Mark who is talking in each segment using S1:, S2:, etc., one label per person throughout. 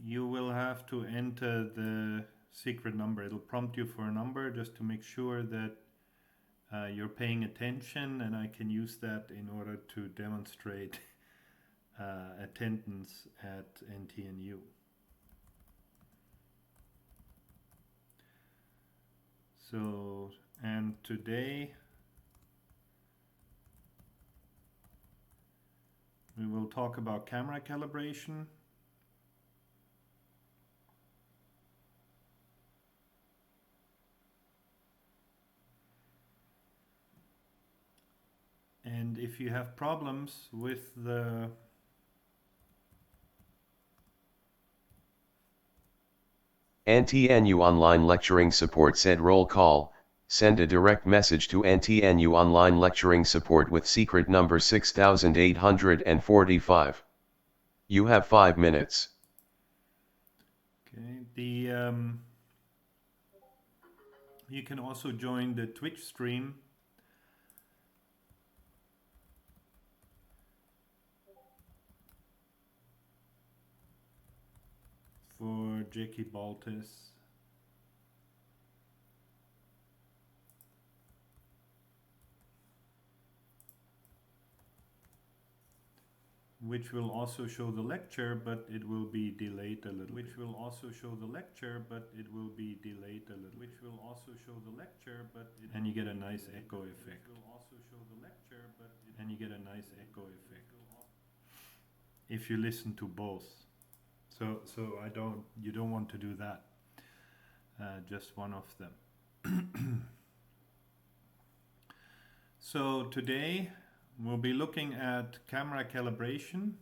S1: you will have to enter the secret number. It'll prompt you for a number just to make sure that you're paying attention, and I can use that in order to demonstrate attendance at NTNU. So, and today we will talk about camera calibration. And if you have problems with the
S2: NTNU Online Lecturing Support said roll call, send a direct message to NTNU Online Lecturing Support with secret number 6845. You have 5 minutes.
S1: Okay, you can also join the Twitch stream. For Jackie Baltus. Which will also show the lecture, but it will be delayed a little. Which will also show the lecture, but it will be delayed a little. Which will also show the lecture, but and you get a nice echo effect. Which will also show the lecture, but and you get a nice echo effect. If you listen to both. So you don't want to do that. Just one of them. So today we'll be looking at camera calibration.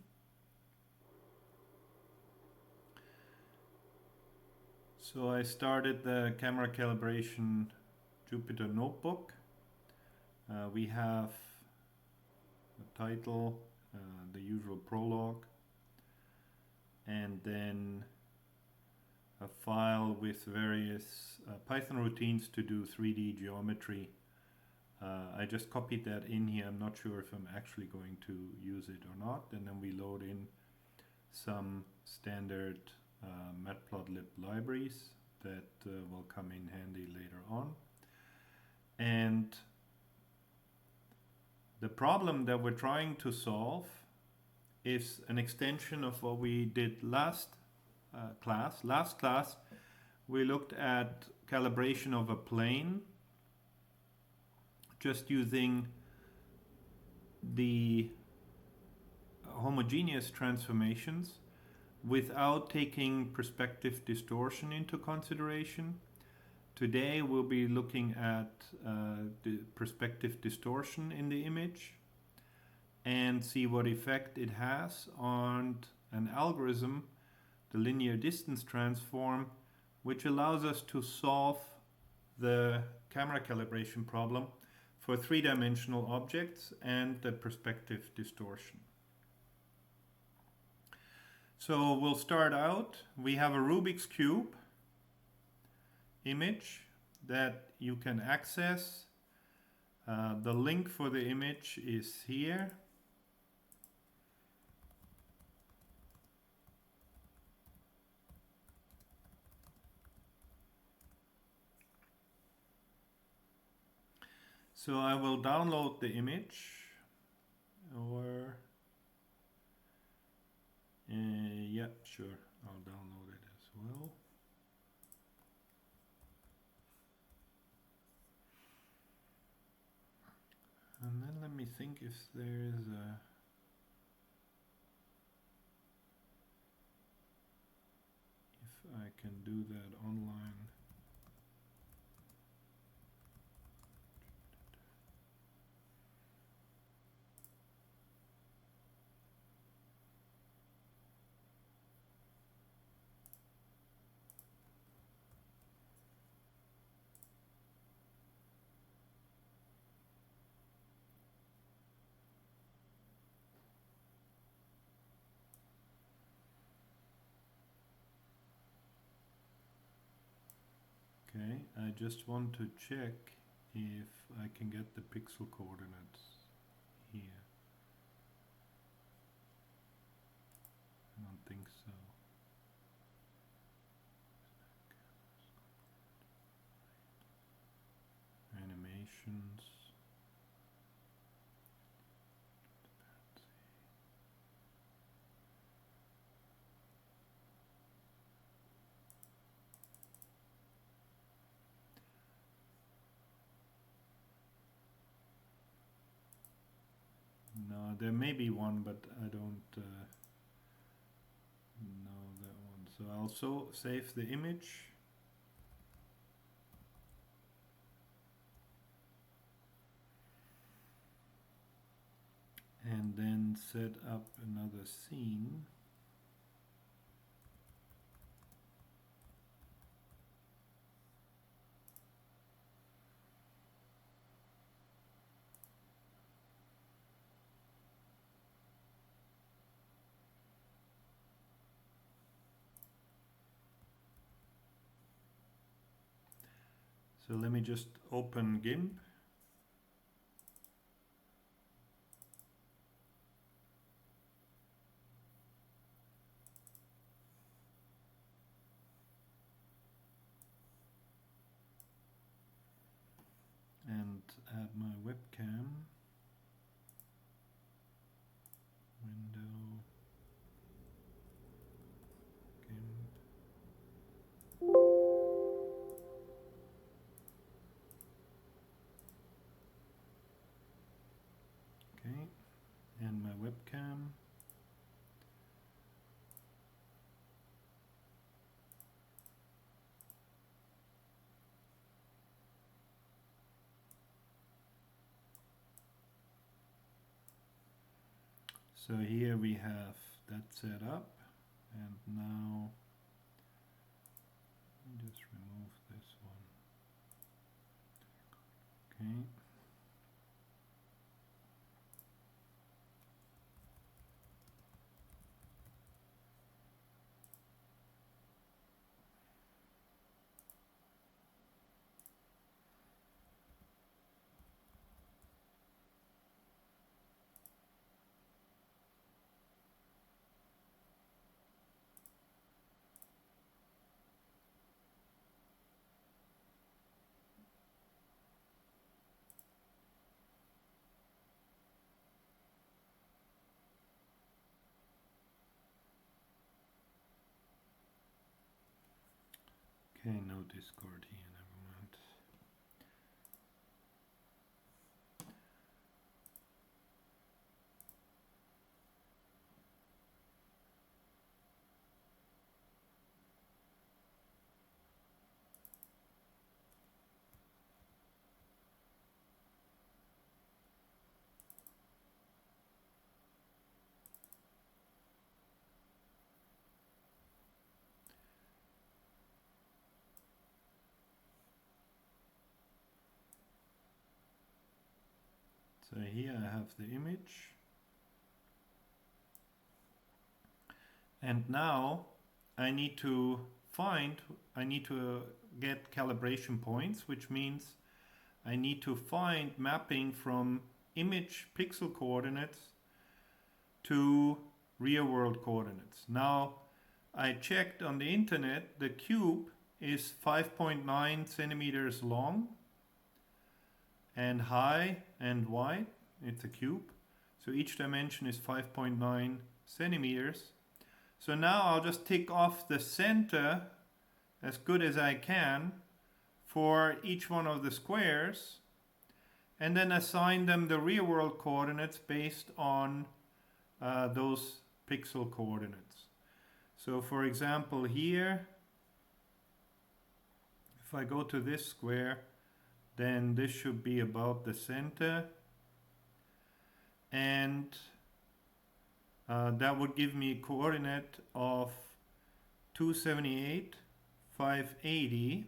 S1: So I started the camera calibration Jupyter Notebook. We have a title, the usual prologue, and then a file with various Python routines to do 3D geometry. I just copied that in here. I'm not sure if I'm actually going to use it or not. And then we load in some standard Matplotlib libraries that will come in handy later on. And the problem that we're trying to solve is an extension of what we did last class. Last class, we looked at calibration of a plane just using the homogeneous transformations without taking perspective distortion into consideration. Today we'll be looking at the perspective distortion in the image and see what effect it has on an algorithm, the linear distance transform, which allows us to solve the camera calibration problem for three-dimensional objects and the perspective distortion. So we'll start out. We have a Rubik's Cube image that you can access. The link for the image is here. So I will download the image, or yeah, sure, I'll download it as well. And then let me think if there is if I can do that online. Okay, I just want to check if I can get the pixel coordinates here. I don't think so. options. No, there may be one, but I don't know that one. So I'll save the image. And then set up another scene. So let me just open GIMP. And add my webcam. Window. GIMP. Okay, and my webcam. So here we have that set up, and now let me just remove this one. Okay. Okay, no Discord here, never mind. So here I have the image. And now I need to get calibration points, which means I need to find mapping from image pixel coordinates to real world coordinates. Now I checked on the internet, the cube is 5.9 centimeters long and high and wide. It's a cube. So each dimension is 5.9 centimeters. So now I'll just tick off the center as good as I can for each one of the squares and then assign them the real world coordinates based on those pixel coordinates. So for example here, if I go to this square, then this should be about the center, and that would give me a coordinate of 278, 580.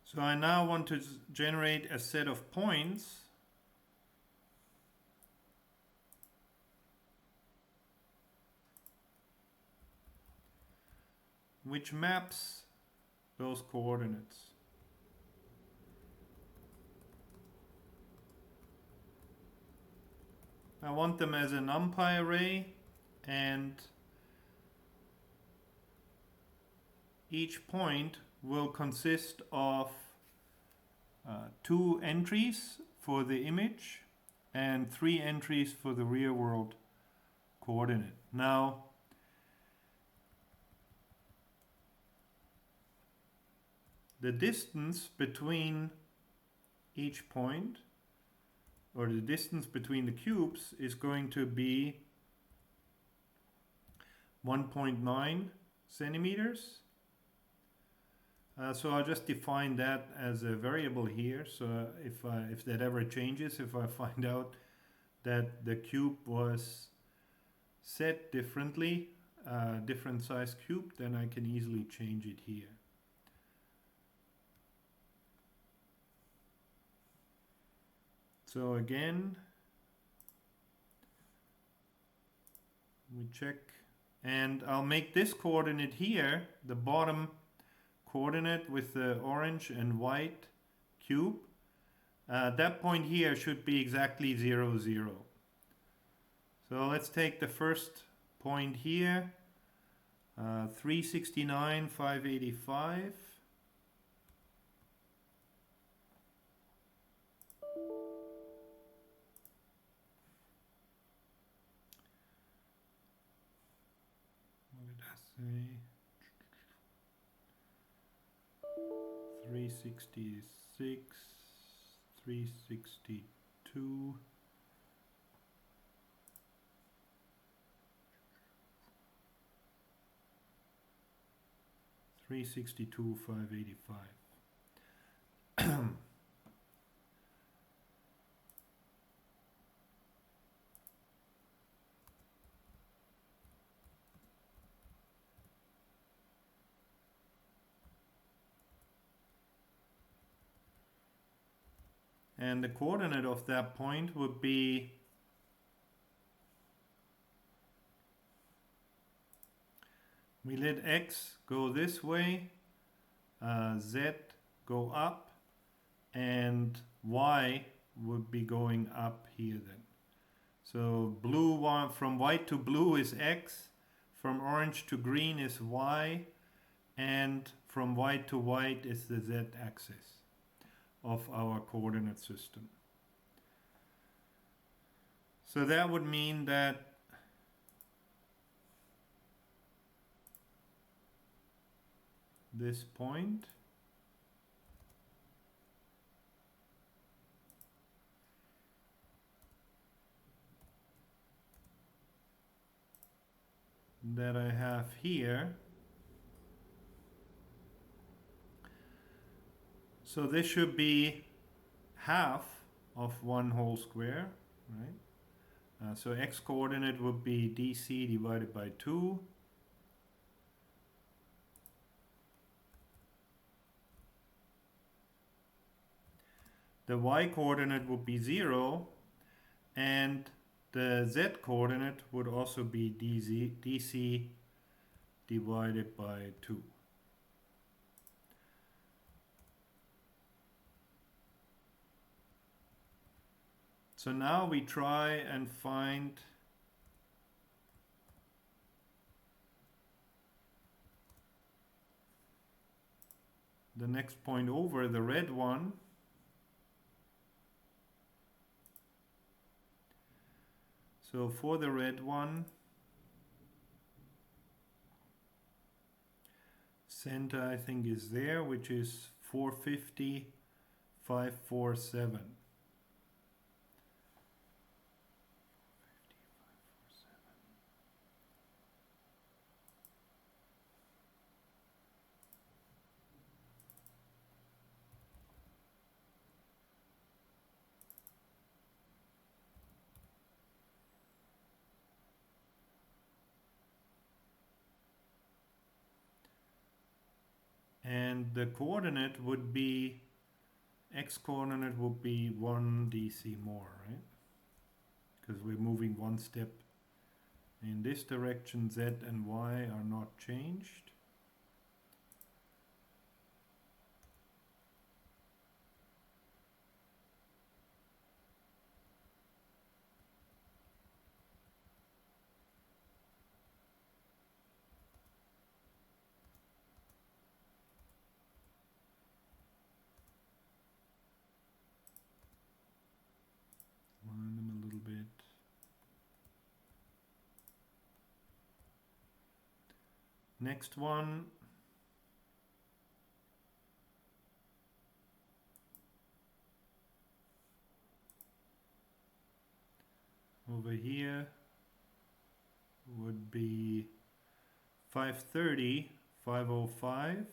S1: So I now want to generate a set of points which maps those coordinates. I want them as a NumPy array, and each point will consist of 2 entries for the image and 3 entries for the real world coordinate. Now, the distance between each point, or the distance between the cubes, is going to be 1.9 centimeters. So I'll just define that as a variable here. So if that ever changes, if I find out that the cube was set differently, different size cube, then I can easily change it here. So again, we check, and I'll make this coordinate here, the bottom coordinate with the orange and white cube. That point here should be exactly 0, 0. So let's take the first point here, 369, 585. What did I say? 366, 362. $362, $585. And the coordinate of that point would be we let x go this way, z go up, and y would be going up here then. So blue one, from white to blue is x, from orange to green is y, and from white to white is the z axis of our coordinate system. So that would mean that this point that I have here, so this should be half of 1 whole square, right? So x coordinate would be dc divided by 2. The y coordinate would be 0, and the z coordinate would also be dc divided by 2. So now we try and find the next point over, the red one. So for the red one, center I think is there, which is 450, 547. And the coordinate would be, x coordinate would be 1 dc more, right? Because we're moving one step in this direction. Z and y are not changed. Next one, over here would be 530, 505.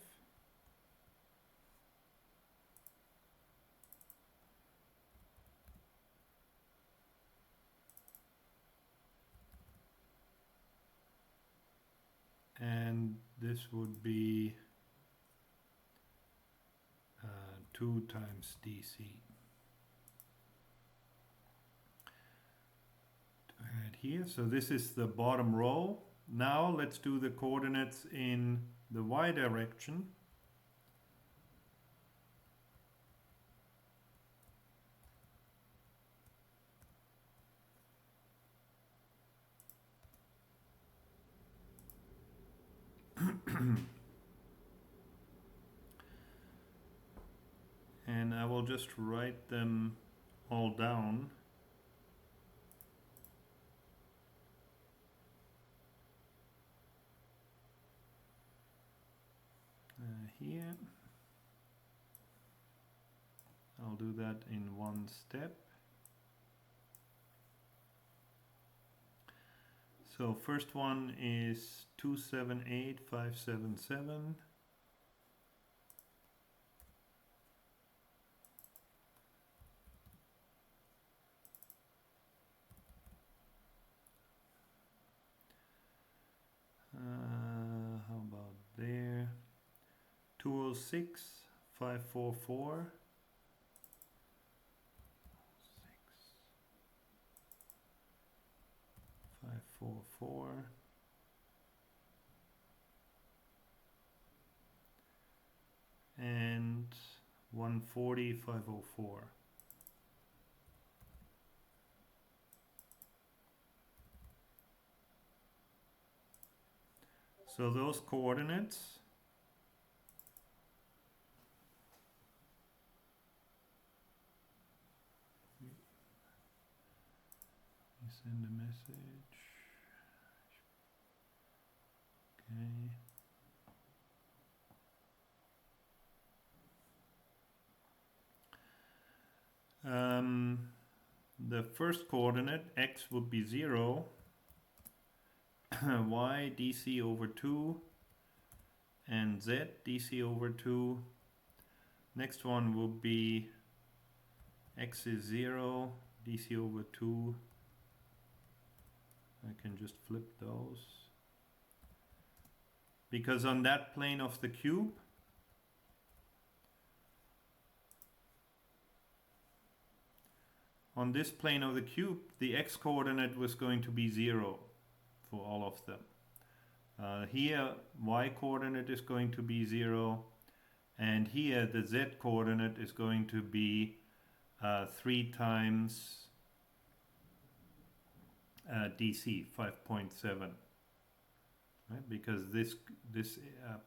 S1: And this would be 2 times DC. To add here, so this is the bottom row. Now let's do the coordinates in the y direction. And I will just write them all down. Here. I'll do that in one step. So first one is 278,577. How about there? 206,544. 544. And 140,504. So those coordinates send a message. Okay. The first coordinate, x, would be 0. Y, dc over 2. And z, dc over 2. Next one will be x is 0, dc over 2. I can just flip those. Because on that plane of the cube, on this plane of the cube, the x coordinate was going to be 0 for all of them. Here, y coordinate is going to be 0. And here, the z coordinate is going to be 3 times DC, 5.7. Right? Because this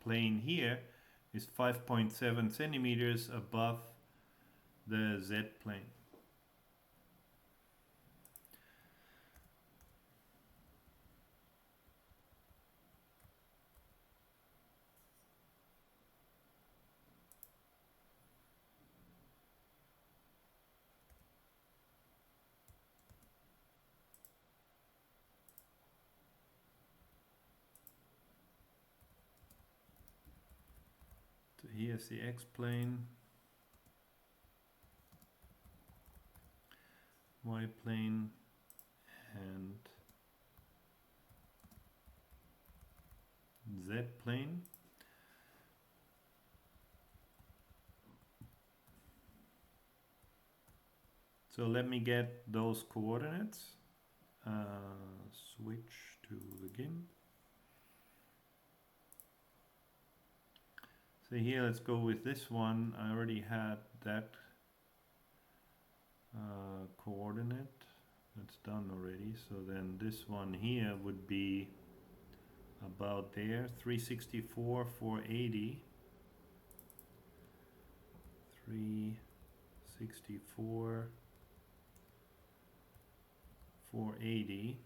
S1: plane here is 5.7 centimeters above the z plane. So here's the x-plane, y-plane, and z-plane. So let me get those coordinates. Switch to the GIMP. So here, let's go with this one. I already had that coordinate. That's done already. So then this one here would be about there, 364, 480. 364, 480.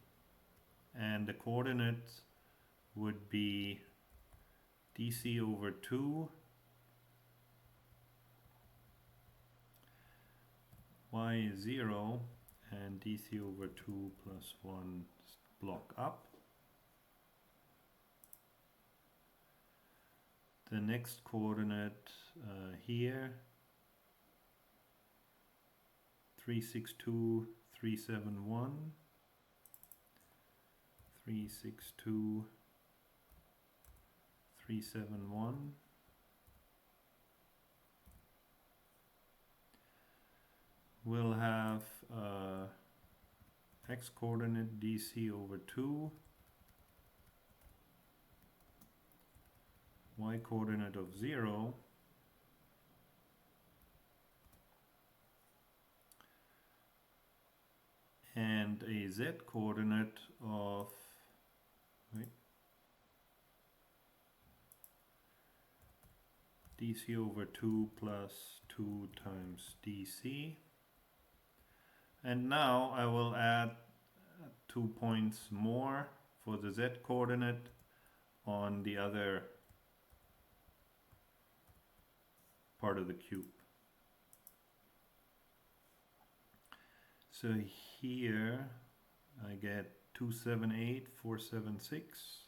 S1: And the coordinates would be DC over 2, y is 0, and DC over 2 plus 1 block up. The next coordinate here, 362, 371, 362, 371. We'll have x coordinate DC over 2, y coordinate of 0, and a z coordinate of DC over 2 plus 2 times DC. And now I will add 2 points more for the z coordinate on the other part of the cube. So here I get 278, 476.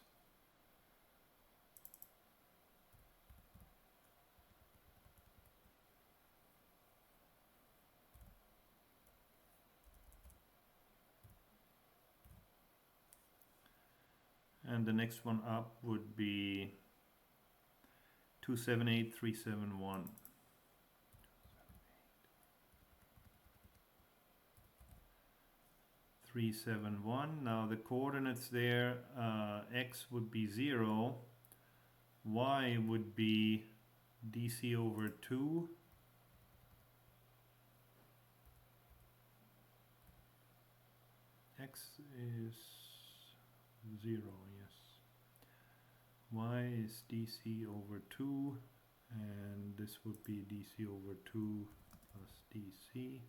S1: And the next one up would be 278, 371. 371. Now the coordinates there, x would be 0, y would be DC over 2, x is 0, yes, y is DC over 2, and this would be DC over 2 plus DC.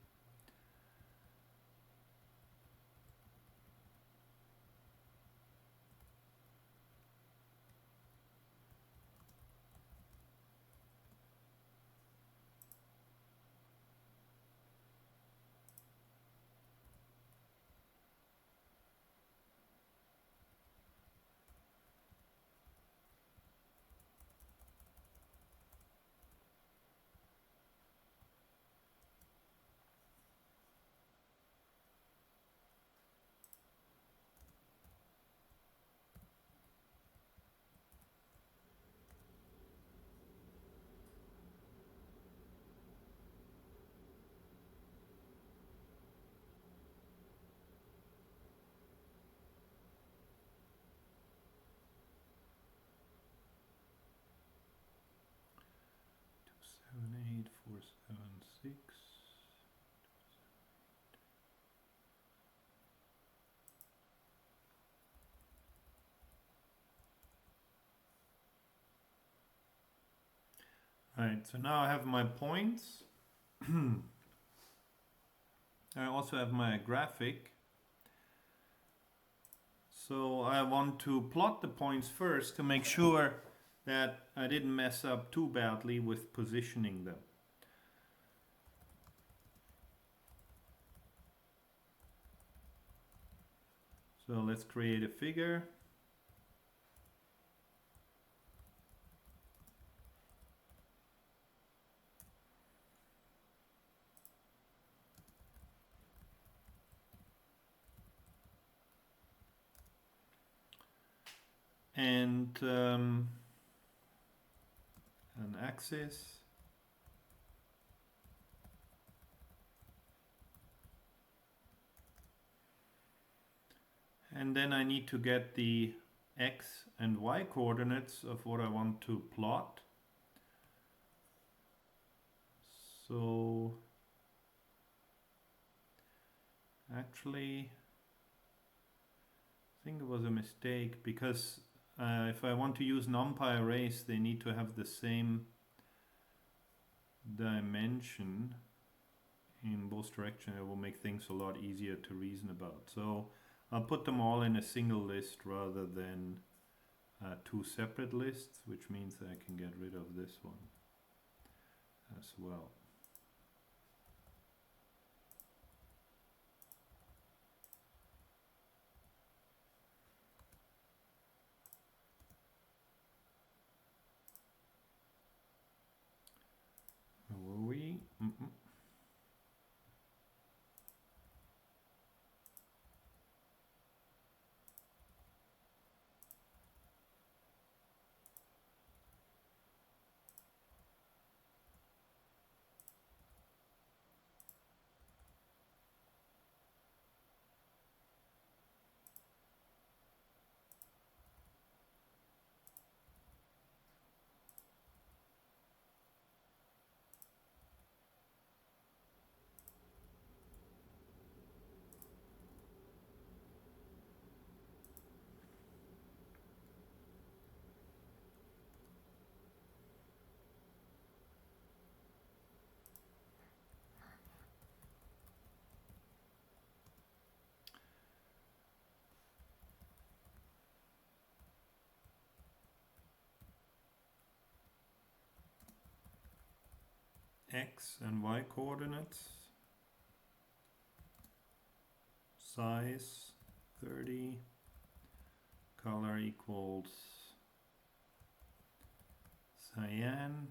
S1: Alright, so now I have my points. I also have my graphic. So I want to plot the points first to make sure that I didn't mess up too badly with positioning them. So let's create a figure. And an axis. And then I need to get the x and y coordinates of what I want to plot. So actually, I think it was a mistake because if I want to use NumPy arrays, they need to have the same dimension in both directions. It will make things a lot easier to reason about. So I'll put them all in a single list rather than two separate lists, which means I can get rid of this one as well. Where were we? X and Y coordinates, size 30, color equals cyan,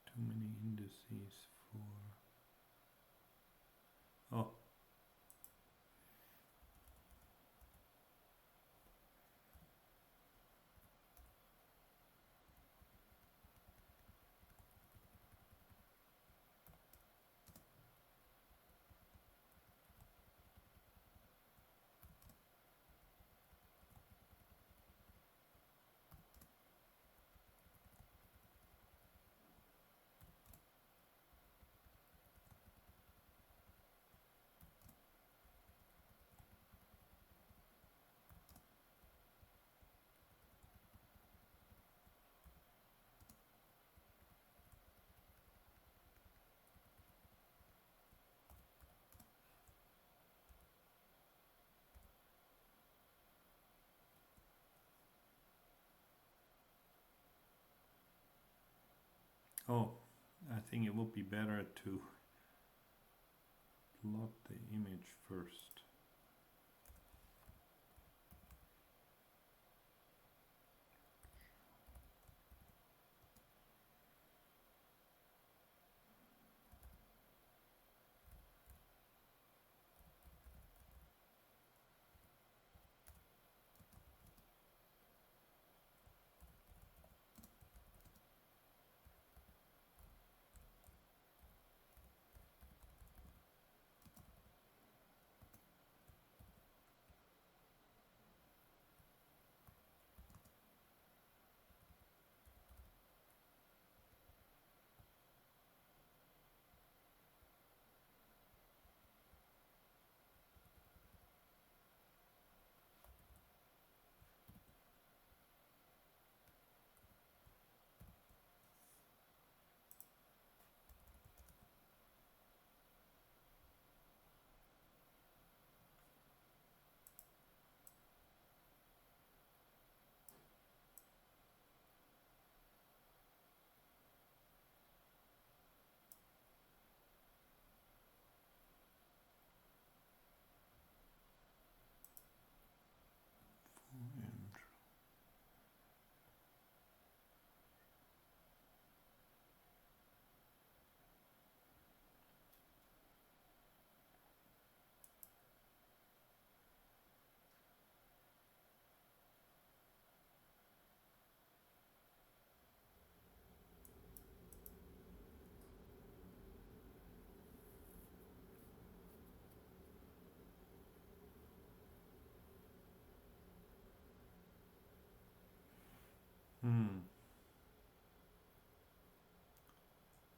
S1: too many indices for, oh, oh, I think it would be better to plot the image first.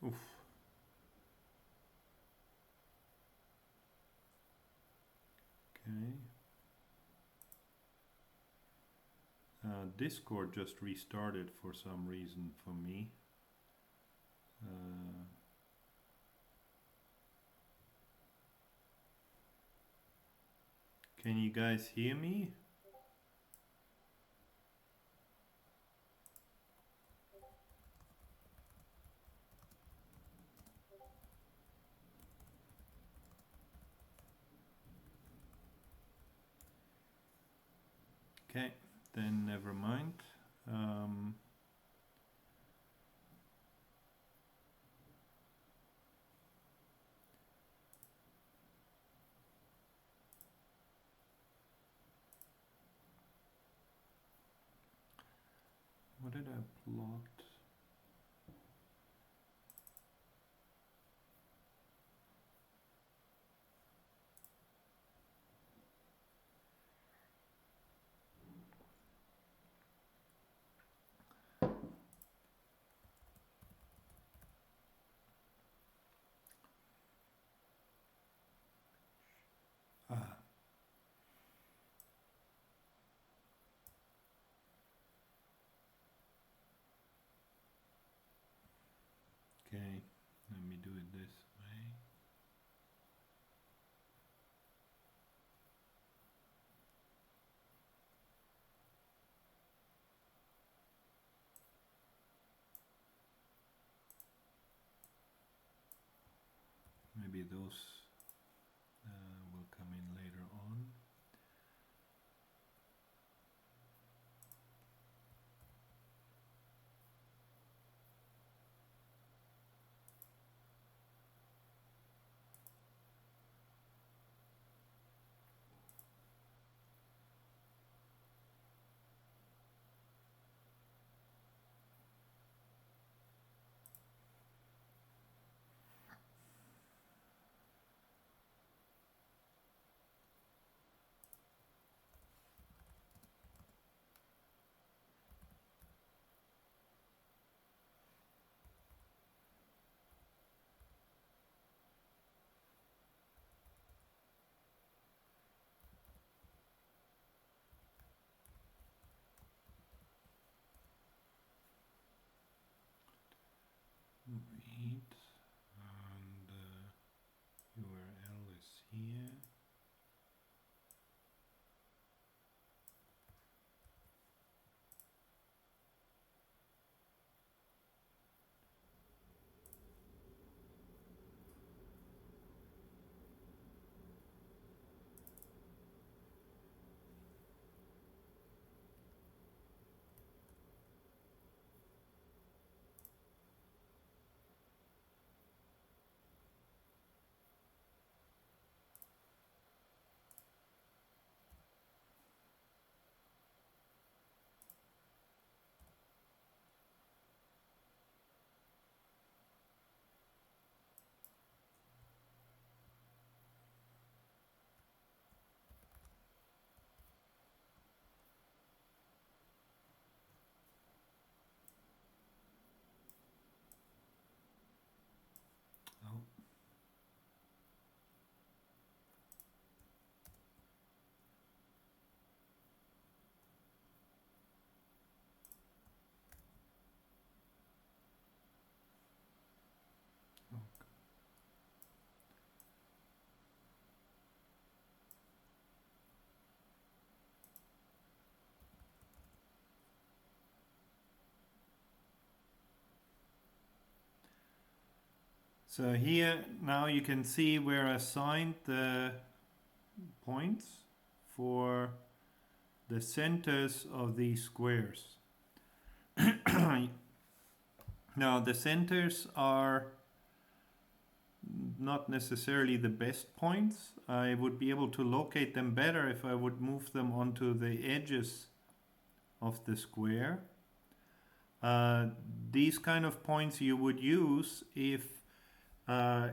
S1: Oof. Okay. Discord just restarted for some reason for me. Uh, can you guys hear me? Okay, then never mind. What did I plot? Ah, okay, let me do it this way. Maybe those will come in later on. Read, and URL is here. Oh, okay. So here now you can see where I assigned the points for the centers of these squares. Now the centers are not necessarily the best points. I would be able to locate them better if I would move them onto the edges of the square. These kind of points you would use if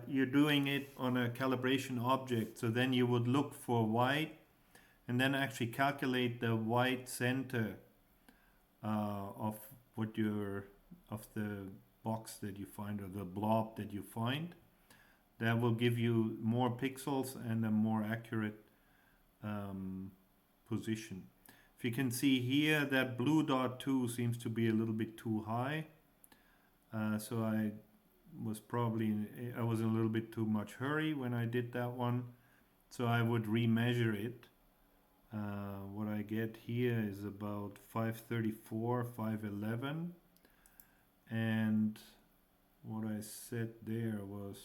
S1: you're doing it on a calibration object. So then you would look for white and then actually calculate the white center of what of the box that you find, or the blob that you find. That will give you more pixels and a more accurate position. If you can see here, that blue dot 2 seems to be a little bit too high. So I was probably, I was in a little bit too much hurry when I did that one. So I would remeasure it. What I get here is about 534, 511. And what I set there was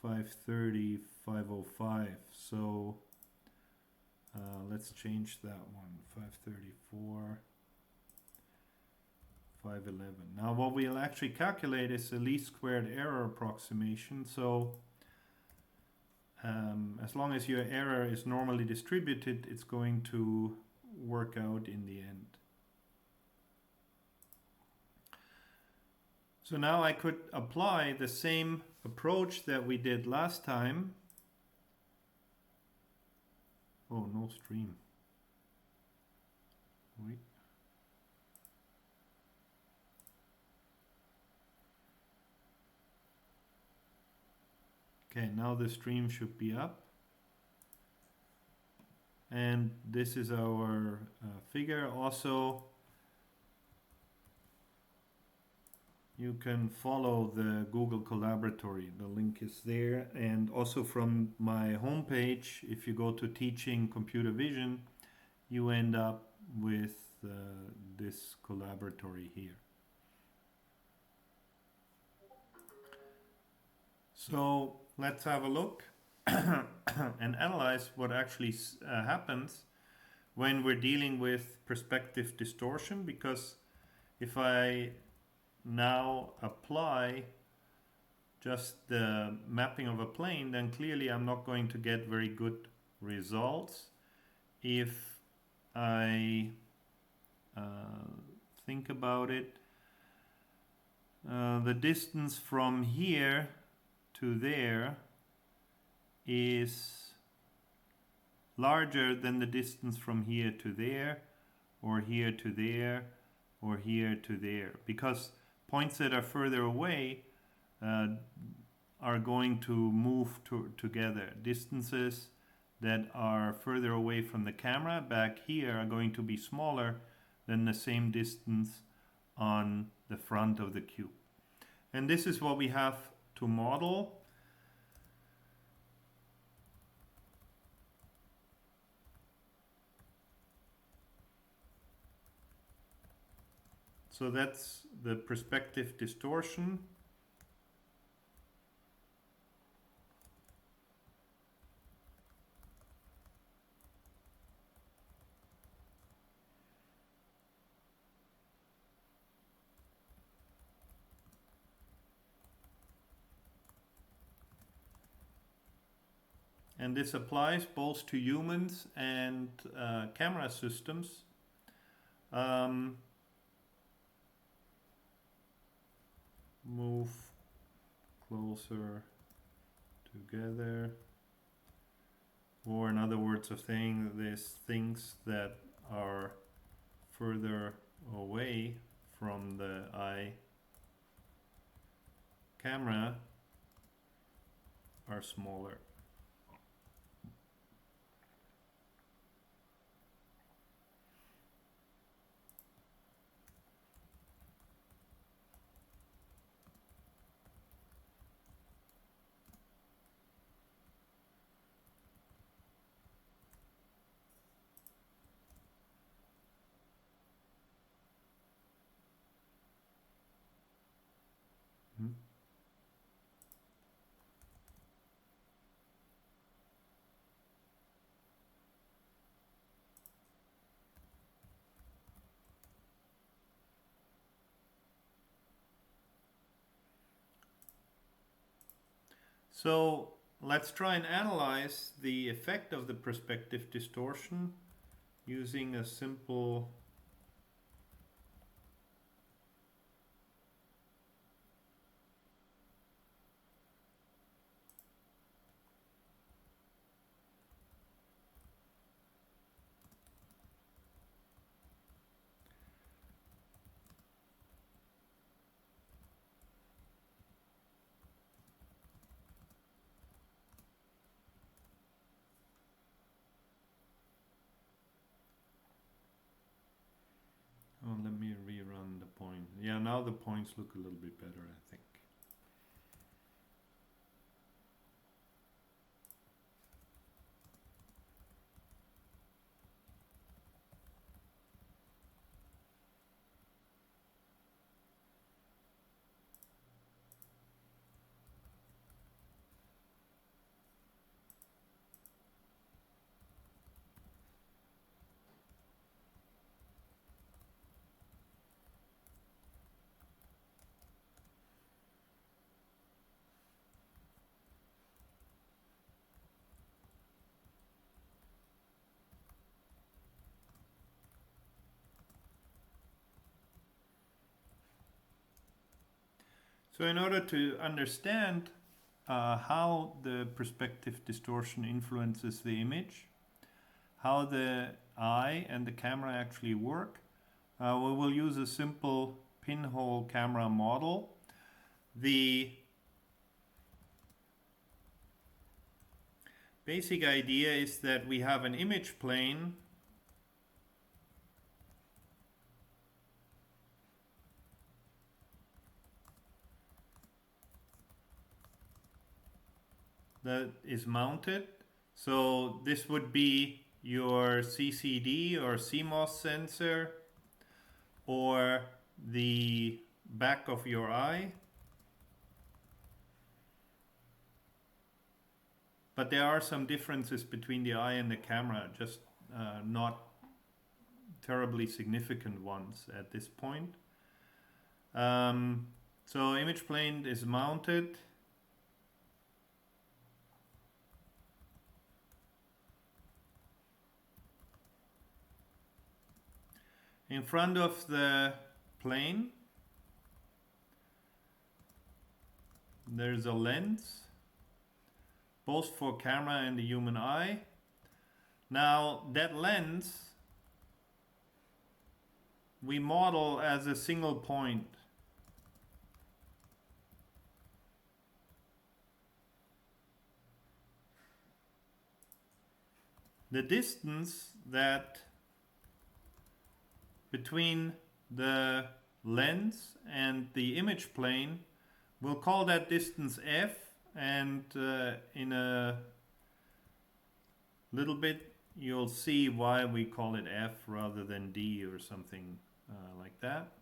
S1: 530, 505. So let's change that one. 534, 511. Now what we'll actually calculate is the least squared error approximation. So as long as your error is normally distributed, it's going to work out in the end. So now I could apply the same approach that we did last time. Oh, no stream. Wait. Okay, now the stream should be up. And this is our figure. Also, you can follow the Google Colaboratory. The link is there. And also from my homepage, if you go to Teaching Computer Vision, you end up with this Colaboratory here. So let's have a look and analyze what actually happens when we're dealing with perspective distortion, because if I now apply just the mapping of a plane, then clearly I'm not going to get very good results. If I think about it, the distance from here to there is larger than the distance from here to there, or here to there, or here to there, because points that are further away are going to move together. Distances that are further away from the camera back here are going to be smaller than the same distance on the front of the cube. And this is what we have to model. So that's the perspective distortion. And this applies both to humans and camera systems. Move closer together, or in other words of saying, there's things that are further away from the eye camera are smaller. So let's try and analyze the effect of the perspective distortion using a simple Yeah, now the points look a little bit better, I think. So in order to understand how the perspective distortion influences the image, how the eye and the camera actually work, we will use a simple pinhole camera model. The basic idea is that we have an image plane that is mounted. So this would be your CCD or CMOS sensor, or the back of your eye. But there are some differences between the eye and the camera, just not terribly significant ones at this point. So image plane is mounted. In front of the plane, there's a lens, both for camera and the human eye. Now that lens we model as a single point. The distance that between the lens and the image plane, we'll call that distance f, and in a little bit you'll see why we call it f rather than d or something like that.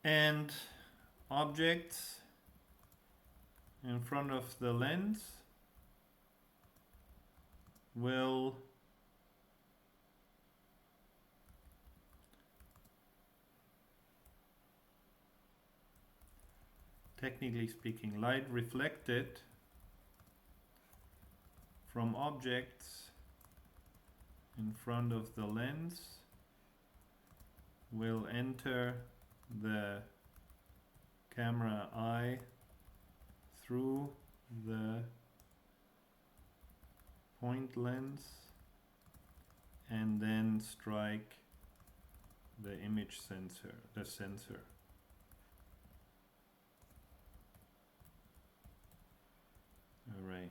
S1: And objects in front of the lens will technically speaking, light reflected from objects in front of the lens will enter the camera eye through the point lens and then strike the image sensor, the sensor. Array.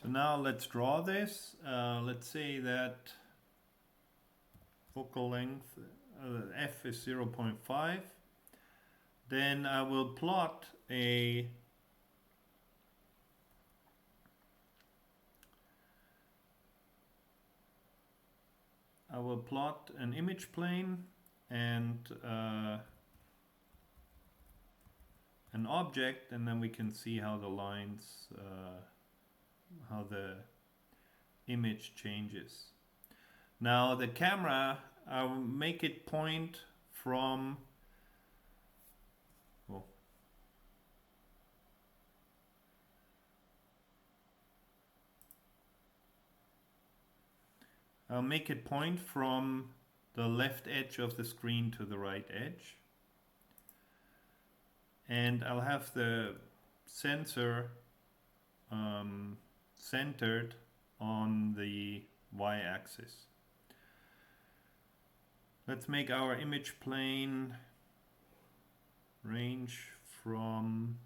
S1: So now let's draw this. Let's say that focal length f is 0.5. Then I will plot a I will plot an image plane and an object, and then we can see how the lines, how the image changes. Now the camera, I'll make it point from, oh, I'll make it point from the left edge of the screen to the right edge. And I'll have the sensor centered on the y-axis. Let's make our image plane range from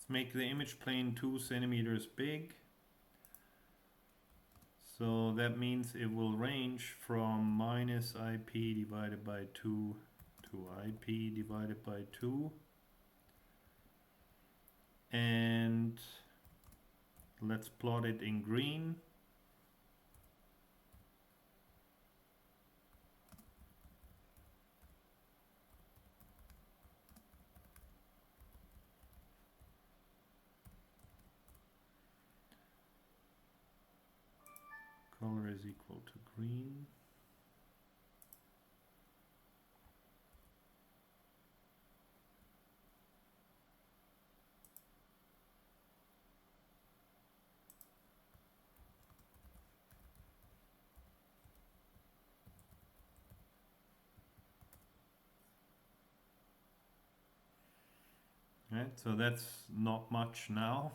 S1: make the image plane 2 centimeters big. So that means it will range from minus IP divided by 2 to IP divided by 2. And let's plot it in green. Color is equal to green. Right, so that's not much now.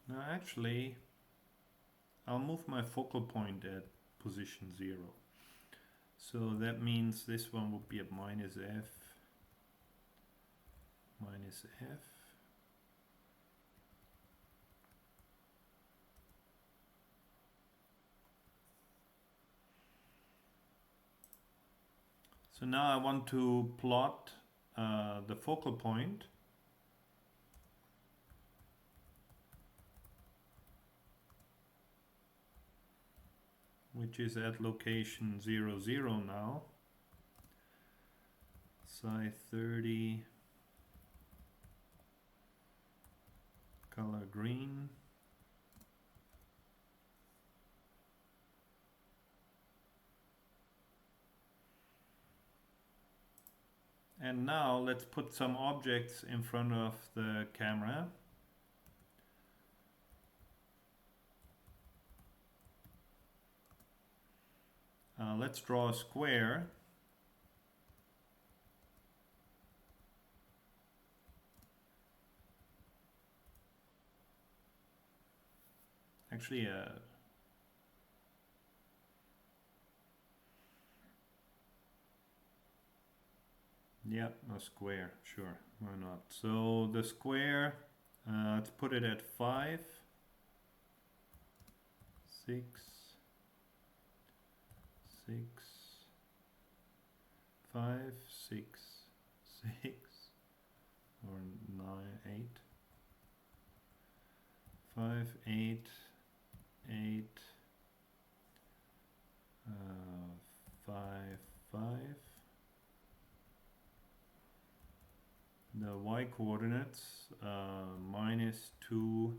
S1: Now actually, I'll move my focal point at position 0. So that means this one will be at minus f, minus f. So now I want to plot the focal point. Which is at location 0, 0 now. Psi 30, color green. And now let's put some objects in front of the camera. Let's draw a square. Actually, yeah, a square, sure, why not? So the square, let's put it at 5, 6, 6, 5, 6, 6, or 9, 8, 5, 8, 8, 5, 5. The y coordinates, minus 2,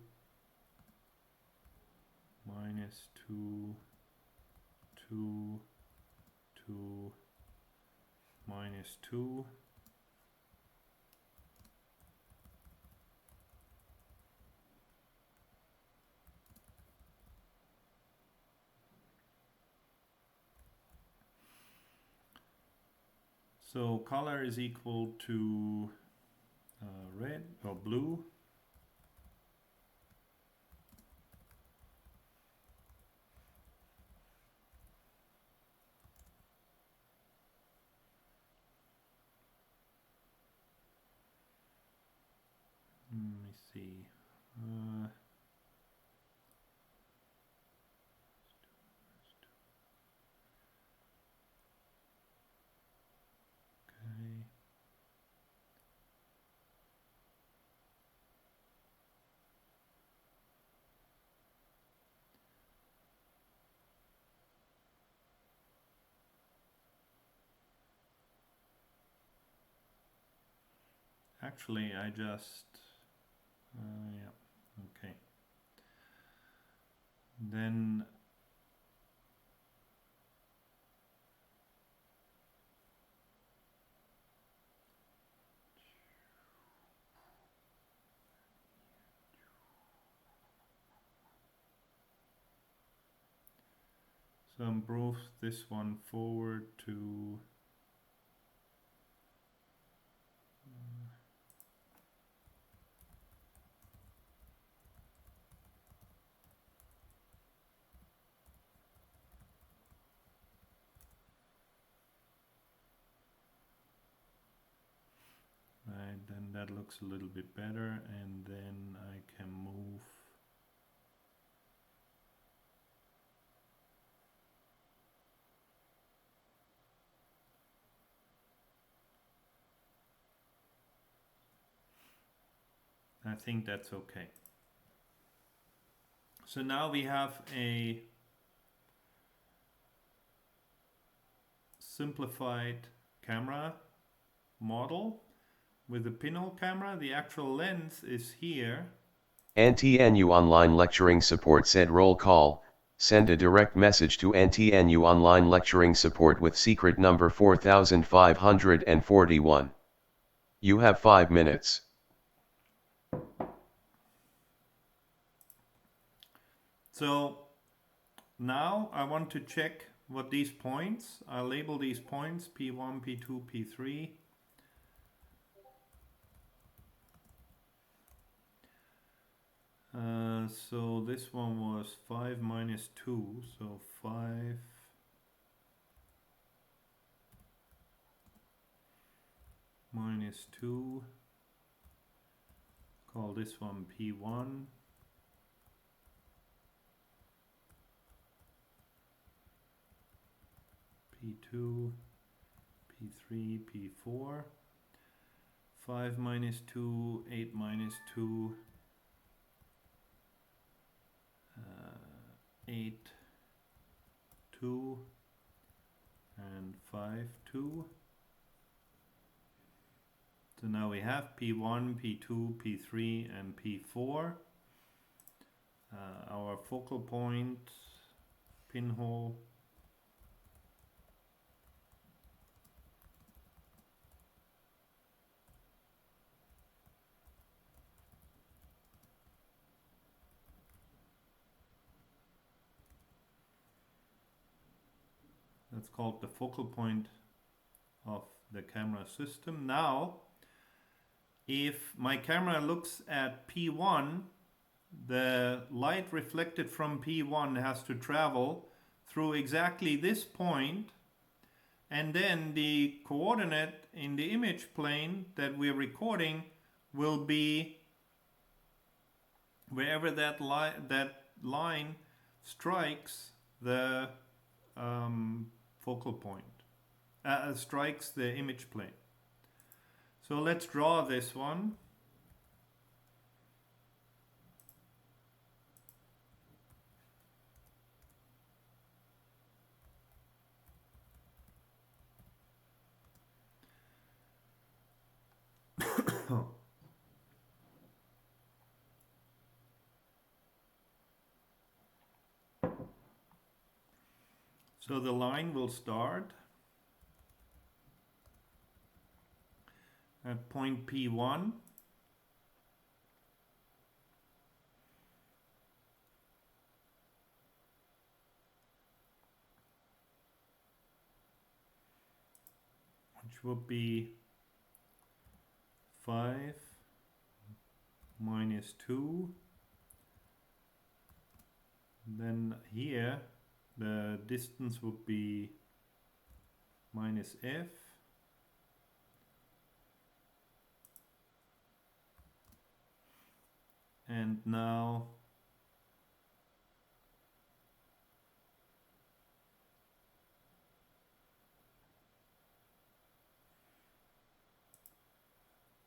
S1: minus 2, 2, 2, minus 2. So color is equal to red or blue. Let me see. actually I just yeah, okay. Then so move this one forward to right, then that looks a little bit better, and then I can move I think that's okay. So now we have a simplified camera model with a pinhole camera. The actual lens is here.
S2: NTNU Online Lecturing Support said roll call, send a direct message to NTNU Online Lecturing Support with secret number 4541. You have 5 minutes.
S1: So now I want to check what these points, I'll label these points P1, P2, P3. So this one was 5 minus 2, so 5 minus 2, call this one P1. P2, P3, P4, 5 minus 2, 8 minus 2, 8, 2, and 5, 2. So now we have P1, P2, P3, and P4. Our focal point, pinhole, that's called the focal point of the camera system. Now, if my camera looks at P1, the light reflected from P1 has to travel through exactly this point, and then the coordinate in the image plane that we're recording will be wherever that line strikes the focal point, strikes the image plane. So let's draw this one. So the line will start at point P1. Which will be 5 minus 2. Then here the distance would be minus f. And now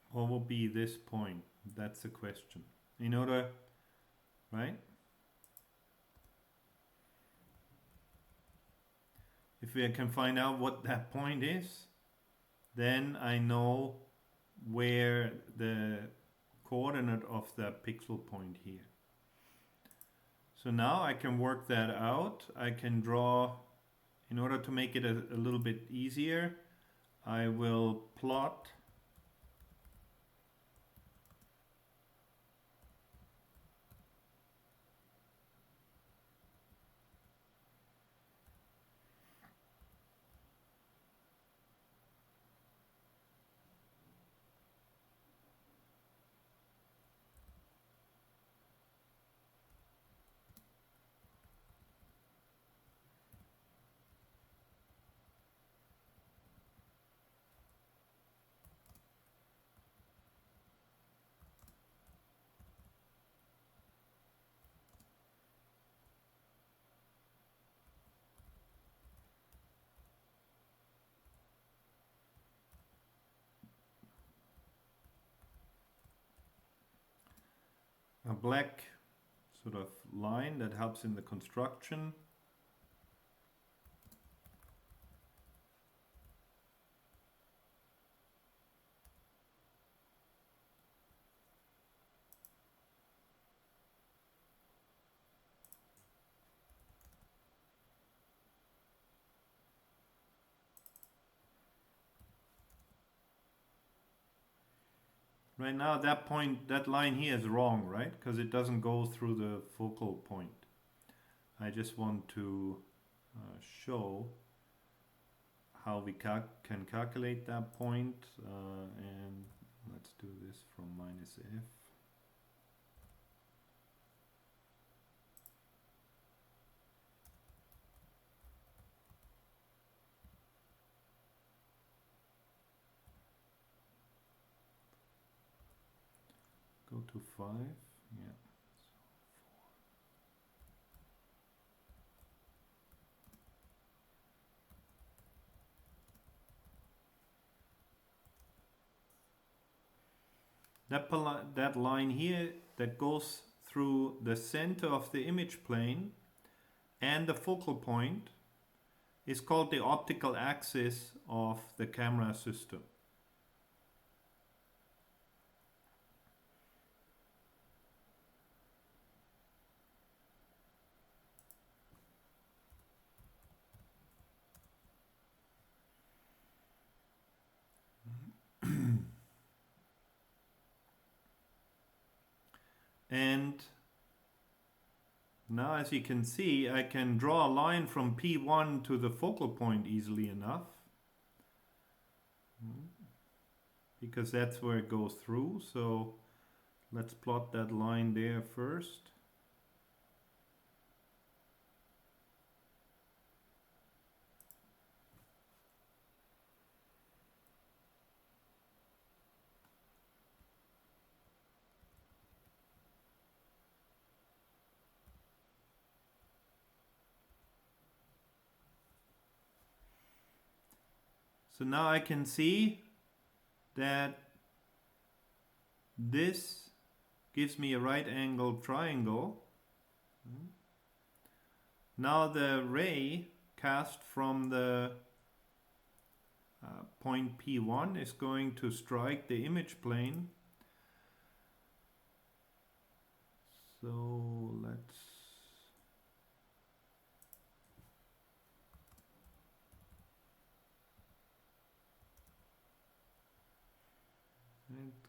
S1: what will be this point? That's the question. In order, right? If we can find out what that point is, then I know where the coordinate of the pixel point here. So now I can work that out. I can draw, in order to make it a little bit easier, I will plot a black sort of line that helps in the construction. Right now, that point, that line here is wrong, right? Because it doesn't go through the focal point. I just want to show how we can calculate that point, and let's do this from -f. Go to 5, yeah. That line here that goes through the center of the image plane and the focal point is called the optical axis of the camera system. And now, as you can see, I can draw a line from P1 to the focal point easily enough, because that's where it goes through. So let's plot that line there first. So now I can see that this gives me a right angled triangle. Now the ray cast from the point P1 is going to strike the image plane. So let's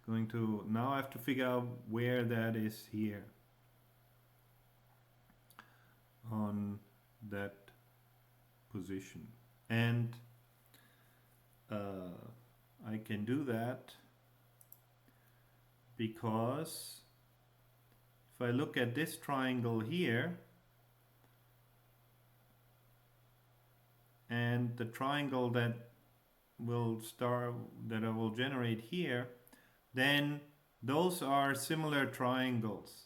S1: going to, now I have to figure out where that is here on that position, and I can do that because if I look at this triangle here and the triangle that I will generate here, then those are similar triangles.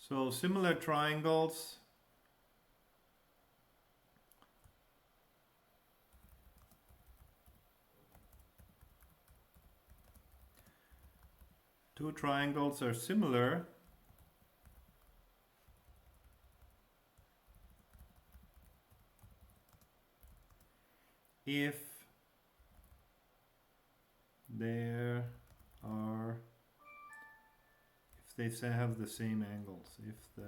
S1: So similar triangles. Two triangles are similar if there are, if they have the same angles, if the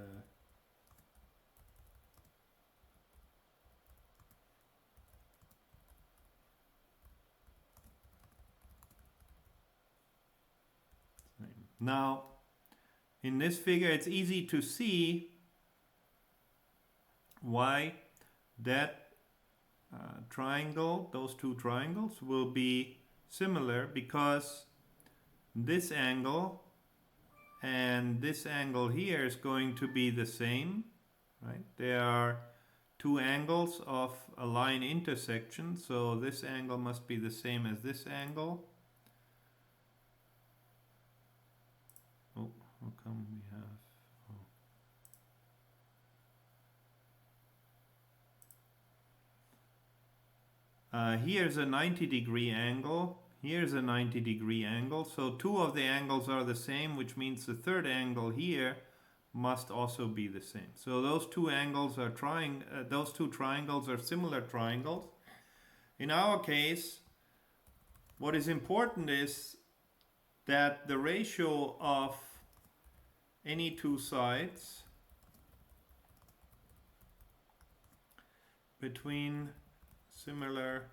S1: same. Now in this figure it's easy to see why that triangle, those two triangles will be similar, because this angle and this angle here is going to be the same, right? There are two angles of a line intersection, so this angle must be the same as this angle. Oh, how come we have... here's a 90-degree angle, here's a 90-degree angle, so two of the angles are the same, which means the third angle here must also be the same. So those two angles are those two triangles are similar triangles. In our case, what is important is that the ratio of any two sides between similar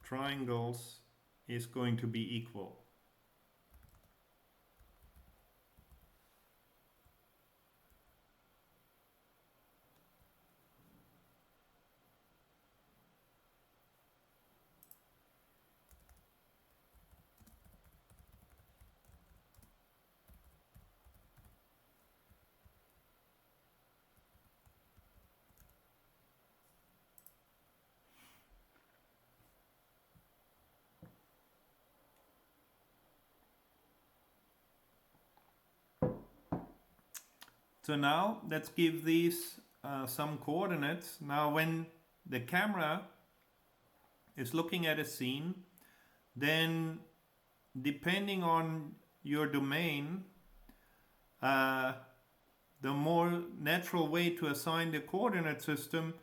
S1: triangles is going to be equal. So now let's give these some coordinates. Now when the camera is looking at a scene, then depending on your domain, the more natural way to assign the coordinate system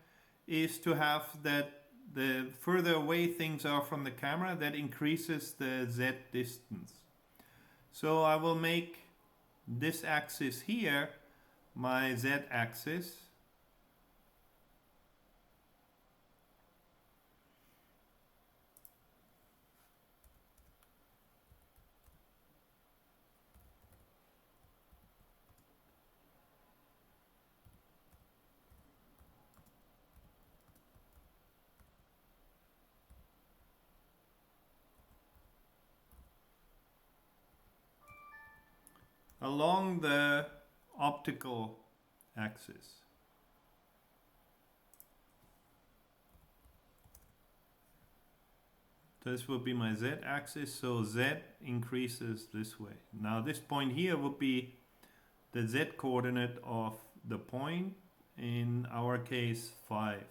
S1: is to have that the further away things are from the camera, that increases the z distance. So I will make this axis here my z-axis, along the optical axis. This will be my z-axis, so z increases this way. Now this point here would be the z-coordinate of the point, in our case 5.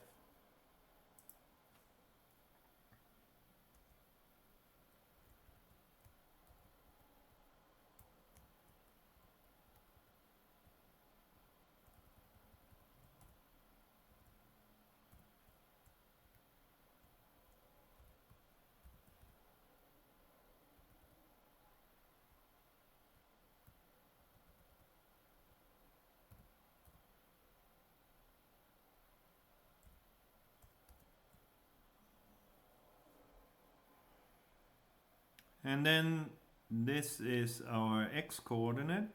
S1: And then this is our x-coordinate.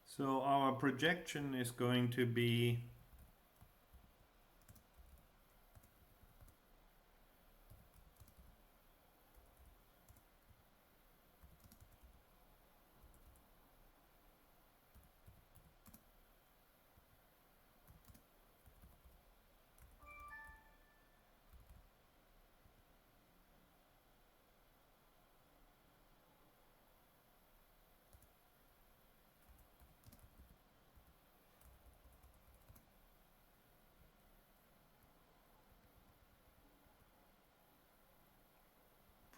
S1: So our projection is going to be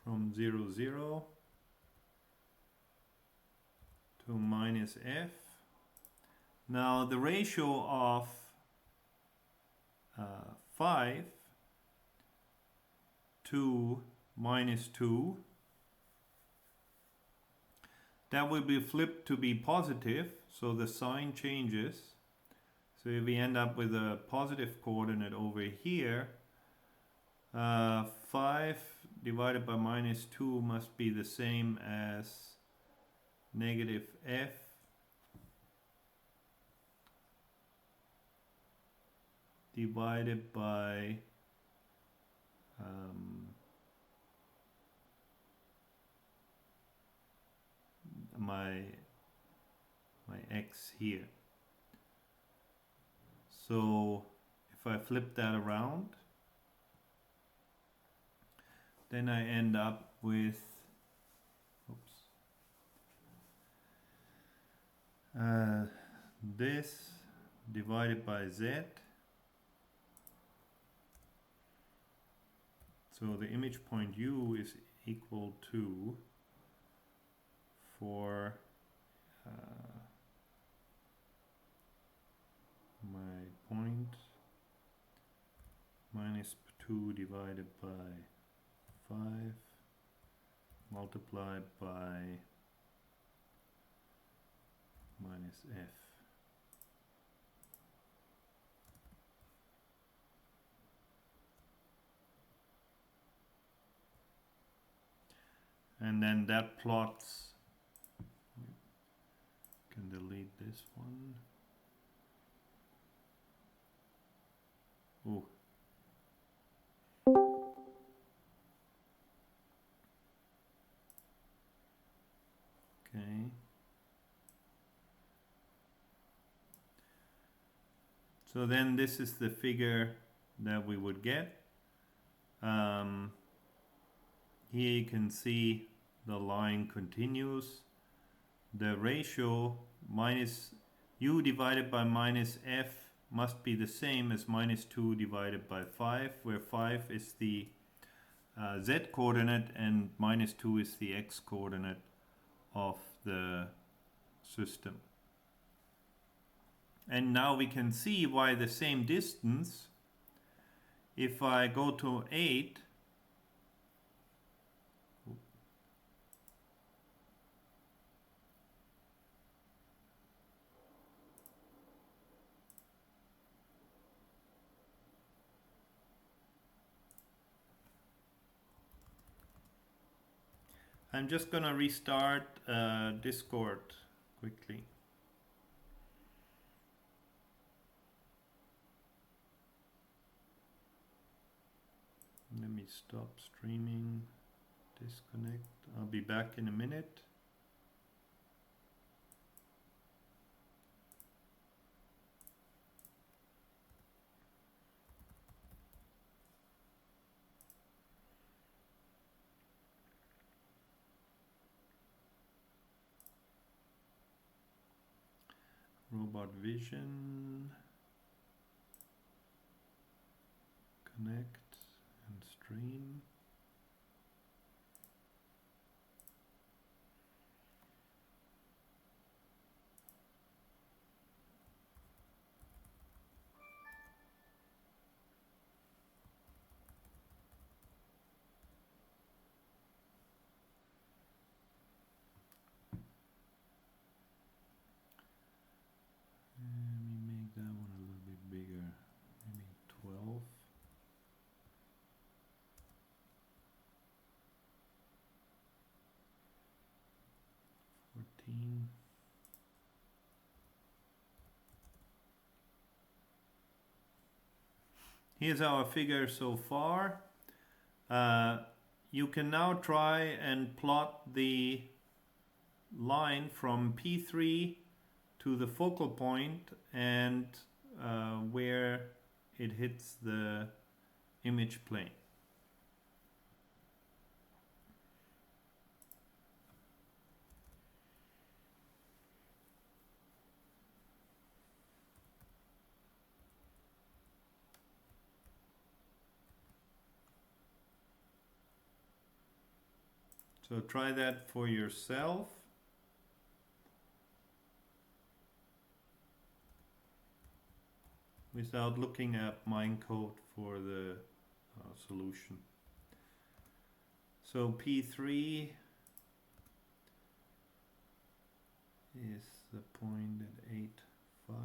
S1: from 0, 0 to minus f. Now the ratio of 5 to minus 2, that will be flipped to be positive, so the sign changes. So if we end up with a positive coordinate over here, 5 divided by minus 2 must be the same as negative f divided by my x here. So if I flip that around, then I end up with this divided by z. So the image point u is equal to, for my point, minus 2 divided by 5 multiplied by minus f. And then that plots, can delete this one. Oh. Okay. So then this is the figure that we would get. Here you can see the line continues. The ratio minus u divided by minus f must be the same as minus 2 divided by 5, where 5 is the z coordinate and minus 2 is the x coordinate of the system. And now we can see why the same distance, if I go to 8, I'm just gonna restart Discord quickly. Let me stop streaming, disconnect. I'll be back in a minute. Robot Vision, connect and stream. Let me make that one a little bit bigger, maybe 12. Here's our figure so far. You can now try and plot the line from P3 to the focal point and where it hits the image plane. So try that for yourself. Without looking at MineCode for the solution. So P3 is the point at 8.5.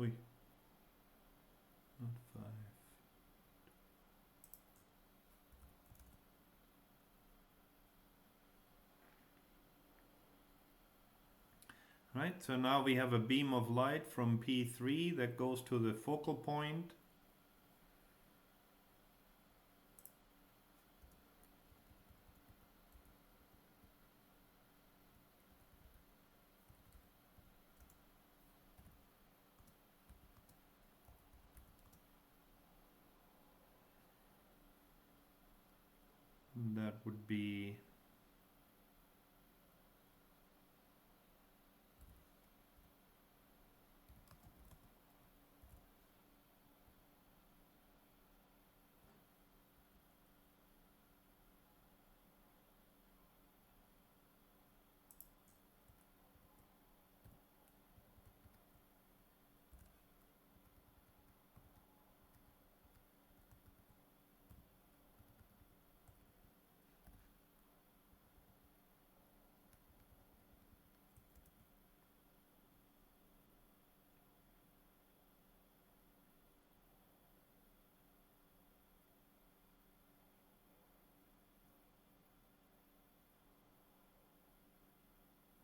S1: Oi, not 5. Right, so now we have a beam of light from P3 that goes to the focal point. That would be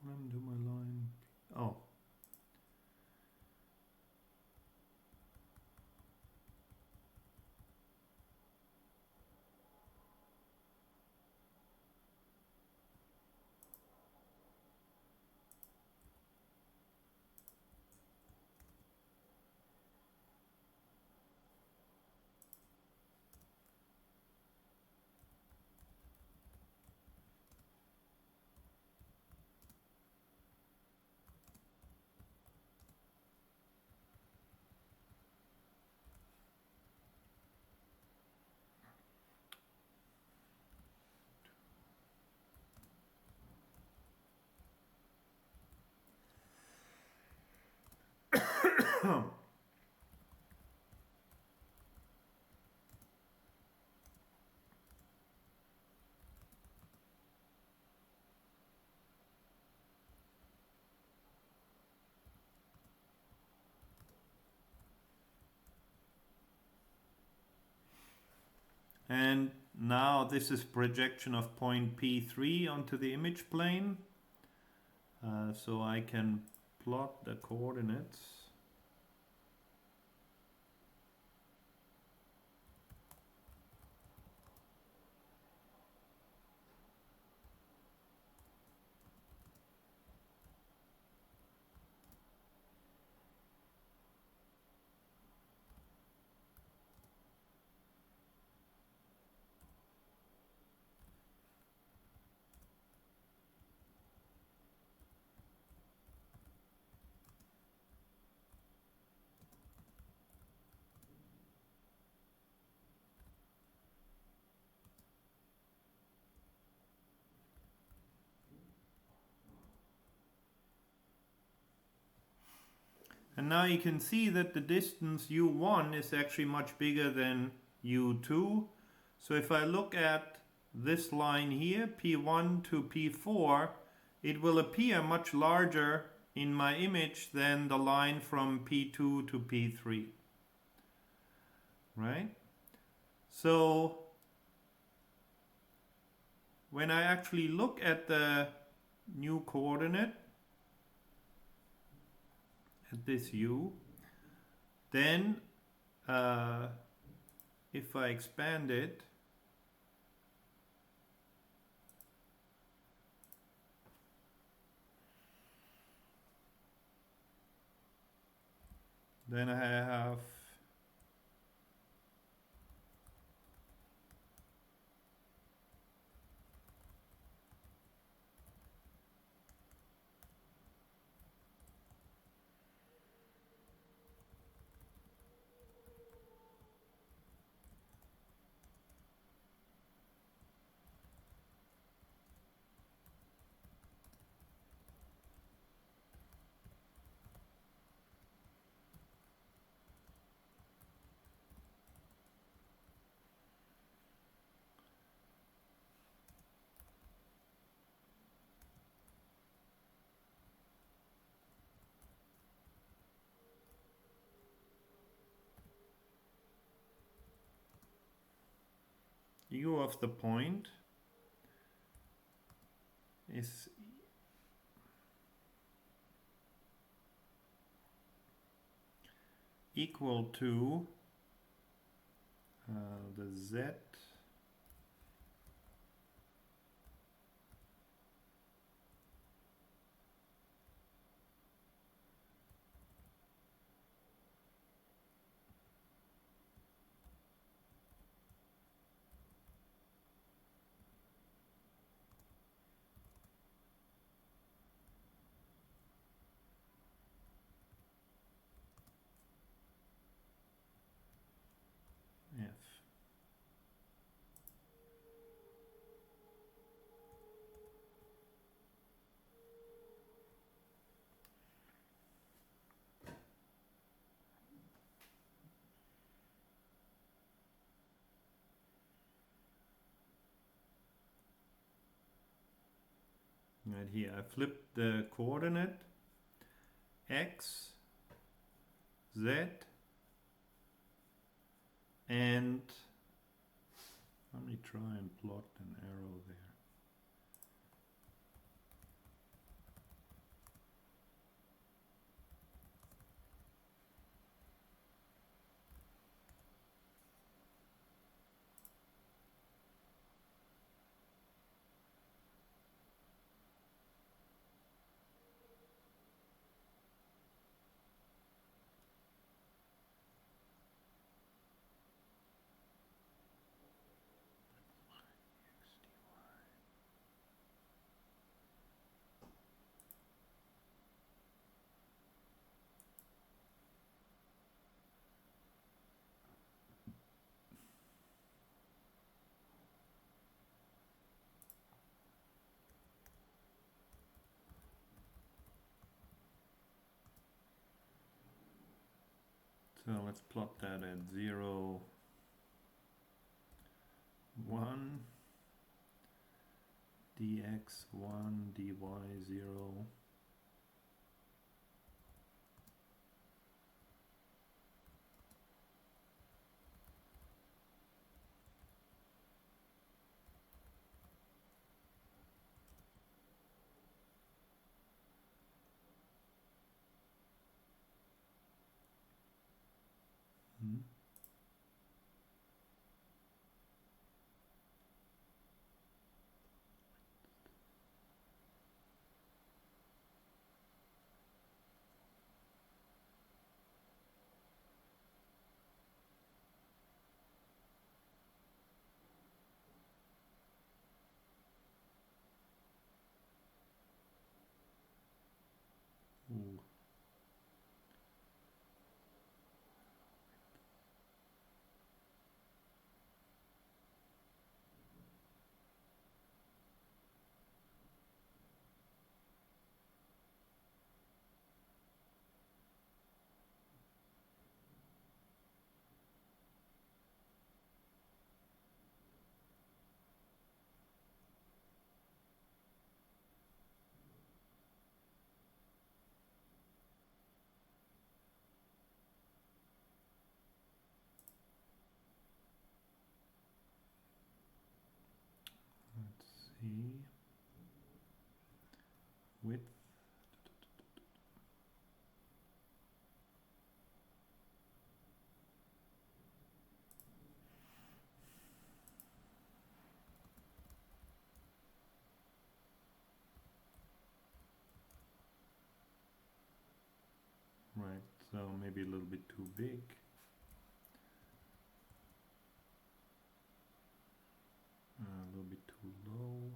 S1: undo my line. Oh, and now this is projection of point P3 onto the image plane. So I can plot the coordinates. And now you can see that the distance u1 is actually much bigger than u2. So if I look at this line here, P1 to P4, it will appear much larger in my image than the line from P2 to P3. Right? So when I actually look at the new coordinate, at this u, then if I expand it, Then I have u of the point is equal to the z f. Right here, I flip the coordinate x, z, and let me try and plot an arrow there. So let's plot that at 0, 1, dx 1, dy 0. Hmm. Ooh. Let's see. Width. Right, So maybe a little bit too big. A little bit too low.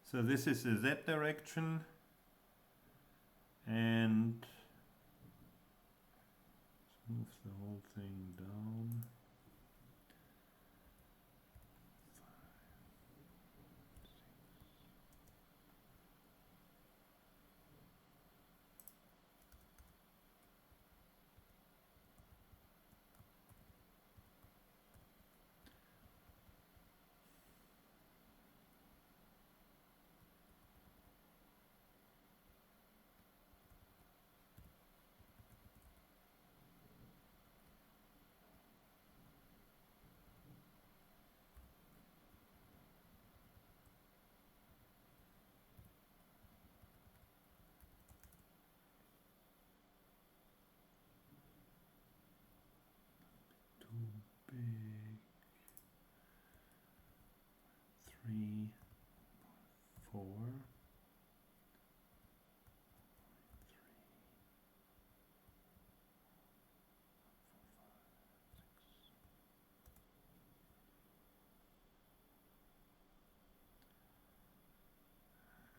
S1: So this is the Z direction, and let's move the whole thing down. Too big. 3, 4.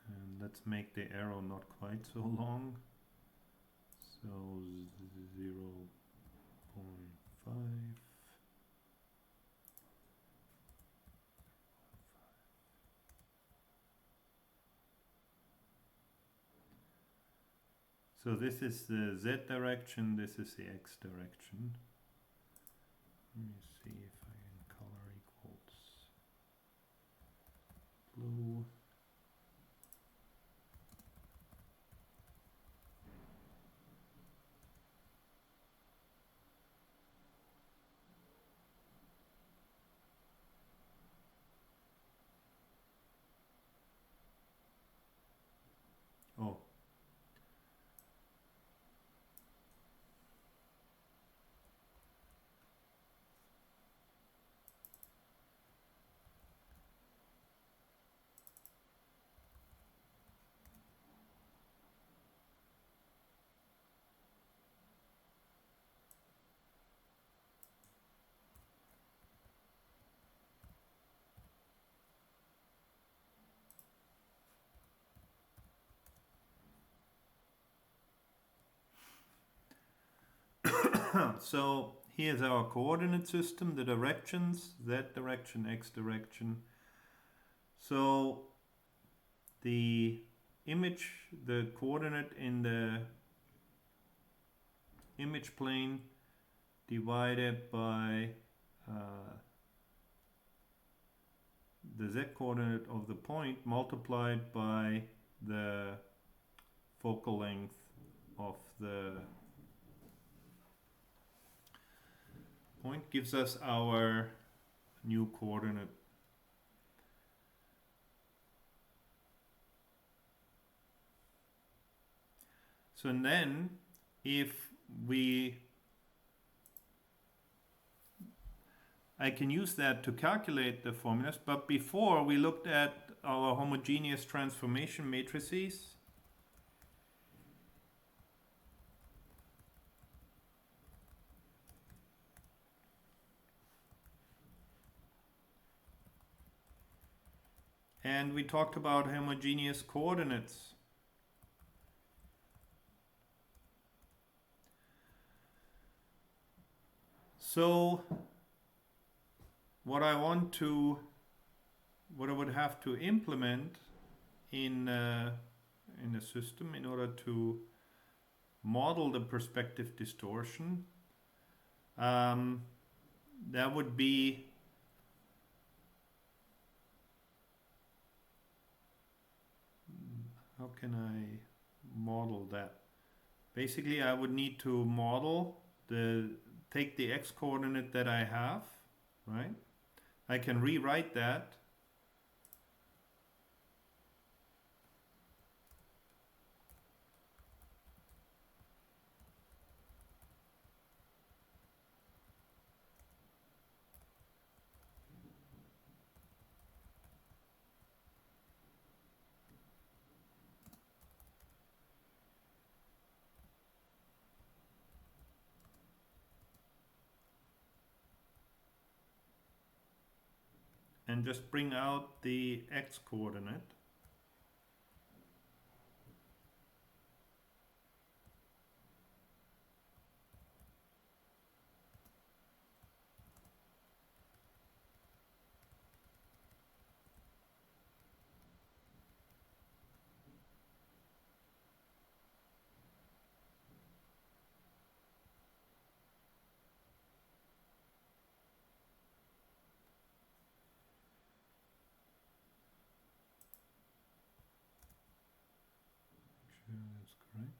S1: And let's make the arrow not quite so long. So 0.5. So this is the Z direction, this is the X direction. Let me see if I can color equals blue. Oh. So here's our coordinate system, the directions, Z direction, X direction. So the image, the coordinate in the image plane divided by the Z coordinate of the point multiplied by the focal length of the point gives us our new coordinate. So then if I can use that to calculate the formulas, but before we looked at our homogeneous transformation matrices. And we talked about homogeneous coordinates. So what I want to what I would have to implement in a system in order to model the perspective distortion, that would be how can I model that? Basically, I would need to model take the x coordinate that I have, right? I can rewrite that. And just bring out the x coordinate. Sure, that's correct.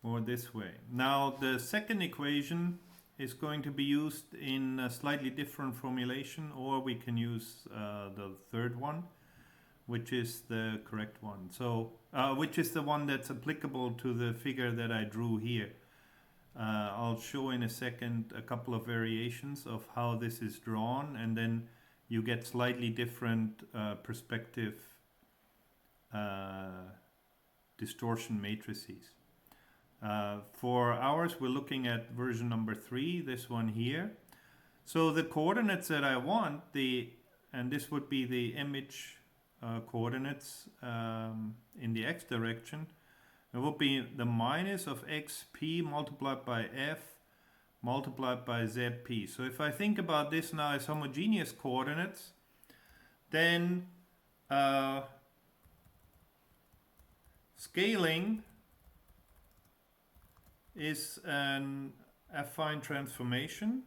S1: Or this way. Now the second equation is going to be used in a slightly different formulation, or we can use the third one, which is the correct one. So, which is the one that's applicable to the figure that I drew here. I'll show in a second a couple of variations of how this is drawn, and then you get slightly different perspective distortion matrices. For ours, we're looking at version number 3, this one here. So the coordinates that I want, and this would be the image coordinates in the x direction, it would be the minus of xp multiplied by f multiplied by zp. So if I think about this now as homogeneous coordinates, then scaling is an affine transformation.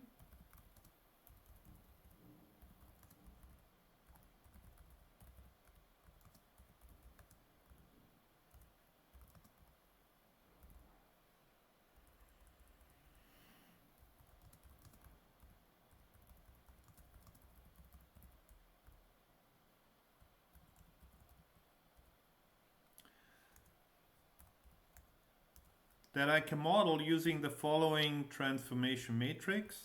S1: That I can model using the following transformation matrix.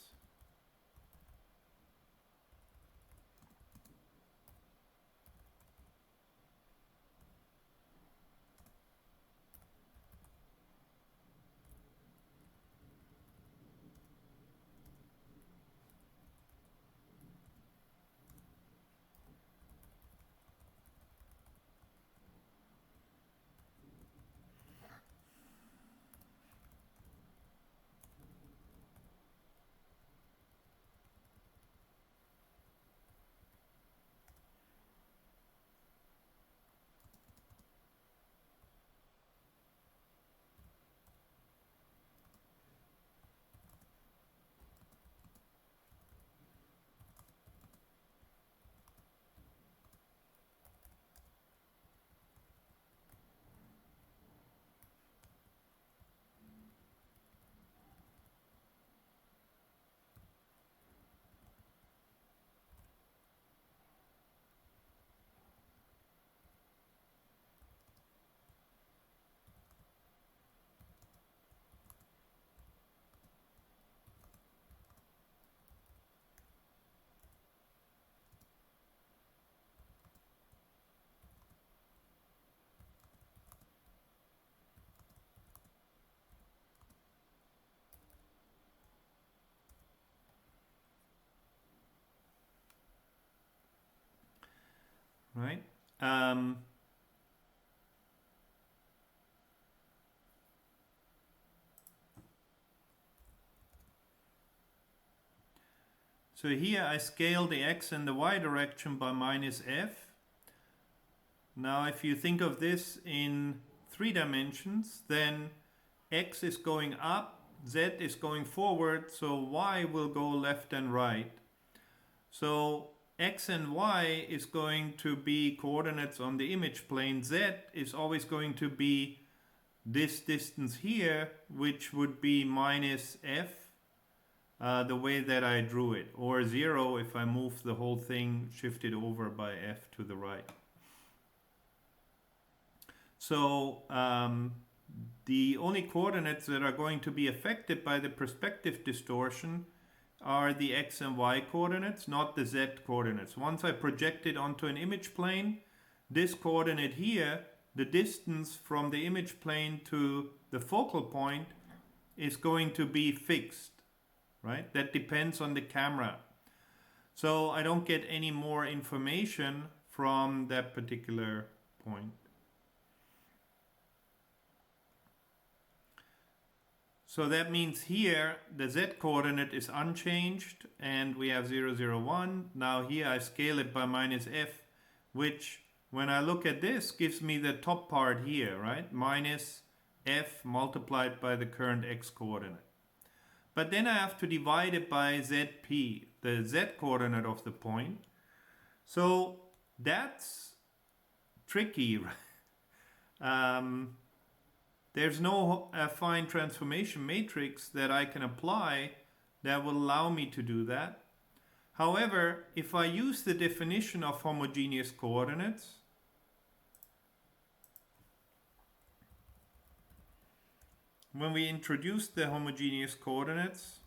S1: right? So here I scale the x and the y direction by minus f. Now if you think of this in 3 dimensions, then x is going up, z is going forward, so y will go left and right. So x and y is going to be coordinates on the image plane. Z is always going to be this distance here, which would be minus f, the way that I drew it, or 0 if I move the whole thing shifted over by f to the right. So the only coordinates that are going to be affected by the perspective distortion are the x and y coordinates, not the z coordinates. Once I project it onto an image plane, this coordinate here, the distance from the image plane to the focal point, is going to be fixed, right? That depends on the camera. So I don't get any more information from that particular point. So that means here the z coordinate is unchanged and we have 0, 0, 1. Now here I scale it by minus f, which when I look at this gives me the top part here, right? Minus f multiplied by the current x coordinate. But then I have to divide it by zp, the z coordinate of the point. So that's tricky. There's no affine transformation matrix that I can apply that will allow me to do that. However, if I use the definition of homogeneous coordinates, when we introduce the homogeneous coordinates,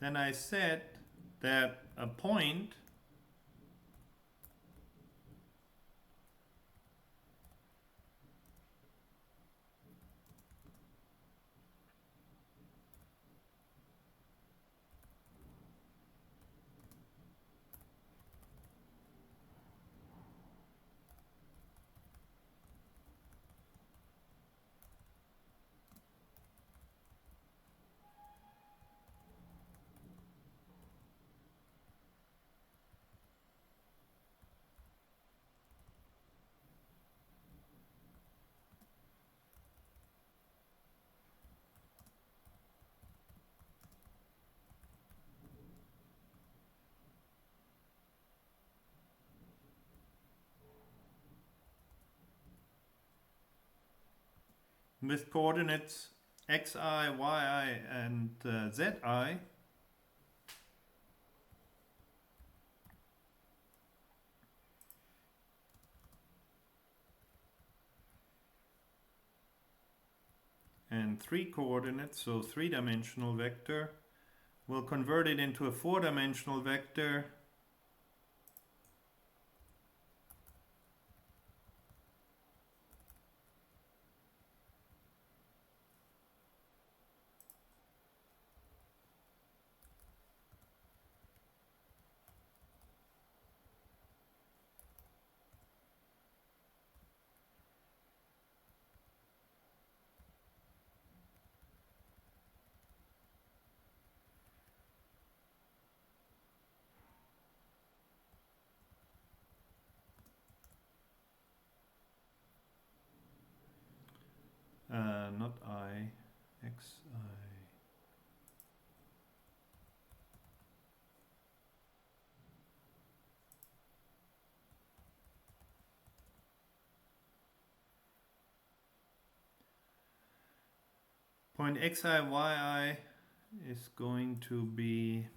S1: then I said that a point with coordinates xi, yi, and zi, and 3 coordinates, so 3-dimensional vector, we'll convert it into a 4-dimensional vector. Not I, xi. Point xi, yi is going to be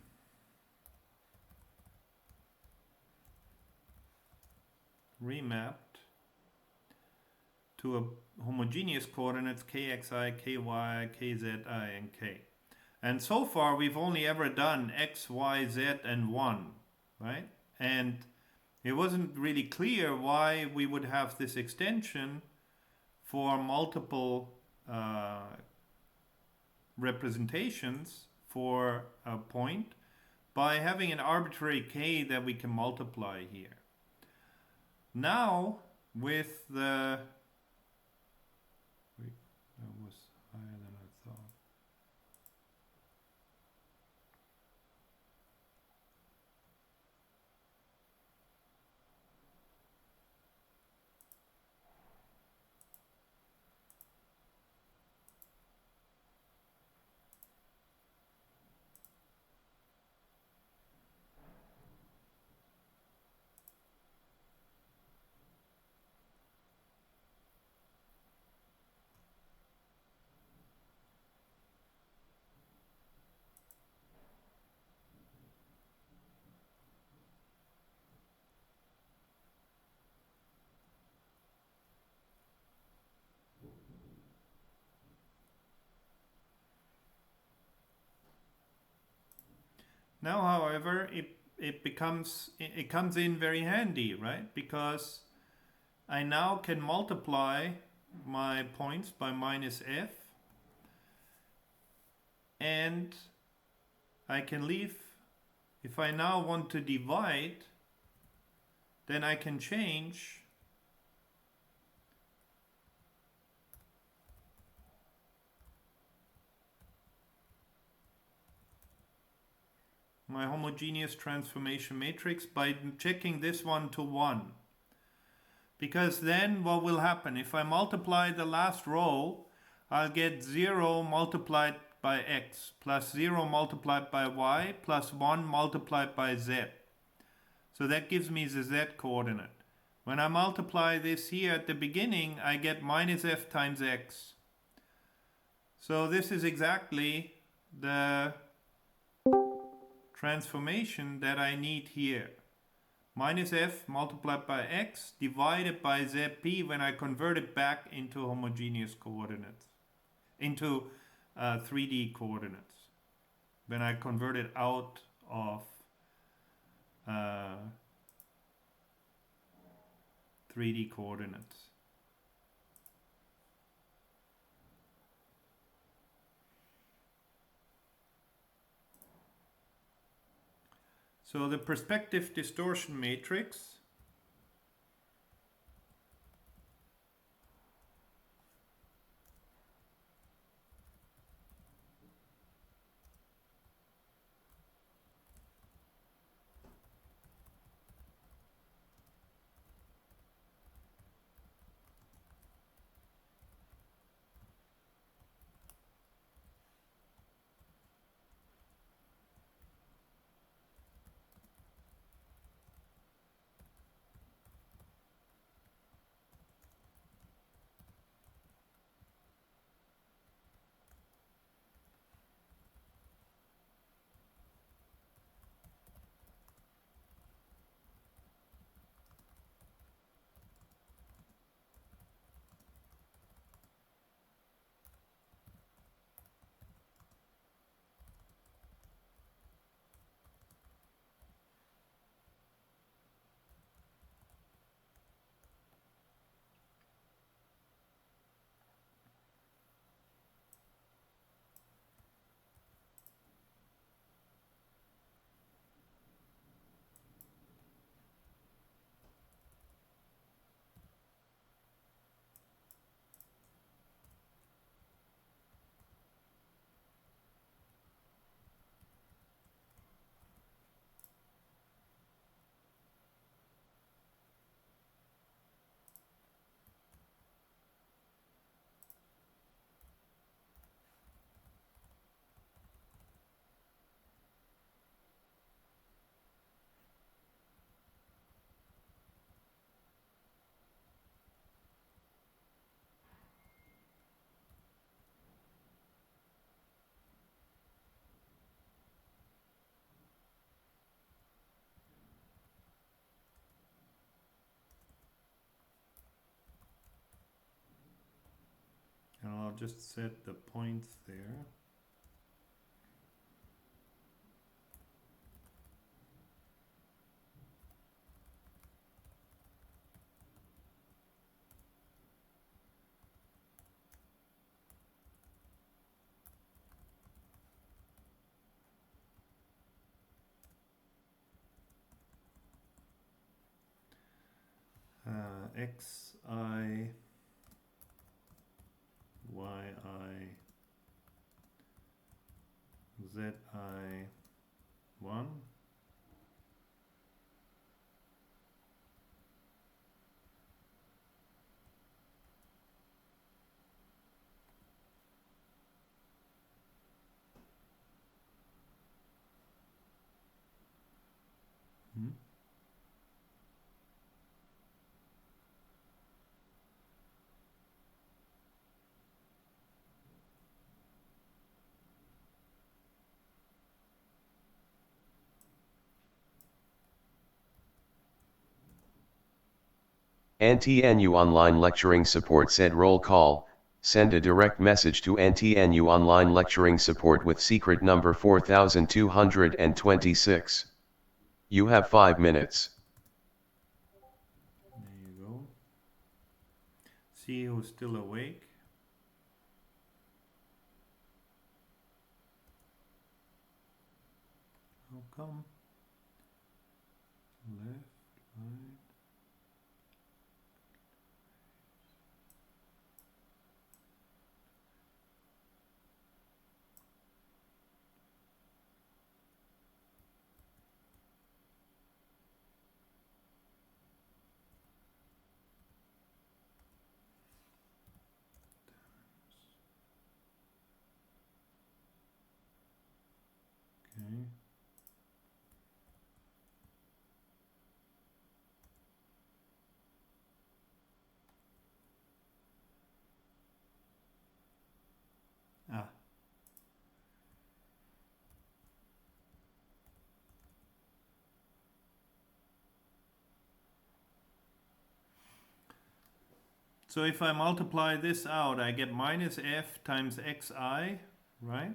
S1: remapped to a homogeneous coordinates kxi, ky, kzi, and k. And so far we've only ever done x, y, z, and 1, right? And it wasn't really clear why we would have this extension for multiple representations for a point by having an arbitrary k that we can multiply here. Now, with the... Wait, that was higher than I thought. Now, however, it comes in very handy, right? Because I now can multiply my points by minus f, and I can leave. If I now want to divide, then I can change my homogeneous transformation matrix by checking this one to 1. Because then what will happen? If I multiply the last row, I'll get 0 multiplied by x, plus 0 multiplied by y, plus 1 multiplied by z. So that gives me the z coordinate. When I multiply this here at the beginning, I get minus f times x. So this is exactly the transformation that I need here. Minus f multiplied by x divided by zp when I convert it back into homogeneous coordinates, into 3D coordinates. When I convert it out of 3D coordinates. So the perspective distortion matrix and I'll just set the points there. xi, yi, zi1.
S2: NTNU Online Lecturing Support said roll call, send a direct message to NTNU Online Lecturing Support with secret number 4226. You have 5 minutes.
S1: There you go. See who's still awake. How come? Left, right. Okay. Ah. So if I multiply this out, I get minus f times xi, right?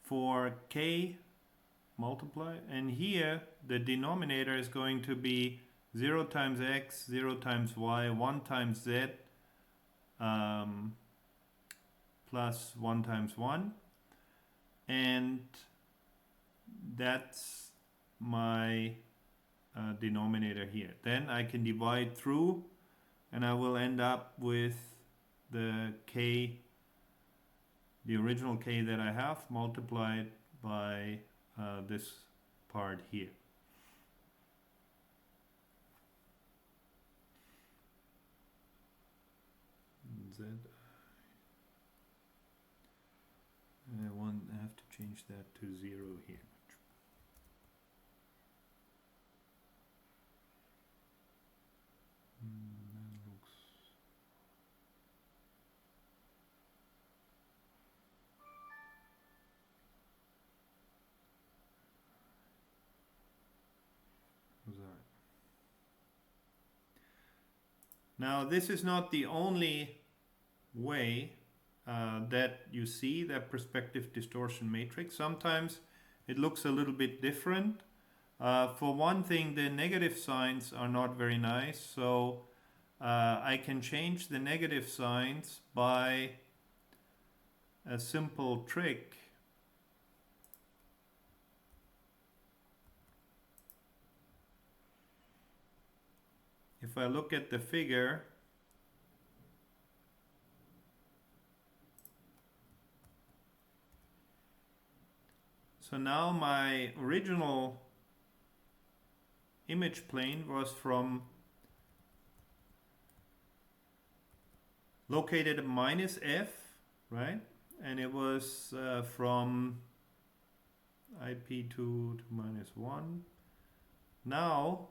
S1: For k multiply, and here the denominator is going to be 0 times x, 0 times y, 1 times z, plus 1 times 1, and that's my denominator here. Then I can divide through and I will end up with the k, the original k that I have, multiplied by this part here. Z. I have to change that to 0 here. That looks. Now this is not the only way that you see that perspective distortion matrix. Sometimes it looks a little bit different. For one thing, the negative signs are not very nice, so I can change the negative signs by a simple trick. If I look at the figure, so now my original image plane was from located at minus f, right? And it was from IP2 to minus 1. Now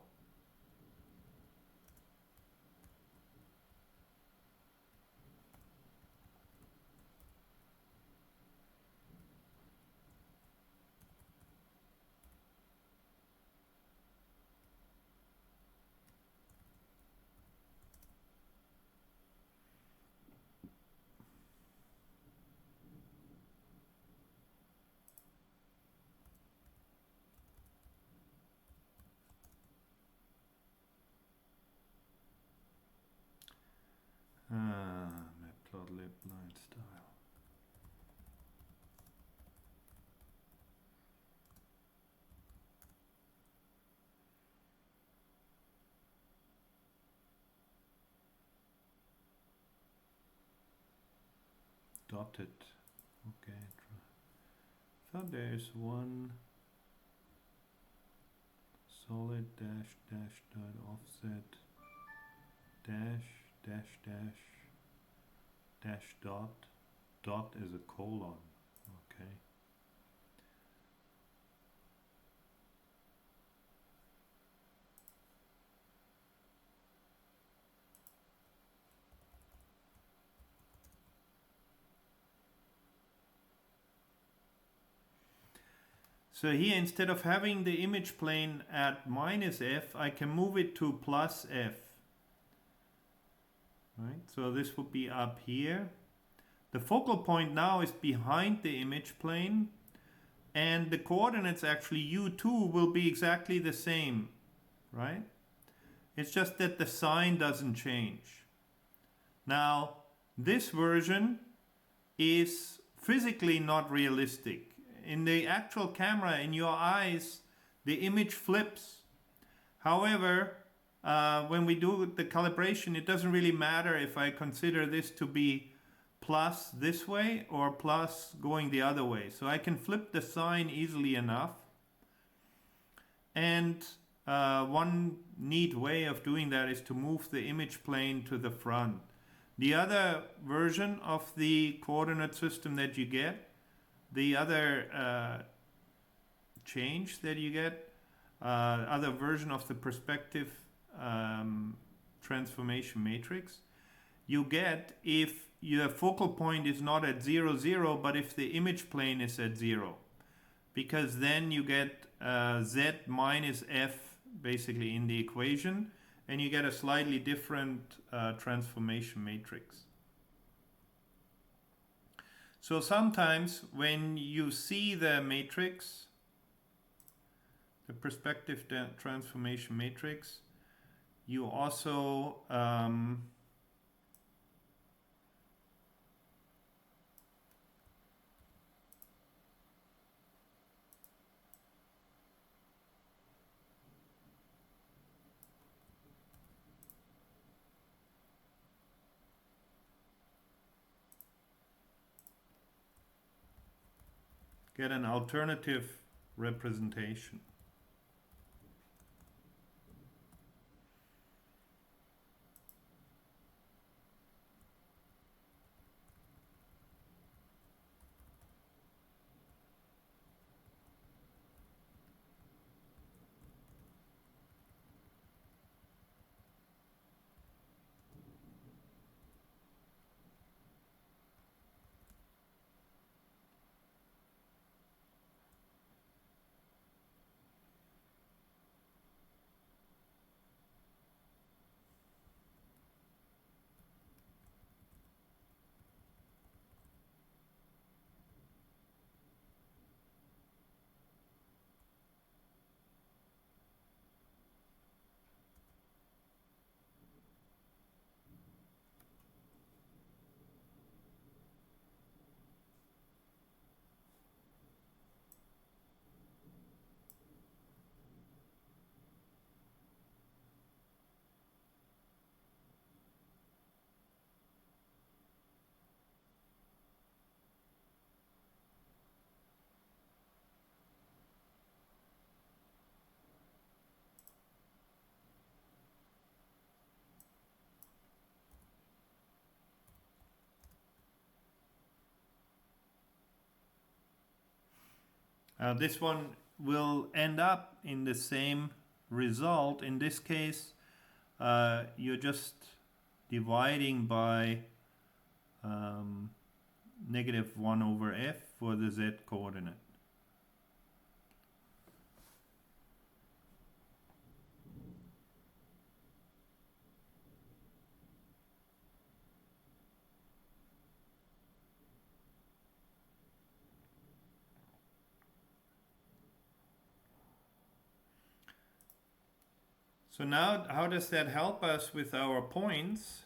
S1: Matplotlib line style. dotted. Okay, thought there's one solid dash dash dot offset dash dash dash dash dot. Dot is a colon. Okay. So here, instead of having the image plane at minus f, I can move it to plus f. Right? So this would be up here. The focal point now is behind the image plane, and the coordinates actually u2 will be exactly the same, right? It's just that the sign doesn't change. Now, this version is physically not realistic. In the actual camera, in your eyes, the image flips. However, when we do the calibration, it doesn't really matter if I consider this to be plus this way or plus going the other way. So I can flip the sign easily enough. And one neat way of doing that is to move the image plane to the front. The other version of the coordinate system that you get, the other change that you get, other version of the perspective transformation matrix, you get if your focal point is not at 0, 0, but if the image plane is at 0. Because then you get z minus f basically in the equation, and you get a slightly different transformation matrix. So sometimes when you see the matrix, the perspective transformation matrix, you also get an alternative representation. This one will end up in the same result. In this case, you're just dividing by negative 1 over f for the z coordinate. So now, how does that help us with our points?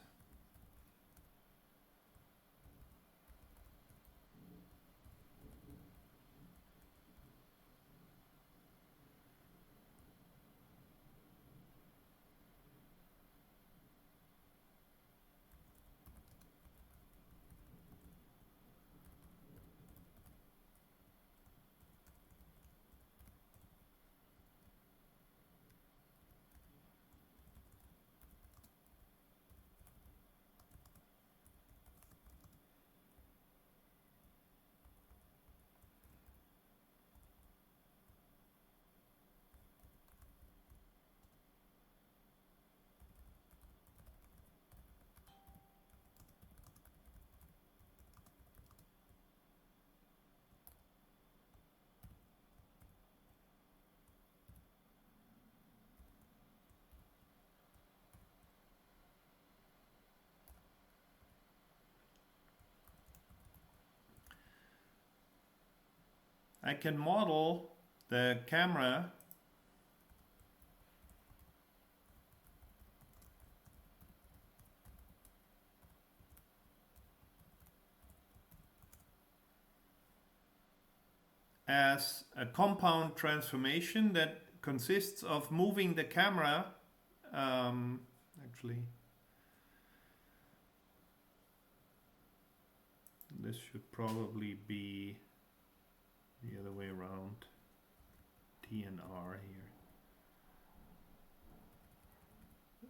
S1: I can model the camera as a compound transformation that consists of moving the camera, actually this should probably be the other way around, T and R here.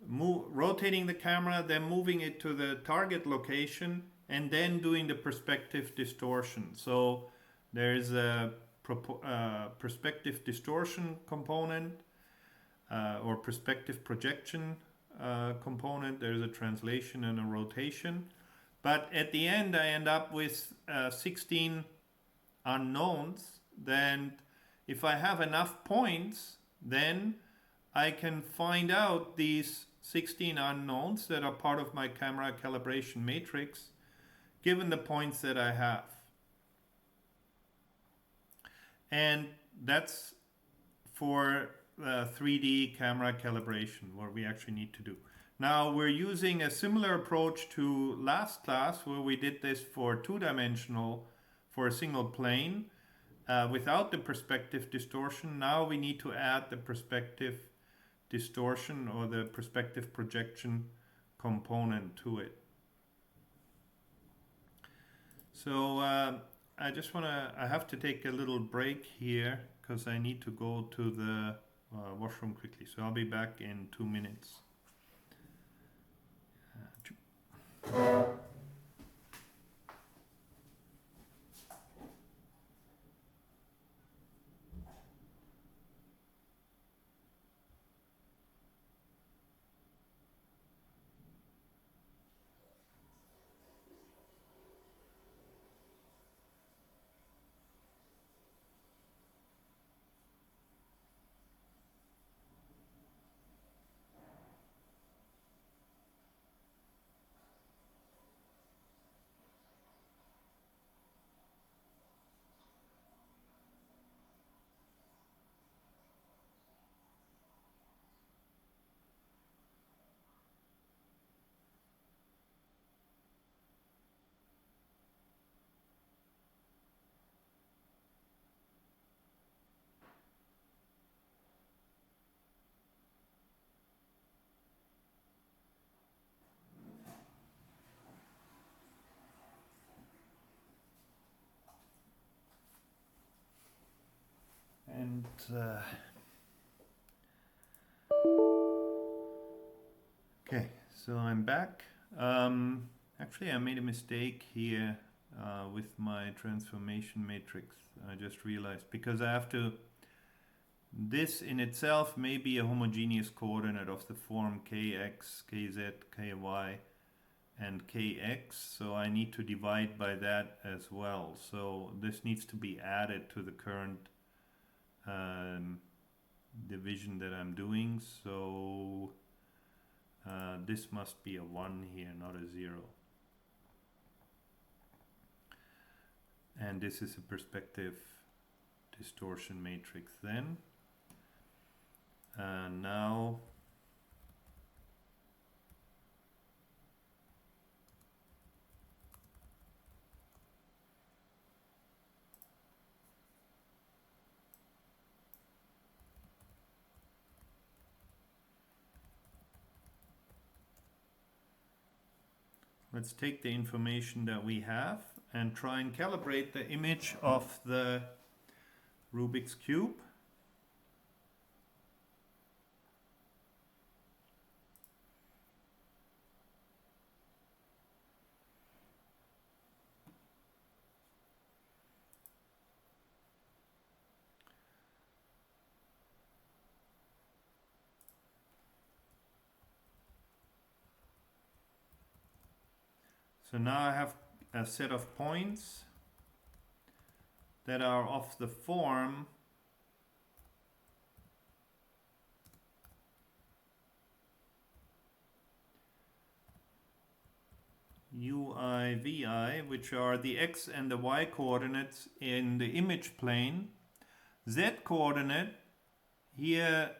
S1: Rotating the camera, then moving it to the target location, and then doing the perspective distortion. So there's a perspective distortion component or perspective projection component. There's a translation and a rotation. But at the end, I end up with 16 unknowns. Then if I have enough points, then I can find out these 16 unknowns that are part of my camera calibration matrix, given the points that I have. And that's for 3D camera calibration, what we actually need to do. Now we're using a similar approach to last class, where we did this for two-dimensional, for a single plane, without the perspective distortion. Now we need to add the perspective distortion or the perspective projection component to it. So I have to take a little break here because I need to go to the washroom quickly. So I'll be back in 2 minutes. And okay, so I'm back. Actually, I made a mistake here with my transformation matrix. I just realized, because I have to, this in itself may be a homogeneous coordinate of the form kx, kz, ky, and kx, so I need to divide by that as well. So this needs to be added to the current division that I'm doing. So this must be a 1 here, not a 0. And this is a perspective distortion matrix then. Now let's take the information that we have and try and calibrate the image of the Rubik's Cube. So now I have a set of points that are of the form ui, vi, which are the x and the y coordinates in the image plane. Z coordinate here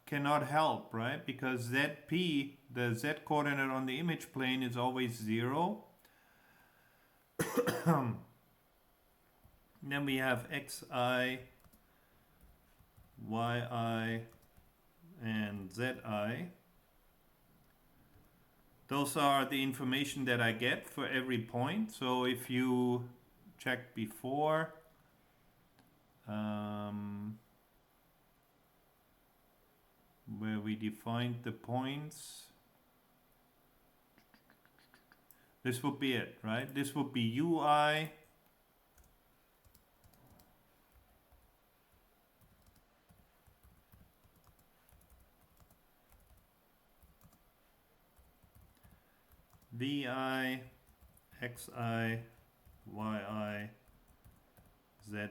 S1: cannot help, right? Because zp, the z coordinate on the image plane, is always 0. Then we have xi, yi, and zi. Those are the information that I get for every point. So if you check before, where we defined the points, this would be it, right? This would be ui, vi, xi, yi, zi.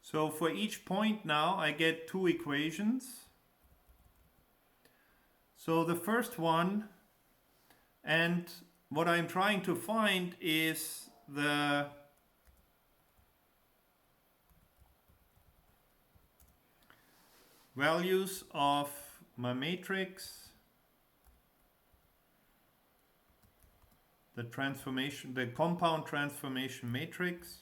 S1: So for each point now I get two equations. So the first one, and what I'm trying to find is the values of my matrix, the transformation, the compound transformation matrix.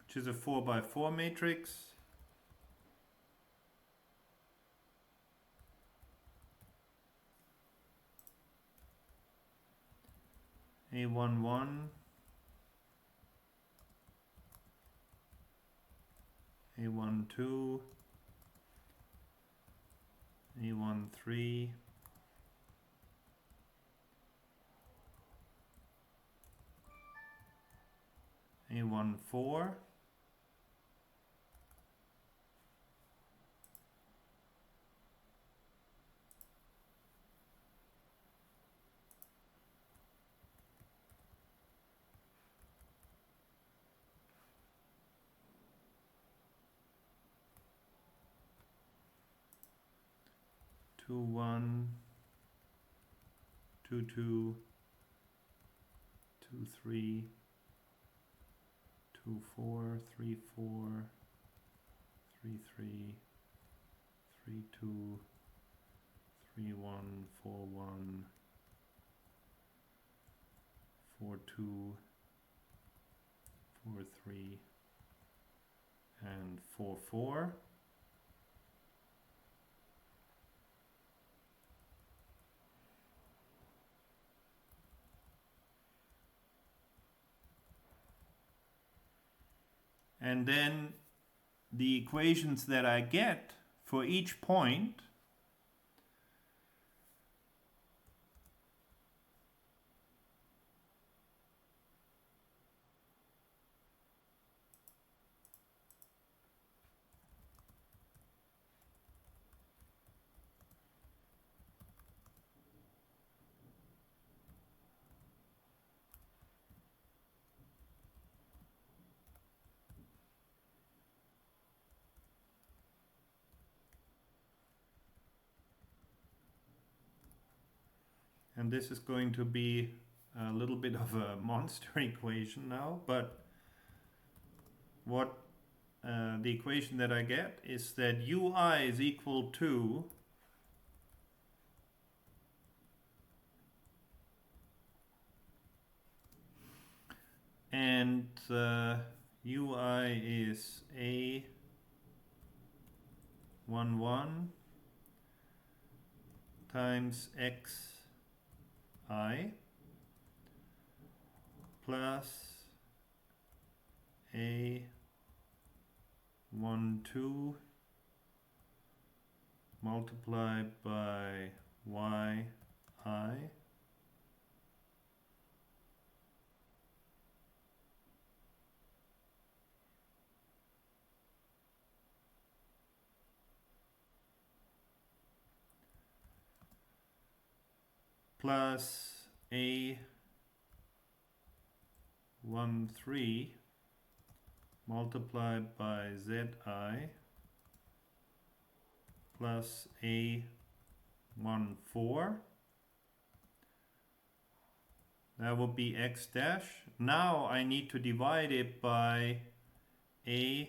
S1: Which is a 4x4 matrix. A11, A12, A13, A14, two, 1, 2, 2, 2, 3, 2, 4, 3, 4, 3, 3, 3, 2, 3, 1, 4, 1, 4, 2, 4, 3, and 4, 4. And then the equations that I get for each point and this is going to be a little bit of a monster equation now, but what the equation that I get is that ui is equal to and ui is a11 times xi plus a12 multiplied by yi plus a13 multiplied by zi plus a14. That would be x dash. Now I need to divide it by a41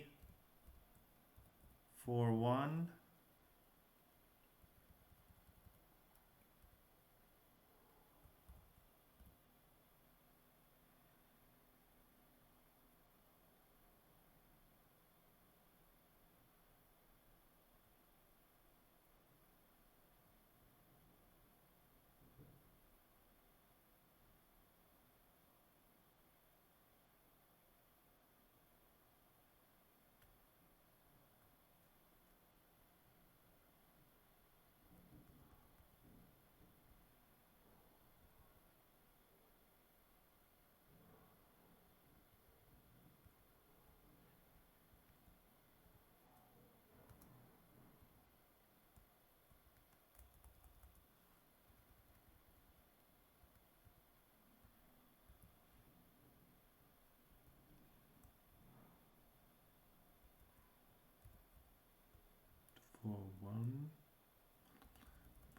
S1: 41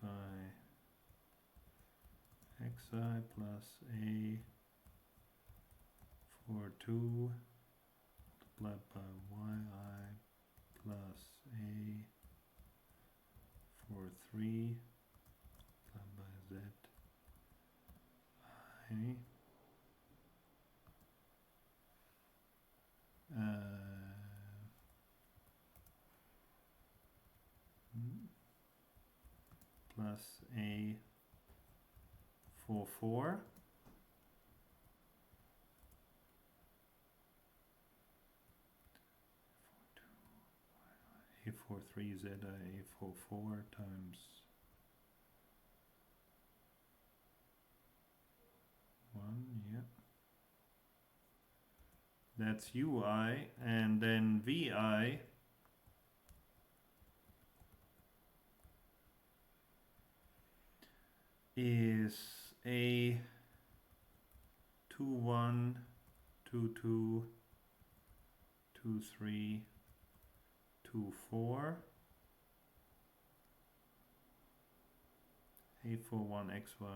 S1: by xi plus a42 multiplied by yi plus a43 multiplied by zi plus a44 a43 zi a44 times 1, yeah. That's ui, and then vi is a 21 22 23 24 a41 xy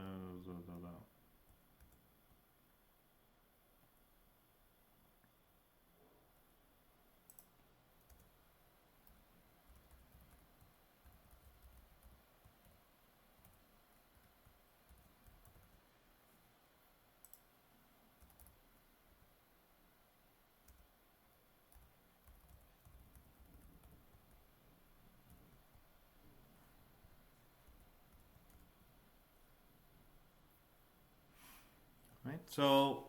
S1: right? So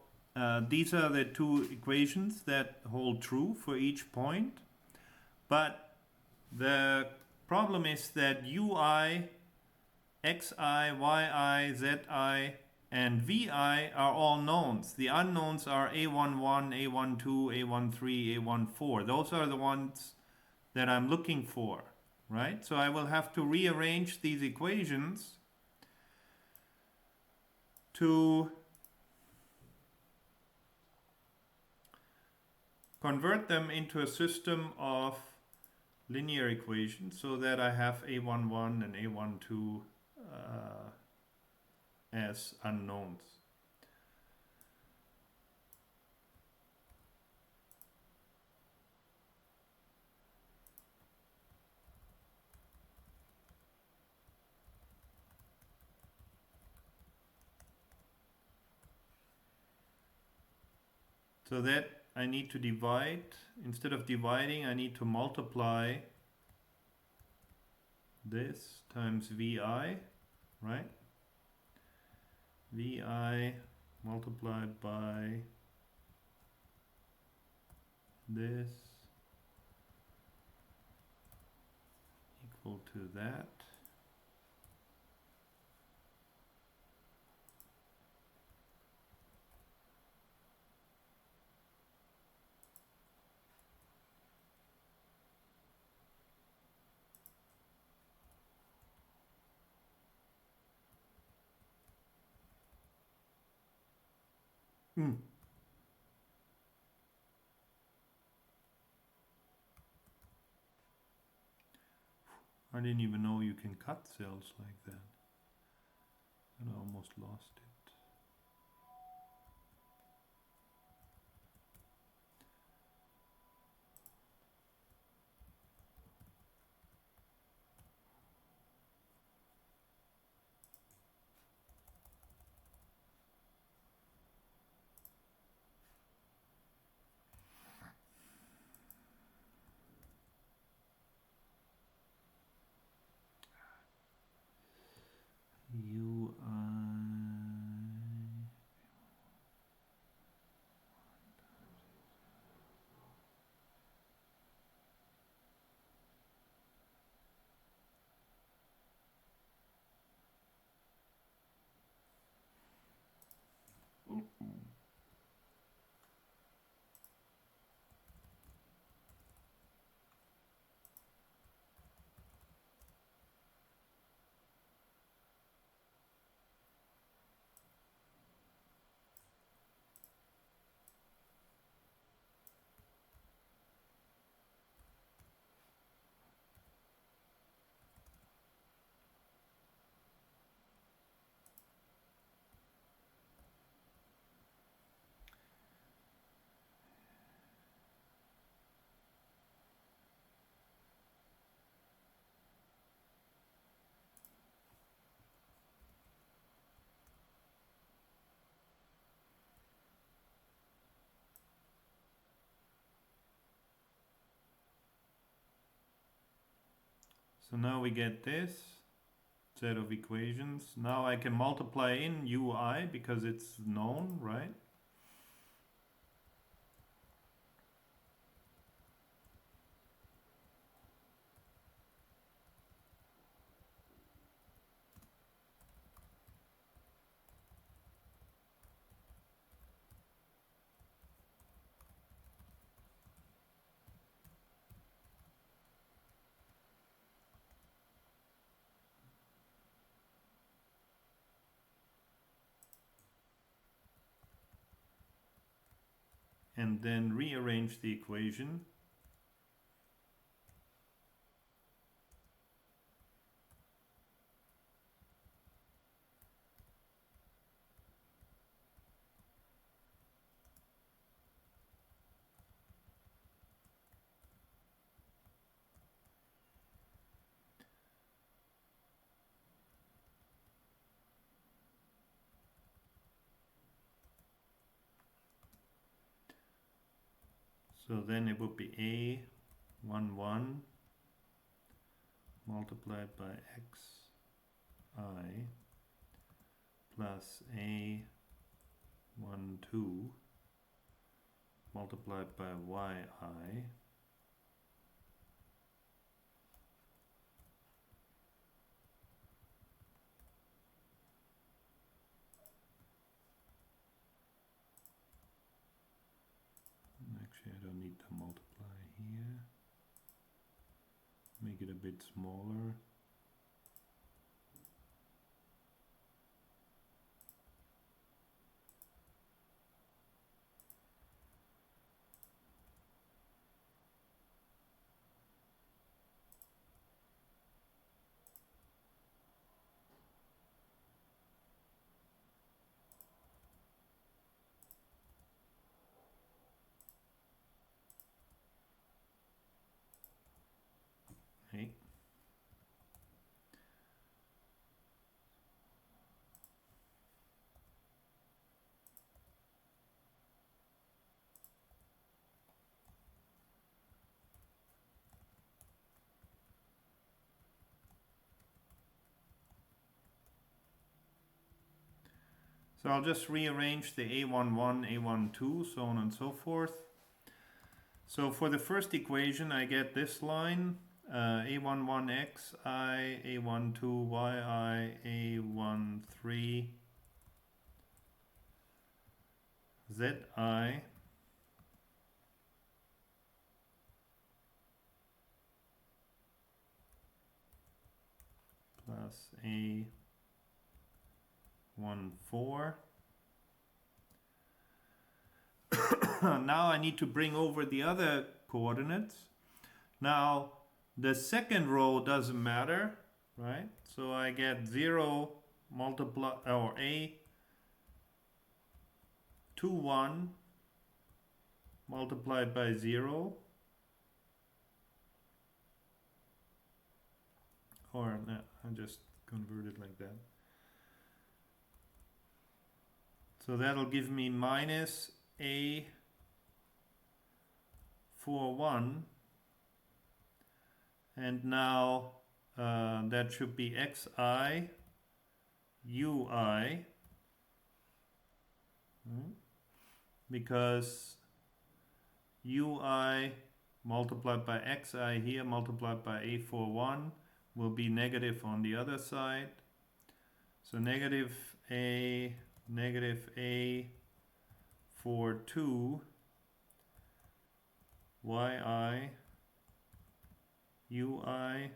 S1: these are the two equations that hold true for each point, but the problem is that ui, xi, yi, zi, and vi are all knowns. The unknowns are a11, a12, a13, a14. Those are the ones that I'm looking for, right? So I will have to rearrange these equations to convert them into a system of linear equations so that I have a11 and a12 as unknowns. So that I need to divide. Instead of dividing, I need to multiply this times VI, right? VI multiplied by this equal to that. I didn't even know you can cut cells like that. And I almost lost it. So now we get this set of equations. Now I can multiply in ui because it's known, right? And then rearrange the equation. So then it would be A11 multiplied by xi plus A12 multiplied by yi actually I don't need to multiply here, make it a bit smaller. Hey. So I'll just rearrange the A11, A12, so on and so forth. So for the first equation, I get this line, A11xi, A12yi, A13 zi plus A14. Now I need to bring over the other coordinates. Now the second row doesn't matter, right? So I get 0 multiply or A21 multiplied by 0, or no, I just convert it like that. So that'll give me minus A41, and now that should be xi ui, because ui multiplied by xi here multiplied by A41 will be negative on the other side. So negative A42 yi ui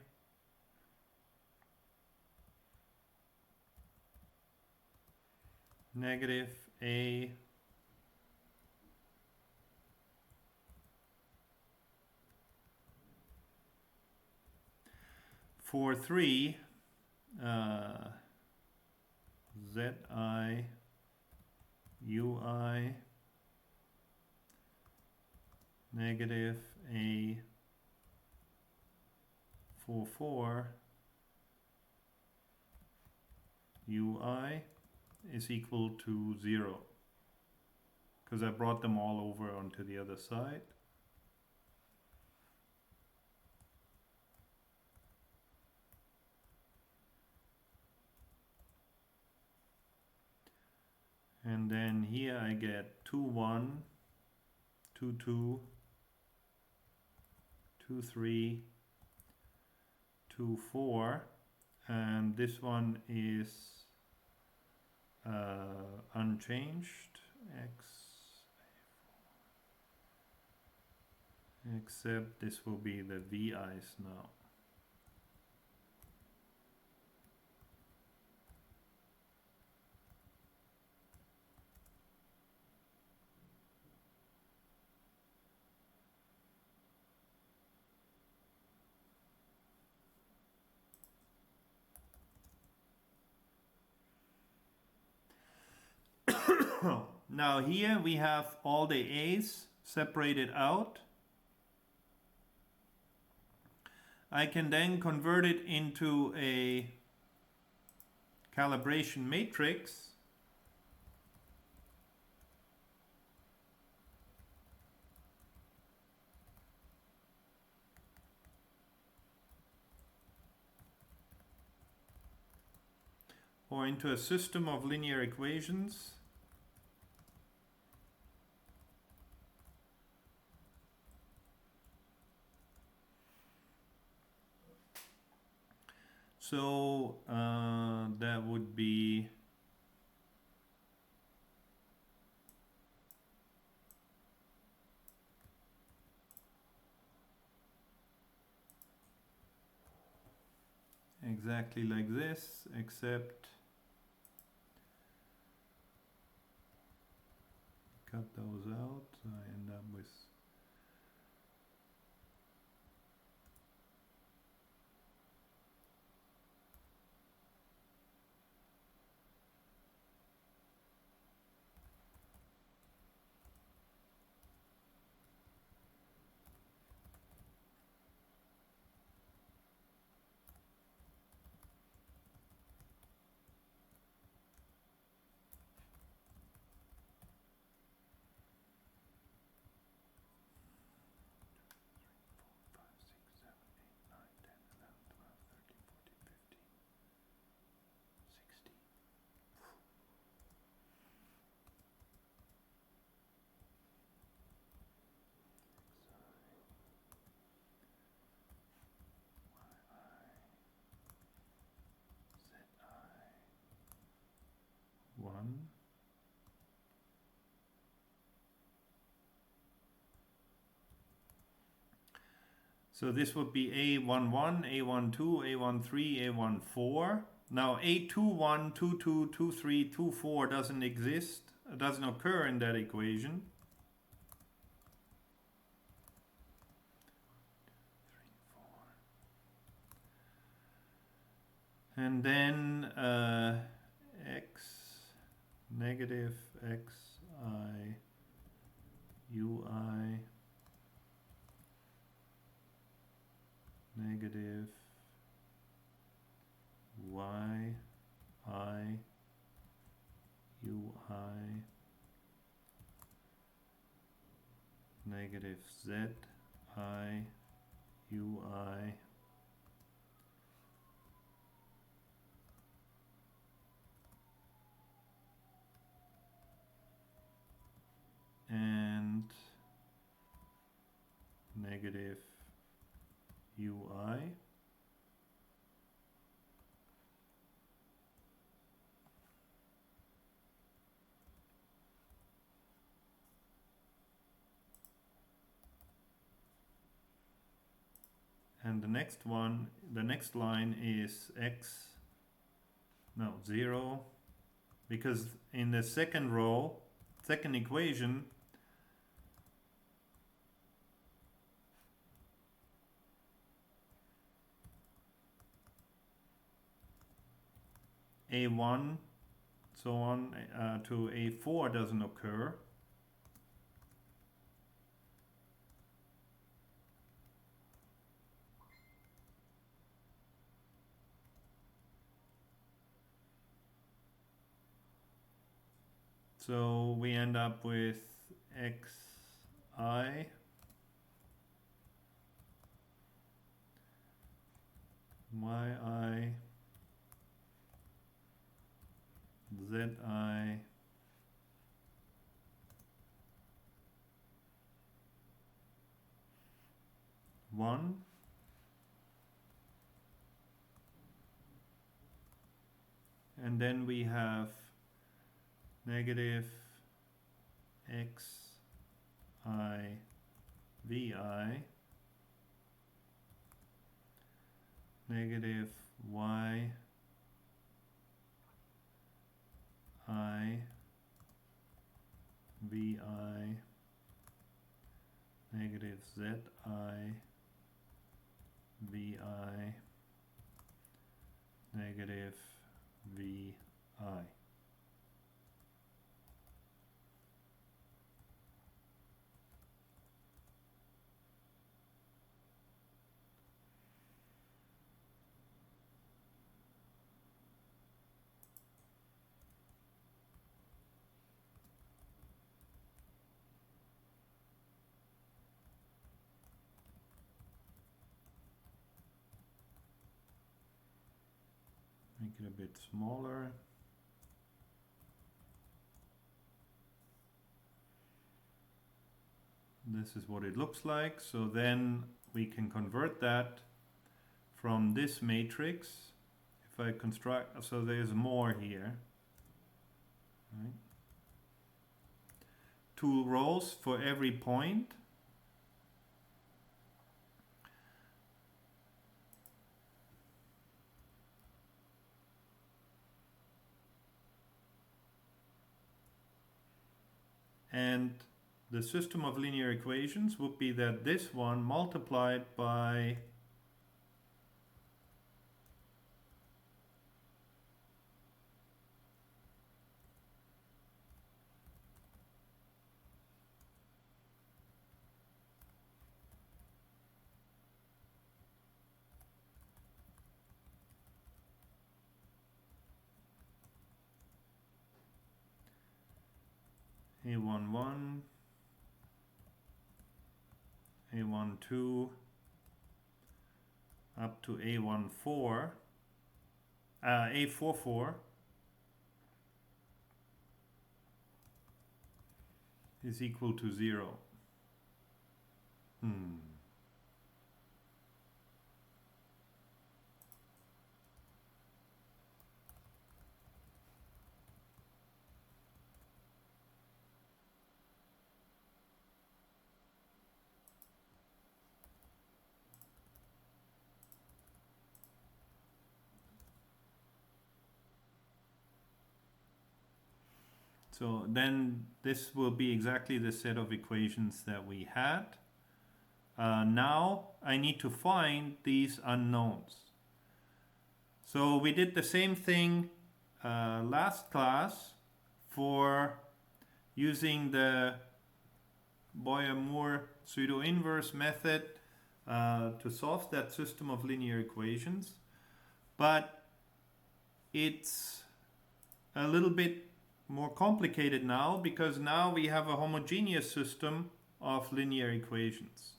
S1: negative A for 3 zi ui negative A44 ui is equal to 0, because I brought them all over onto the other side. And then here I get 2, 1, 2, 2, 2, 3, 2, 4, and this one is unchanged, except this will be the VI's now. Now here we have all the A's separated out. I can then convert it into a calibration matrix. Or into a system of linear equations. So that would be exactly like this, except cut those out, so I end up with So this would be A11, A12, A13, A14. Now A21, 22, 23, 24 doesn't exist, doesn't occur in that equation. And then x, negative xi, ui, negative y, I, ui, negative z, I, ui, and negative ui. And the next one, the next line is x, no, 0, because in the second row, second equation, A1, so on to A4 doesn't occur. So we end up with xi yi zi 1, and then we have negative x I vi negative y I vi negative z I vi negative vi. Make it a bit smaller. This is what it looks like. So then we can convert that from this matrix. If I construct, so there's more here. Right? 2 rows for every point. And the system of linear equations would be that this one multiplied by A11, A12 up to A14, A44 is equal to 0. So then this will be exactly the set of equations that we had. Now I need to find these unknowns. So we did the same thing last class for using the Boyer-Moore pseudo-inverse method to solve that system of linear equations. But it's a little bit more complicated now, because now we have a homogeneous system of linear equations.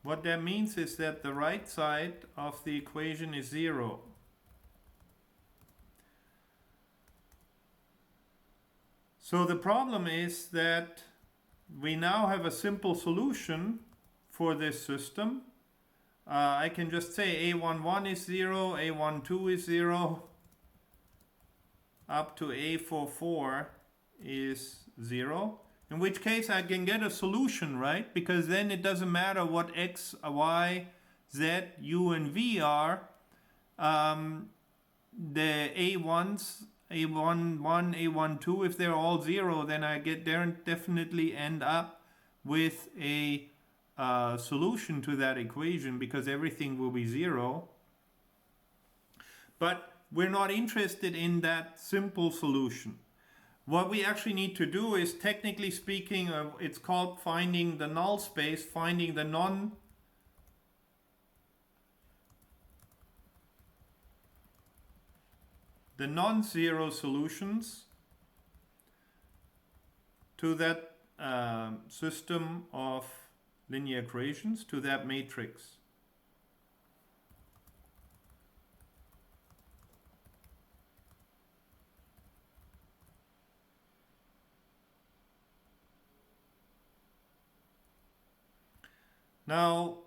S1: What that means is that the right side of the equation is 0. So the problem is that we now have a simple solution for this system. I can just say A11 is 0, A12 is 0, up to A44 is 0. In which case I can get a solution, right? Because then it doesn't matter what x, y, z, u, and v are. The A1s, A11, A12, if they're all 0, then I definitely end up with a solution to that equation, because everything will be 0. But we're not interested in that simple solution. What we actually need to do is, technically speaking, it's called finding the null space, finding the non-zero solutions to that system of linear equations, to that matrix. Now,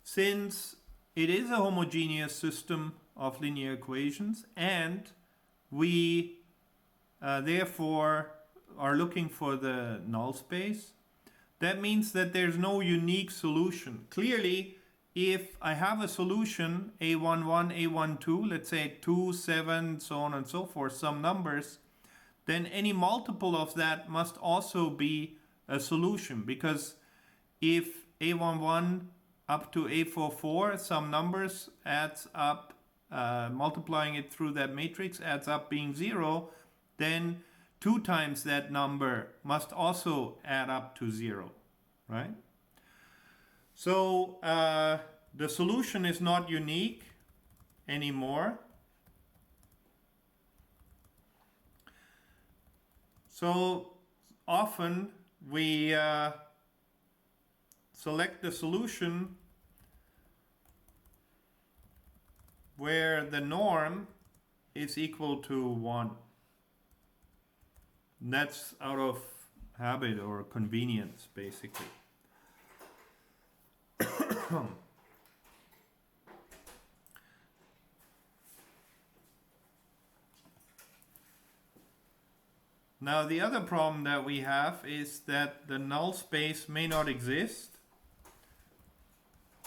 S1: since it is a homogeneous system of linear equations, and we therefore are looking for the null space, that means that there's no unique solution. Clearly, if I have a solution, A11, A12, let's say 2, 7, so on and so forth, some numbers, then any multiple of that must also be a solution, because if A11 up to A44, some numbers adds up, multiplying it through that matrix adds up being 0, then 2 times that number must also add up to 0, right? So the solution is not unique anymore. So often we select the solution where the norm is equal to 1. And that's out of habit or convenience, basically. Now the other problem that we have is that the null space may not exist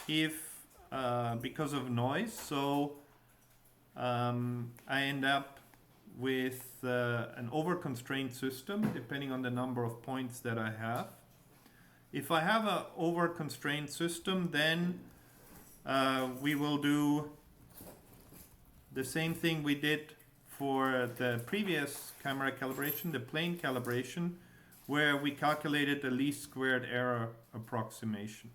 S1: if because of noise. So I end up with an over-constrained system depending on the number of points that I have. If I have an over-constrained system, then we will do the same thing we did for the previous camera calibration, the plane calibration, where we calculated the least squared error approximation.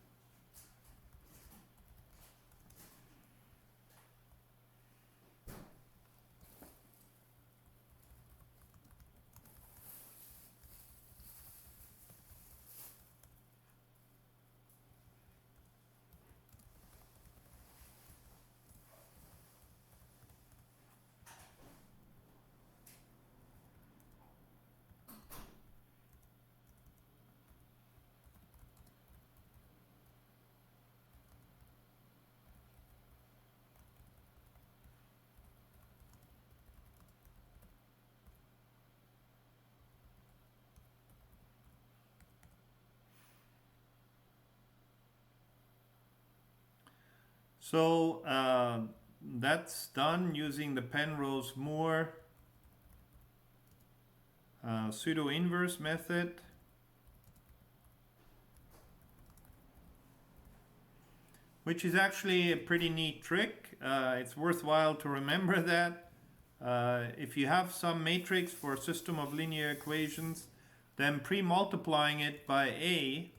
S1: So that's done using the Penrose-Moore pseudo-inverse method. Which is actually a pretty neat trick. It's worthwhile to remember that. If you have some matrix for a system of linear equations, then pre-multiplying it by A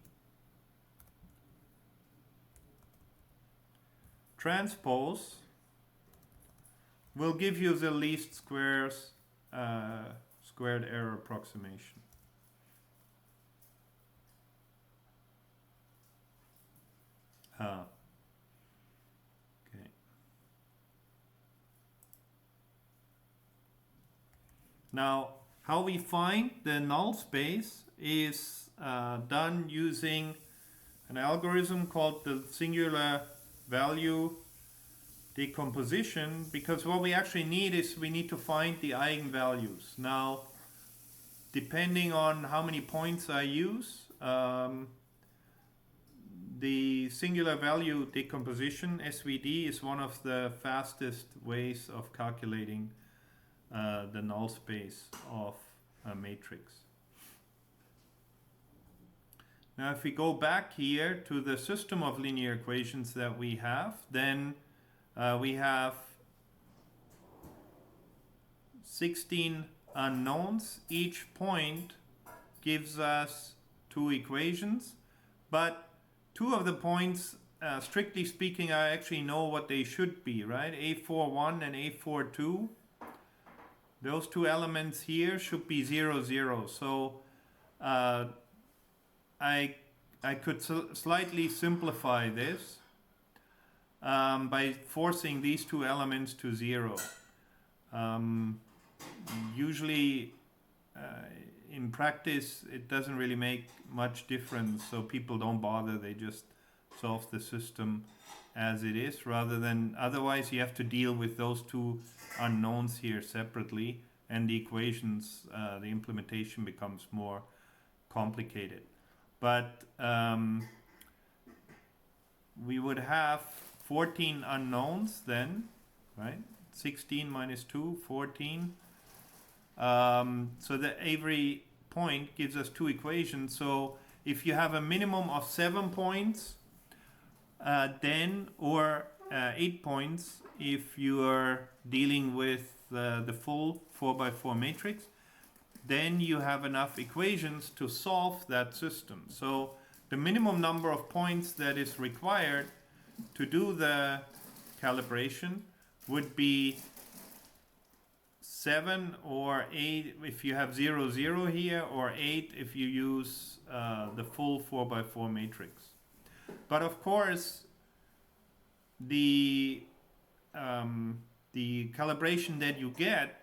S1: transpose will give you the least squares squared error approximation. Okay. Now, how we find the null space is done using an algorithm called the singular value decomposition, because what we actually need is we need to find the eigenvalues. Now, depending on how many points I use, the singular value decomposition, SVD, is one of the fastest ways of calculating the null space of a matrix. Now if we go back here to the system of linear equations that we have, then we have 16 unknowns. Each point gives us 2 equations, but 2 of the points, strictly speaking, I actually know what they should be, right? A41 and A42. Those 2 elements here should be 0, 0. So I could slightly simplify this by forcing these 2 elements to 0. Usually in practice it doesn't really make much difference, so people don't bother, they just solve the system as it is, rather than otherwise you have to deal with those 2 unknowns here separately, and the equations, the implementation becomes more complicated. But we would have 14 unknowns then, right? 16 minus 2, 14. So that every point gives us 2 equations. So if you have a minimum of 7 points, then, or 8 points if you are dealing with the full 4x4 matrix, then you have enough equations to solve that system. So the minimum number of points that is required to do the calibration would be 7 or 8 if you have 0, 0 here, or 8 if you use the full 4x4 matrix. But of course, the calibration that you get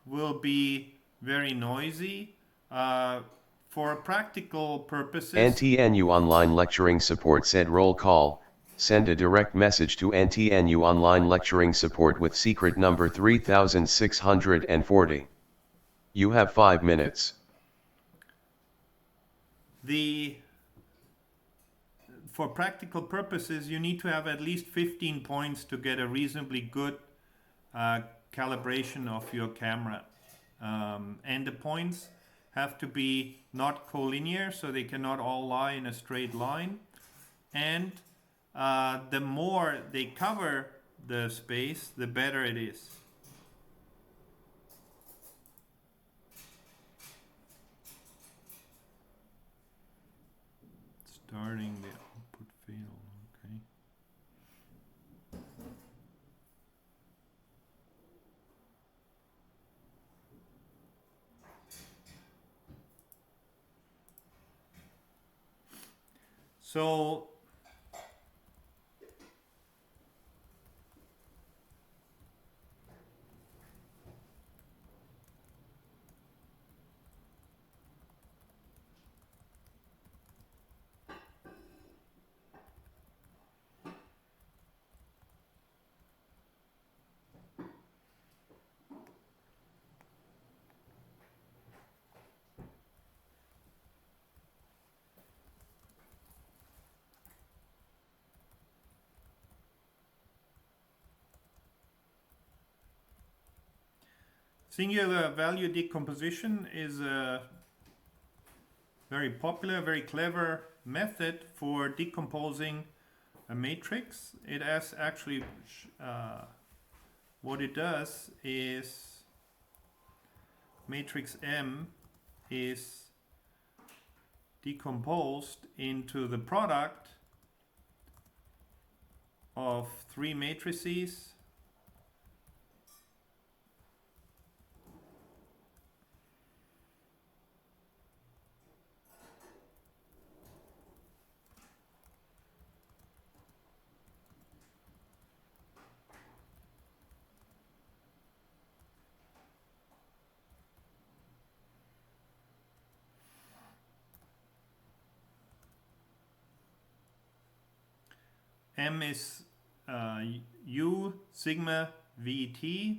S1: will be very noisy. For practical purposes,
S2: NTNU Online Lecturing Support said roll call. Send a direct message to NTNU Online Lecturing Support with secret number 3640. You have 5 minutes.
S1: For practical purposes, you need to have at least 15 points to get a reasonably good calibration of your camera. And the points have to be not collinear, so they cannot all lie in a straight line. And the more they cover the space, the better it is. Starting the output field, okay. So Singular value decomposition is a very popular, very clever method for decomposing a matrix. It has actually, what it does is matrix M is decomposed into the product of three matrices M is U sigma VT.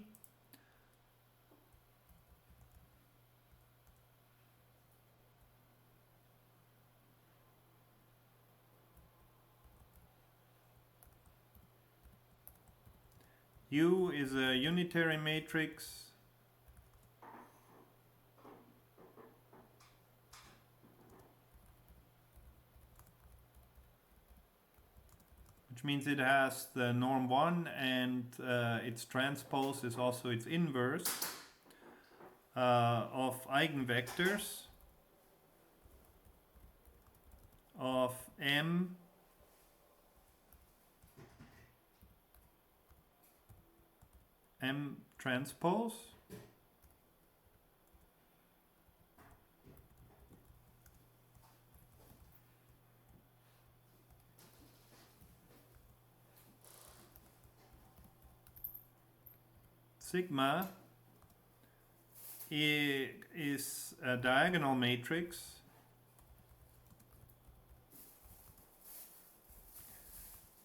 S1: U is a unitary matrix which means it has the norm 1 and its transpose is also its inverse of eigenvectors of M transpose sigma is a diagonal matrix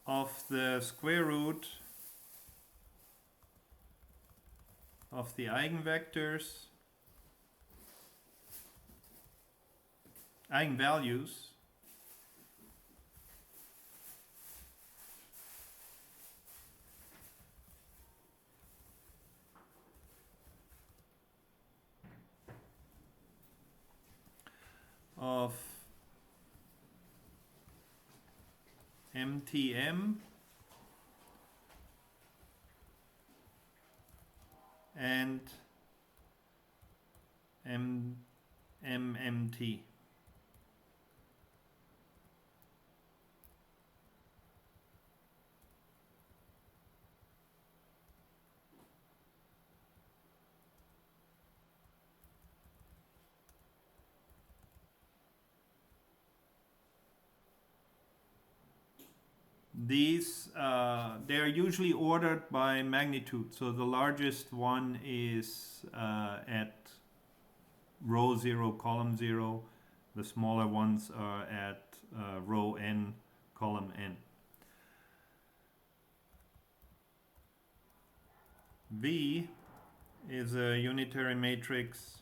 S1: of the square root of the eigenvectors, eigenvalues of MTM and MMT. These they are usually ordered by magnitude. So the largest one is at row 0, column 0. The smaller ones are at row n, column n. V is a unitary matrix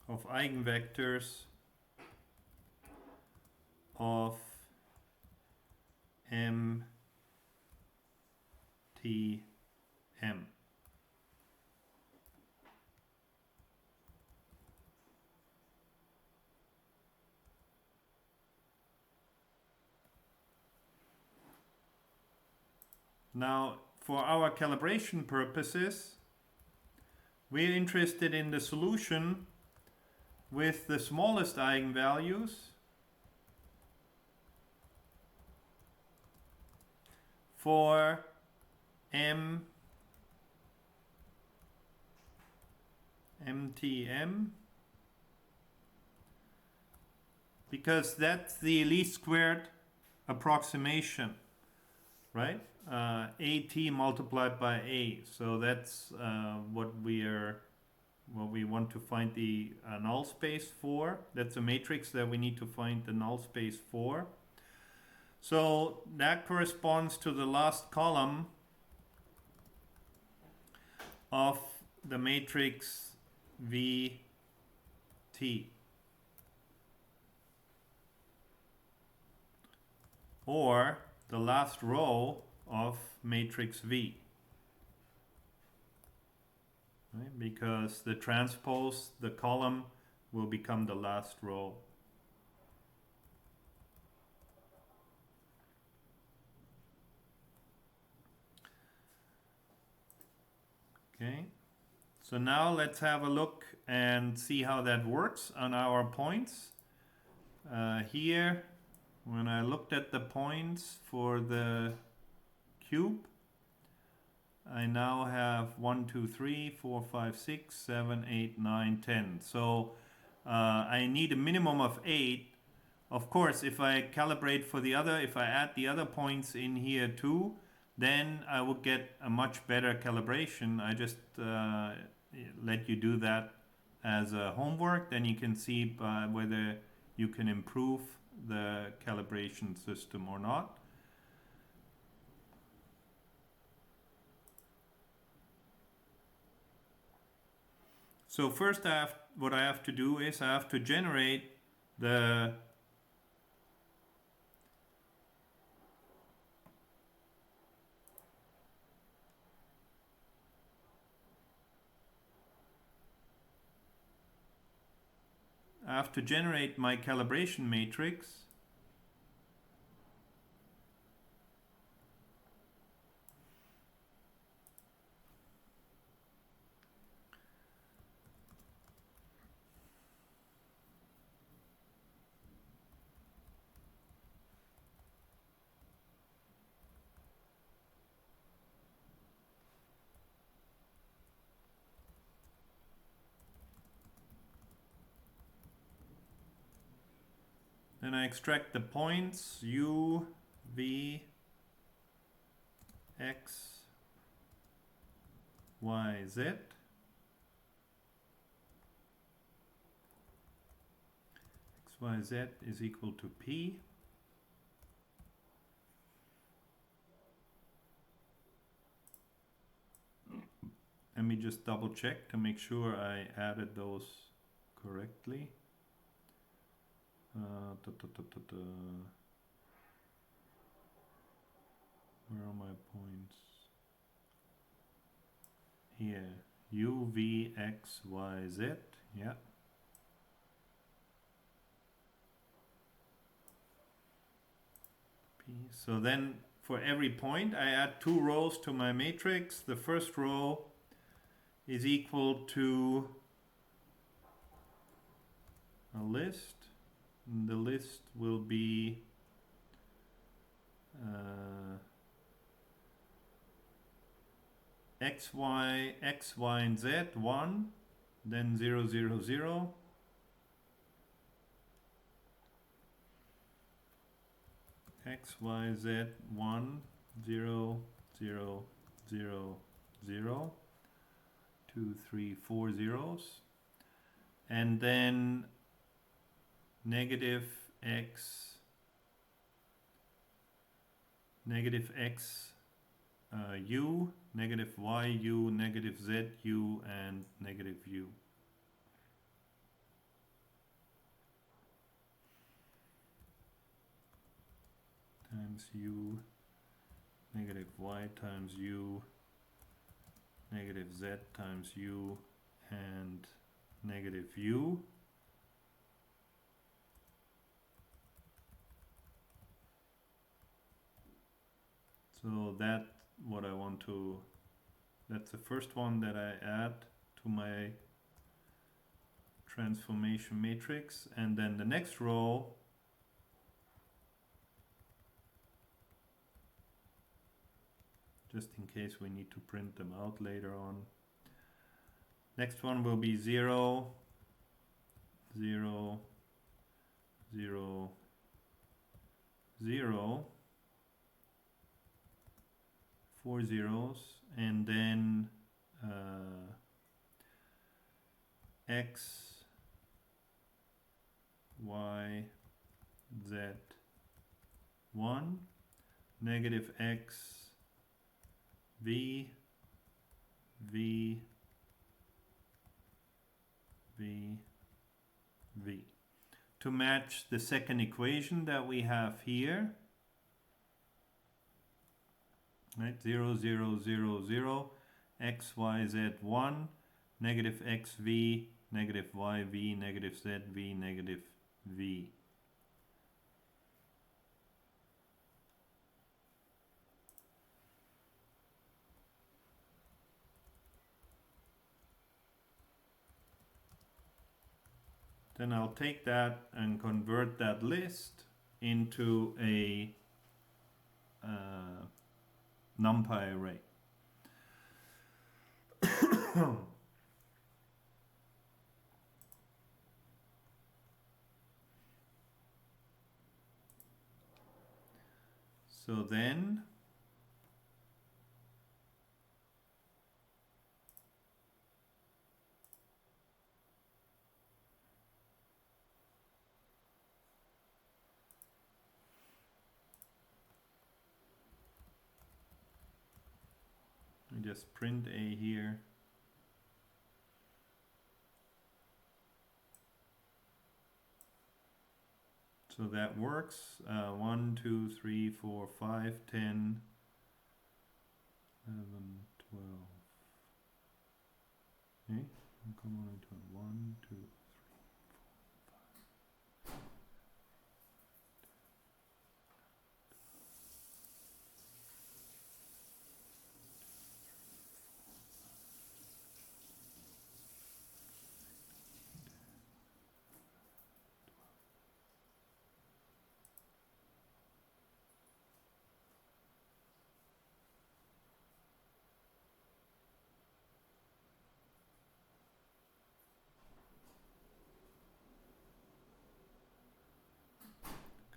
S1: of eigenvectors of M T M. Now, for our calibration purposes, we're interested in the solution with the smallest eigenvalues for MTM, because that's the least squared approximation, right? AT multiplied by A. So that's what we want to find the null space for. That's a matrix that we need to find the null space for. So that corresponds to the last column of the matrix VT. Or the last row of matrix V. Right? Because the transpose, the column, will become the last row. Okay, so now let's have a look and see how that works on our points. Here, when I looked at the points for the cube, I now have 1, 2, 3, 4, 5, 6, 7, 8, 9, 10. So I need a minimum of 8. Of course, if I calibrate for the other, if I add the other points in here too, then I will get a much better calibration. I just let you do that as a homework. Then you can see whether you can improve the calibration system or not. So first what I have to do is I have to generate the my calibration matrix. Then I extract the points U, V, X, Y, Z. X, Y, Z is equal to P. Let me just double check to make sure I added those correctly. Where are my points? Here, U, V, X, Y, Z. Yeah. P. So then for every point I add 2 rows to my matrix. The first row is equal to a list. And the list will be X, Y, and Z 1, then 0, 0, 0. X, Y, Z 1, 0, 0, 0, 0. 2, 3, 4 zeros. And then negative X, U, negative Y, U, negative Z, U, and negative U. Times U, negative Y times U, negative Z times U, and negative U. So that's what I want to, that's the first one that I add to my transformation matrix. And then the next row just in case we need to print them out later on. Next one will be 0, 0, 0, 0, 4 zeros, and then X, Y, Z, 1, negative X, V, V, V, V. To match the second equation that we have here. right? 0, 0, 0, 0, x, y, z, 1, negative x, v, negative y, v, negative z, v, negative v. Then I'll take that and convert that list into a NumPy array. So then we just print a here. So that works. 1, 2, 3, 4, 5, 10, 11, 12. Okay, come on into 1, 2.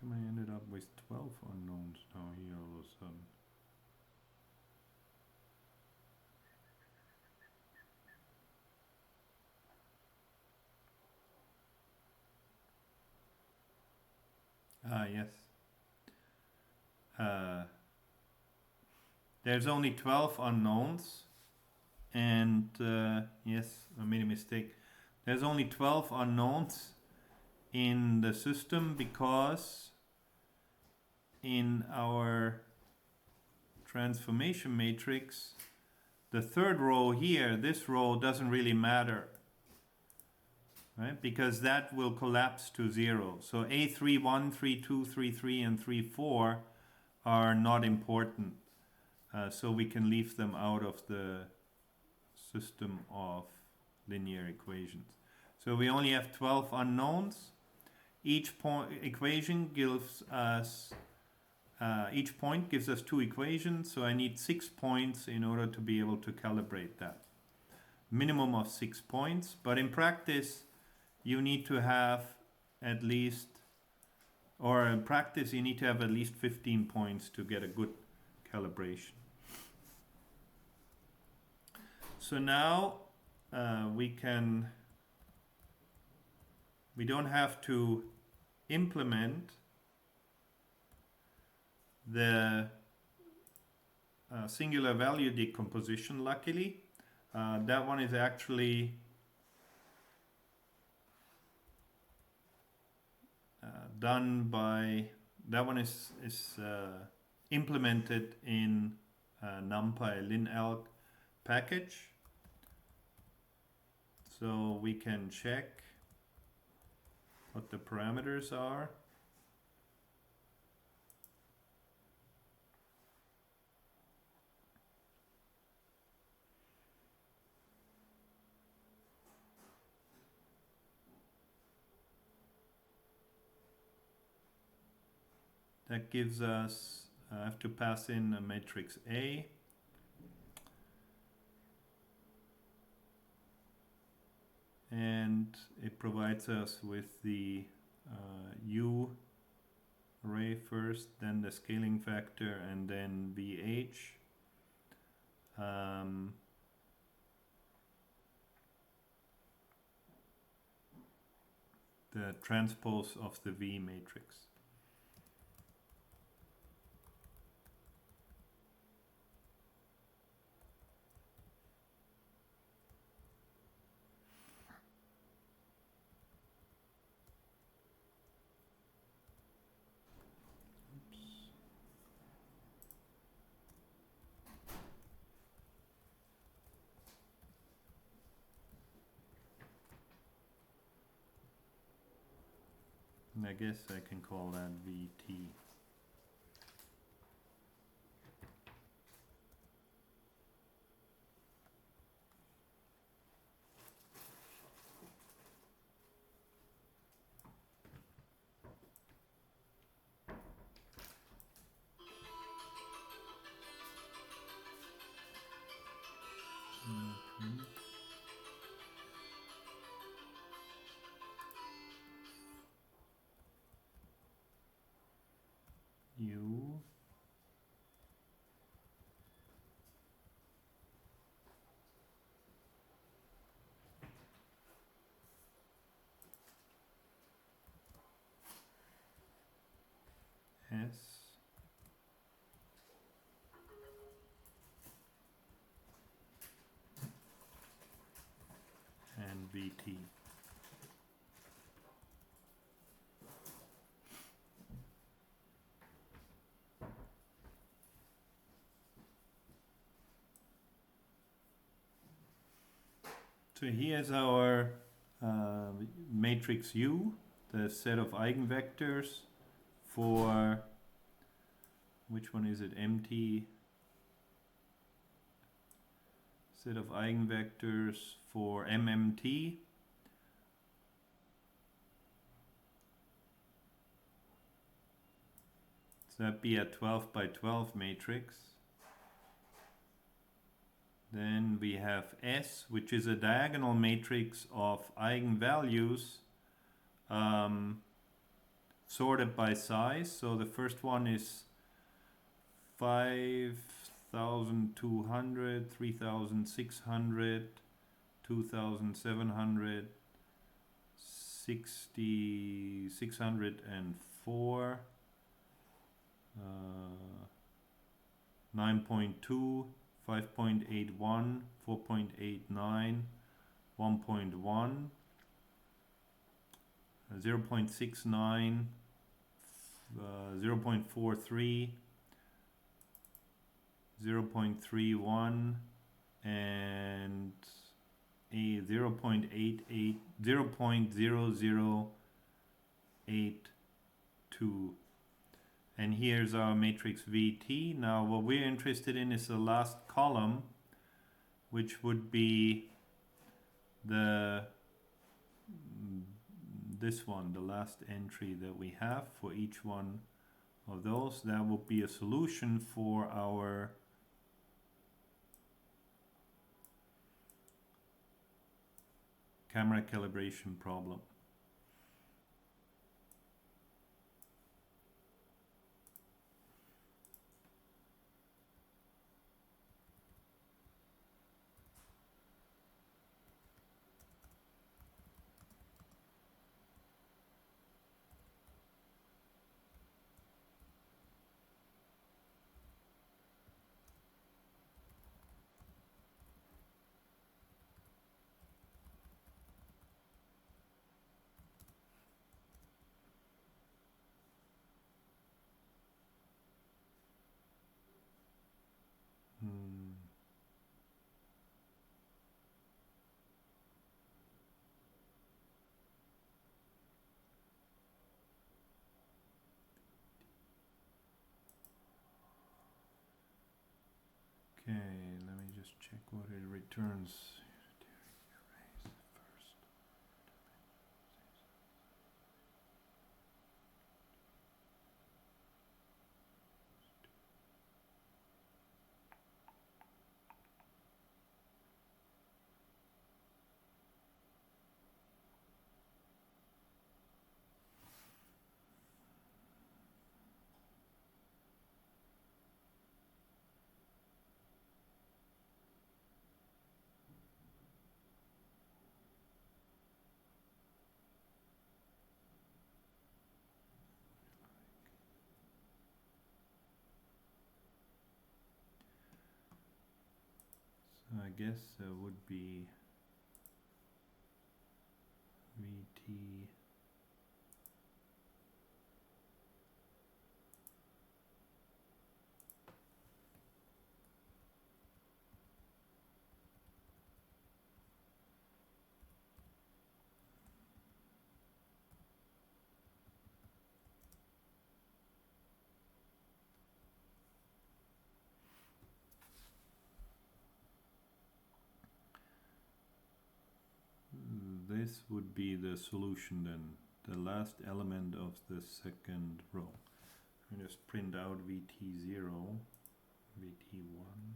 S1: Come I ended up with 12 unknowns now here all of a sudden. Ah, yes. There's only 12 unknowns, and yes, I made a mistake. There's only 12 unknowns in the system because in our transformation matrix, the third row here, this row doesn't really matter, right? Because that will collapse to 0. So A3, 1, 3, 2, 3, 3, and 3, 4 are not important. So we can leave them out of the system of linear equations. So we only have 12 unknowns. Each equation gives us, each point gives us 2 equations, so I need 6 points in order to be able to calibrate that. Minimum of 6 points, but in practice, you need to have at least, or in practice, you need to have at least 15 points to get a good calibration. So now we don't have to implement the singular value decomposition, luckily. That one is actually done by, that one is implemented in NumPy linalg package. So we can check what the parameters are. That gives us, I have to pass in a matrix A. And it provides us with the U array first, then the scaling factor, and then VH. The transpose of the V matrix. I guess I can call that VT. U S and VT. So here's our matrix U, the set of eigenvectors for, which one is it, MT, set of eigenvectors for MMT. So that'd be a 12 by 12 matrix. Then we have S, which is a diagonal matrix of eigenvalues sorted by size. So the first one is 5,200, 3,600, 2,700, 604, 9.2, 5.81, 4.89, 1.1, 0.69, 0.43, 0.31, and a 0.88, 0.0082. And here's our matrix VT. Now what we're interested in is the last column, which would be this one, the last entry that we have for each one of those. That will be a solution for our camera calibration problem. Okay, let me just check what it returns. So I guess would be VT this would be the solution then, the last element of the second row. I just print out VT0, VT1.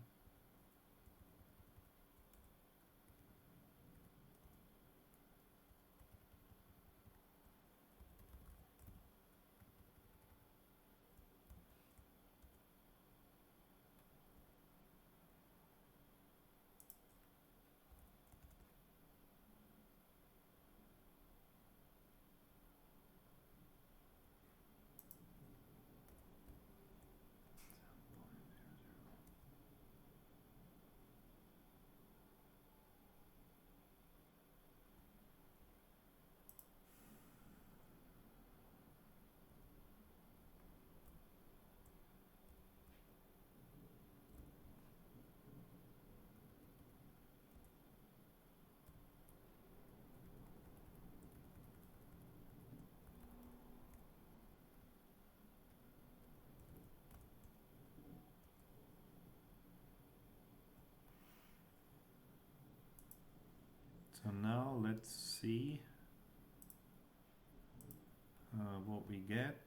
S1: So now let's see what we get.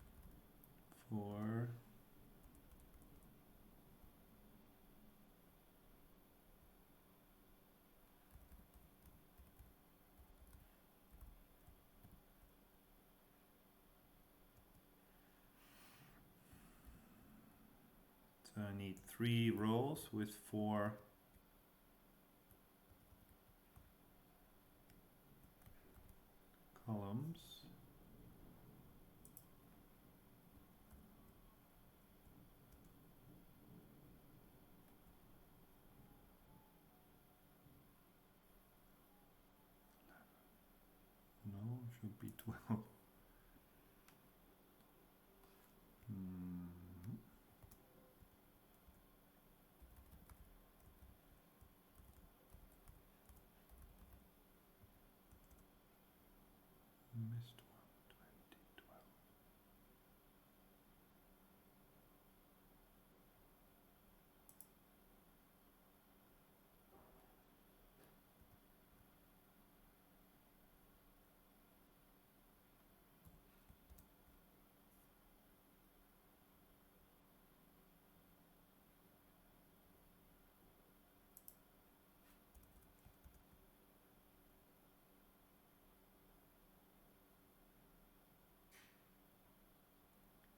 S1: A for so I need 3 rows with 4 columns. No, should be 12. Missed one, 20, 12.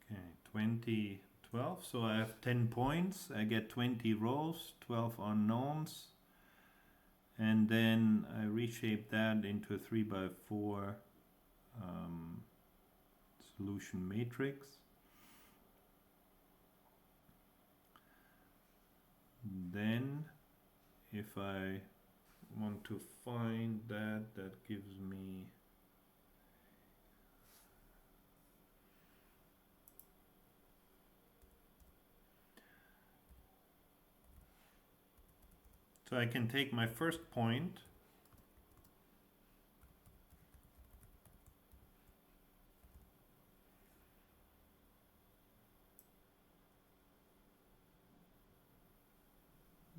S1: Okay, 20, 12. So I have 10 points. I get 20 rows, 12 unknowns. And then I reshape that into a 3 by 4 solution matrix. Then if I want to find that, that gives me so I can take my first point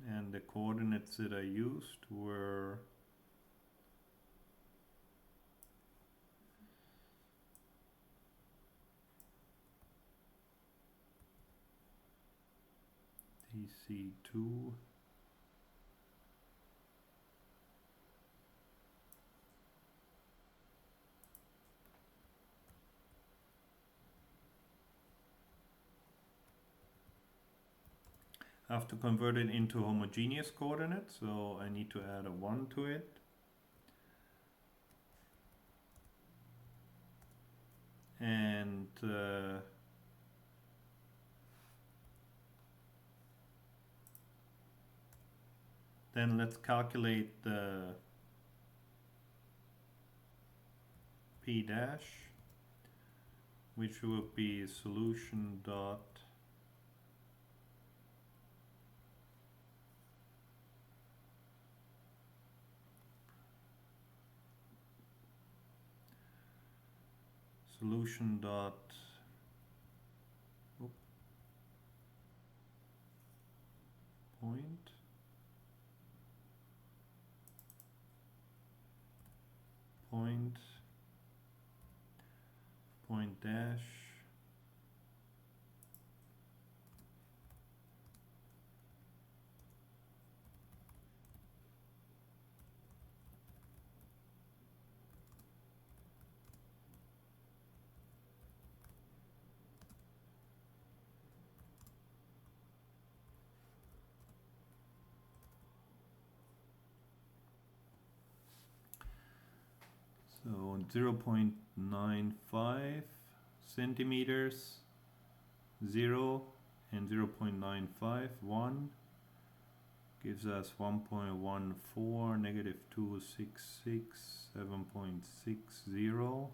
S1: and the coordinates that I used were DC2 I have to convert it into homogeneous coordinates, so I need to add a 1 to it. And then let's calculate the P dash, which will be solution dot solution dot point point dash so 0.95 centimeters 0 and 0.95 1 gives us 1.14 negative 266 7.60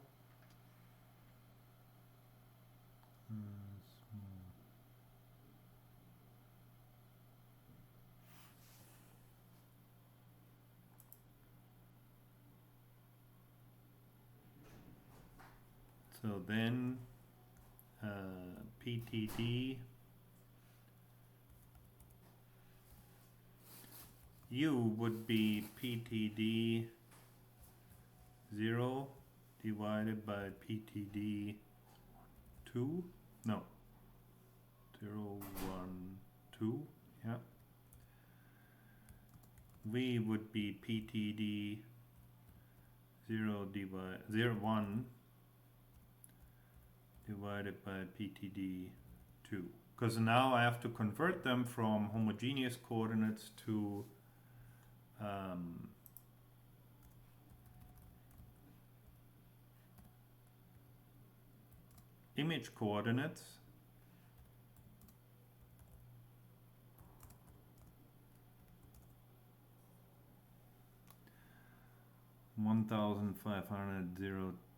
S1: so then PTD U would be PTD 0 divided by PTD 2 no 0 1 2 yeah V would be PTD 0 divide 0 1 divided by PTD 2 because now I have to convert them from homogeneous coordinates to image coordinates.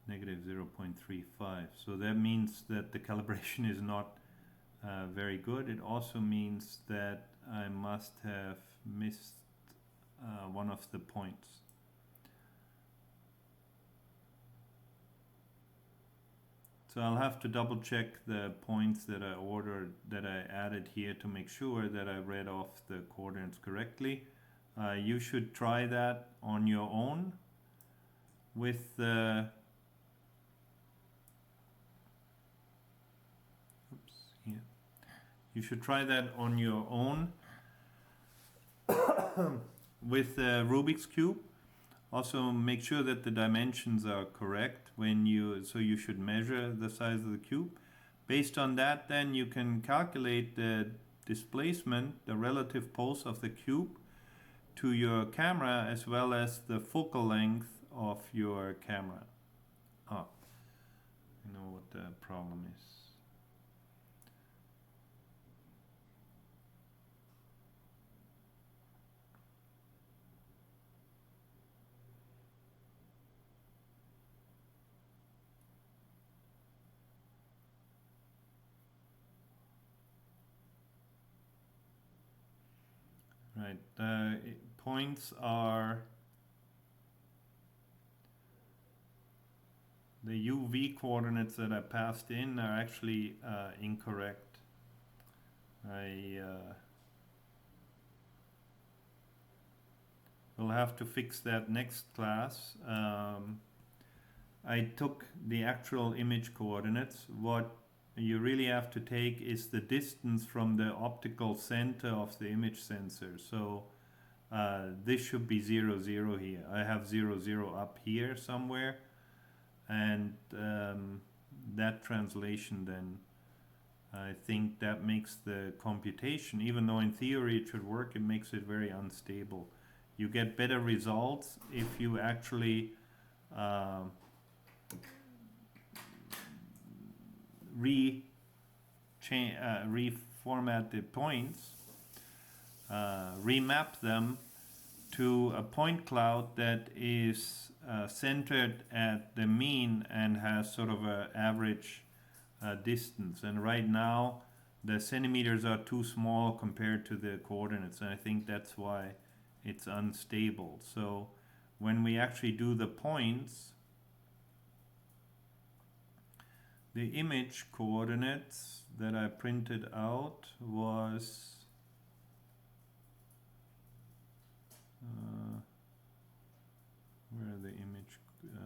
S1: Negative 0.35. So that means that the calibration is not very good. It also means that I must have missed one of the points. So I'll have to double check the points that I ordered, that I added here to make sure that I read off the coordinates correctly. You should try that on your own with the you should try that on your own with the Rubik's Cube. Also make sure that the dimensions are correct when so you should measure the size of the cube. Based on that, then you can calculate the displacement, the relative pose of the cube to your camera, as well as the focal length of your camera. I know what the problem is. Right, the points are the UV coordinates that I passed in are actually incorrect. I will have to fix that next class. I took the actual image coordinates. What you really have to take is the distance from the optical center of the image sensor. So this should be 0, 0 here. I have 0, 0 up here somewhere, and that translation then, I think that makes the computation, even though in theory it should work, it makes it very unstable. You get better results if you actually reformat the points, remap them to a point cloud that is centered at the mean and has sort of an average distance. And right now the centimeters are too small compared to the coordinates, and I think that's why it's unstable. So when we actually do the points, the image coordinates that I printed out was where are the image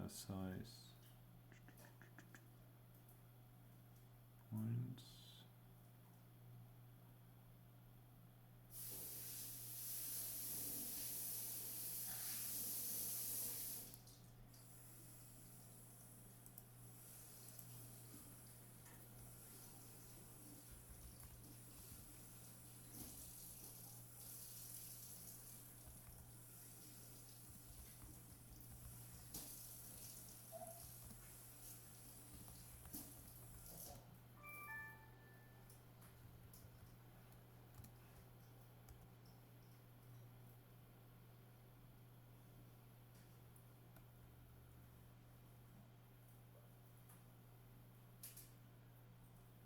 S1: size points.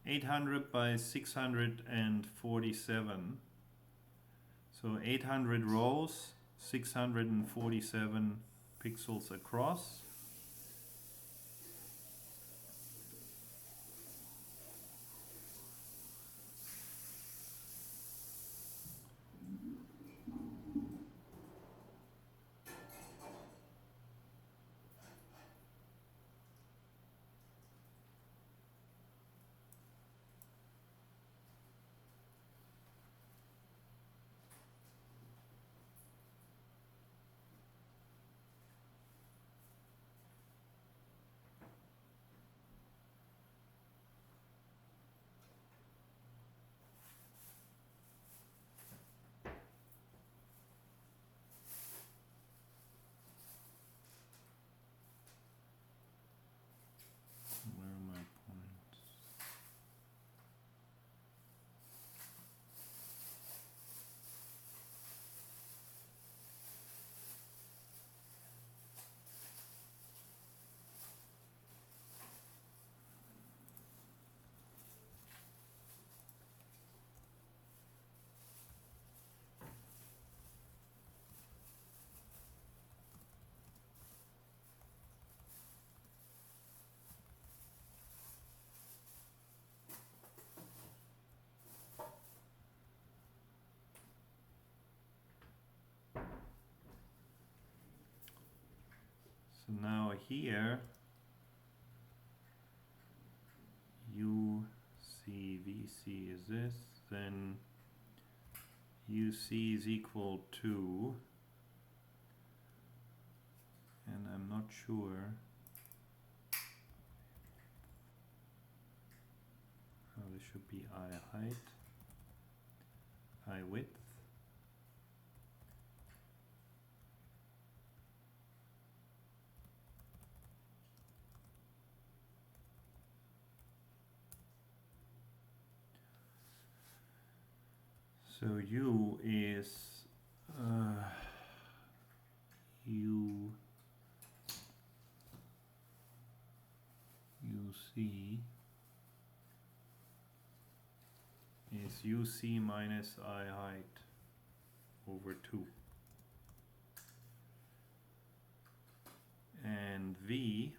S1: (800 by 647). So 800 rows, 647 pixels across. Where are my points? So now here UCVC is this, then UC is equal to, and I'm not sure how this should be I height, I width. So U is UC is UC minus I height over 2. And V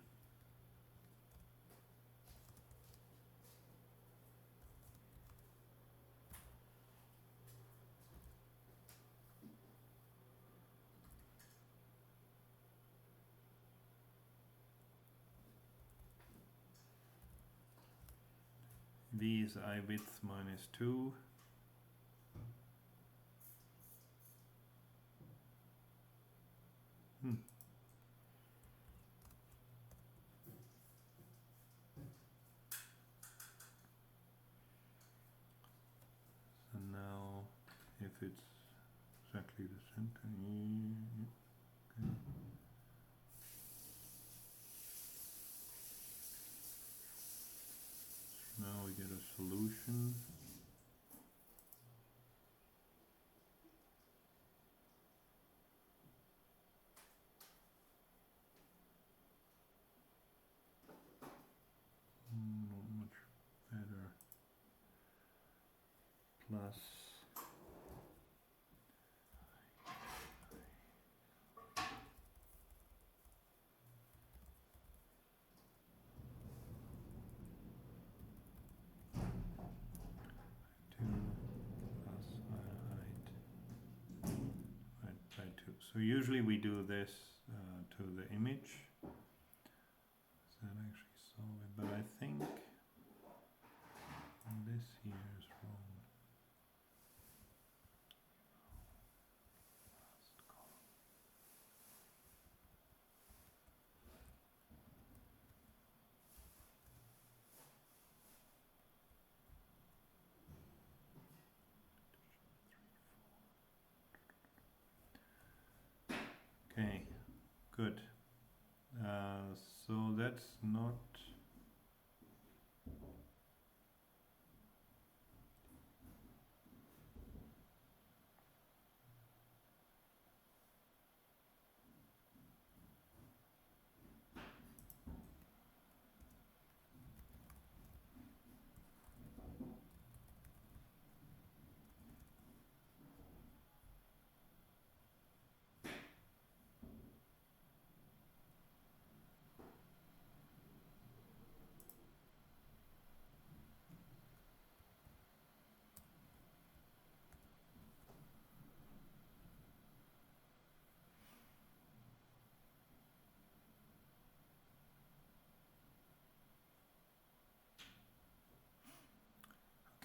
S1: is I width minus 2. So now if it's exactly the center, okay. Now we get a solution. Not much better. Plus So usually we do this to the image. Does that actually solve it? But I think this here is wrong. Okay, good. So that's not.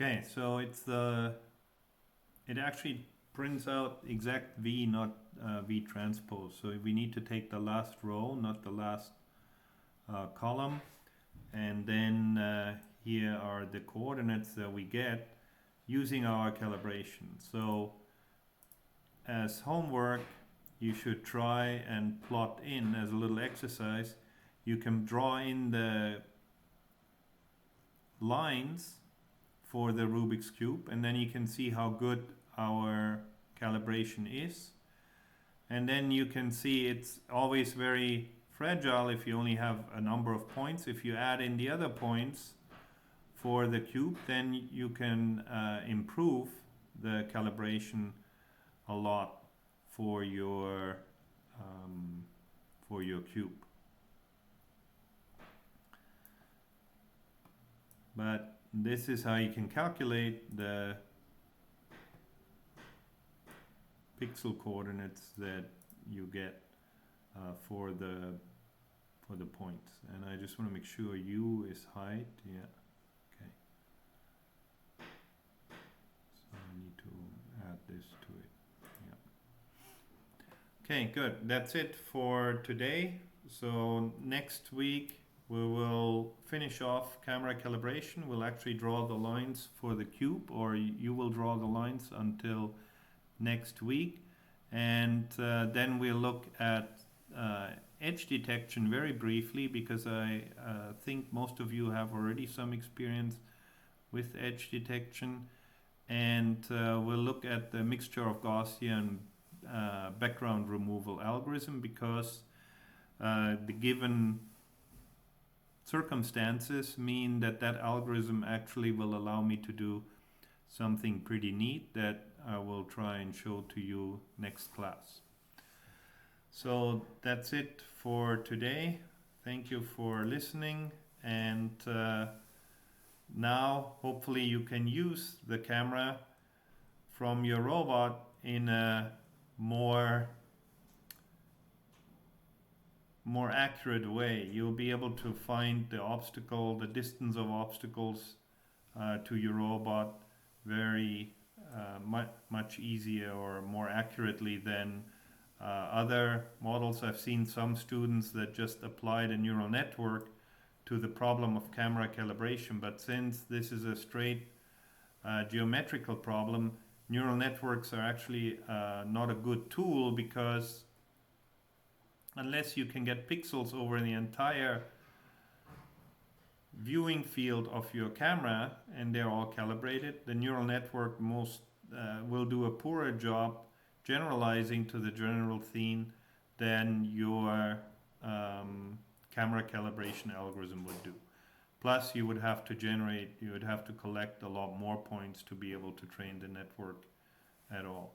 S1: Okay, so it actually prints out exact V, not V transpose. So we need to take the last row, not the last column, and then here are the coordinates that we get using our calibration. So as homework, you should try and plot in, as a little exercise, you can draw in the lines for the Rubik's Cube, and then you can see how good our calibration is. And then you can see it's always very fragile if you only have a number of points. If you add in the other points for the cube, then you can improve the calibration a lot for your cube. But this is how you can calculate the pixel coordinates that you get for the points. And I just want to make sure U is height. Yeah. Okay. So I need to add this to it. Yeah. Okay, good. That's it for today. So next week we will finish off camera calibration. We'll actually draw the lines for the cube, or you will draw the lines until next week. And then we'll look at edge detection very briefly, because I think most of you have already some experience with edge detection. And we'll look at the mixture of Gaussian background removal algorithm, because the given circumstances mean that algorithm actually will allow me to do something pretty neat that I will try and show to you next class. So that's it for today. Thank you for listening, and now hopefully you can use the camera from your robot in a more accurate way. You'll be able to find the distance of obstacles to your robot very much easier or more accurately than other models. I've seen some students that just applied a neural network to the problem of camera calibration, but since this is a straight geometrical problem, neural networks are actually not a good tool, because unless you can get pixels over the entire viewing field of your camera and they're all calibrated, the neural network will do a poorer job generalizing to the general theme than your camera calibration algorithm would do. Plus you would have to collect a lot more points to be able to train the network at all.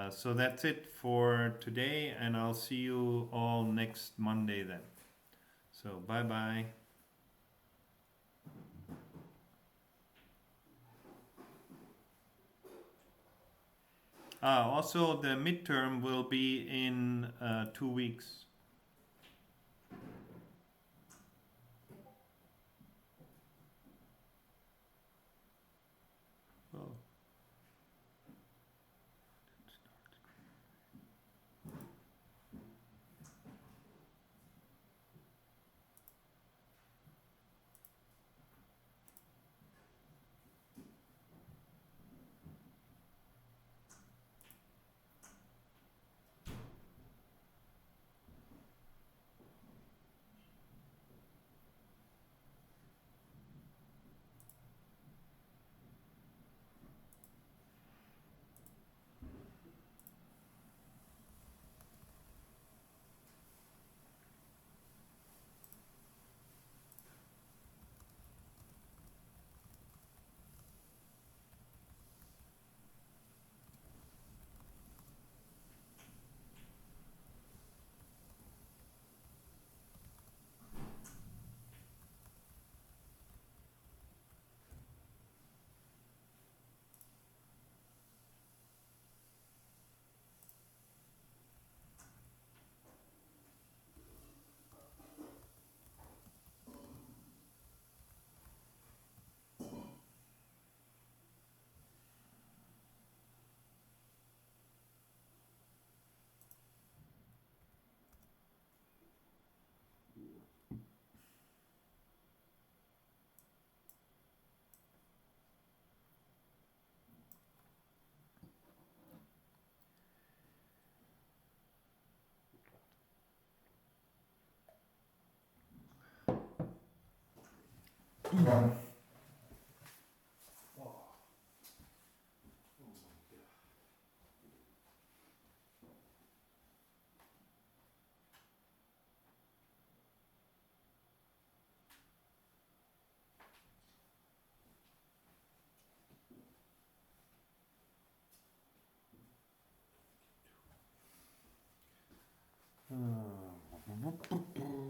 S1: So that's it for today, and I'll see you all next Monday then. So bye bye. Also, the midterm will be in 2 weeks. Oh.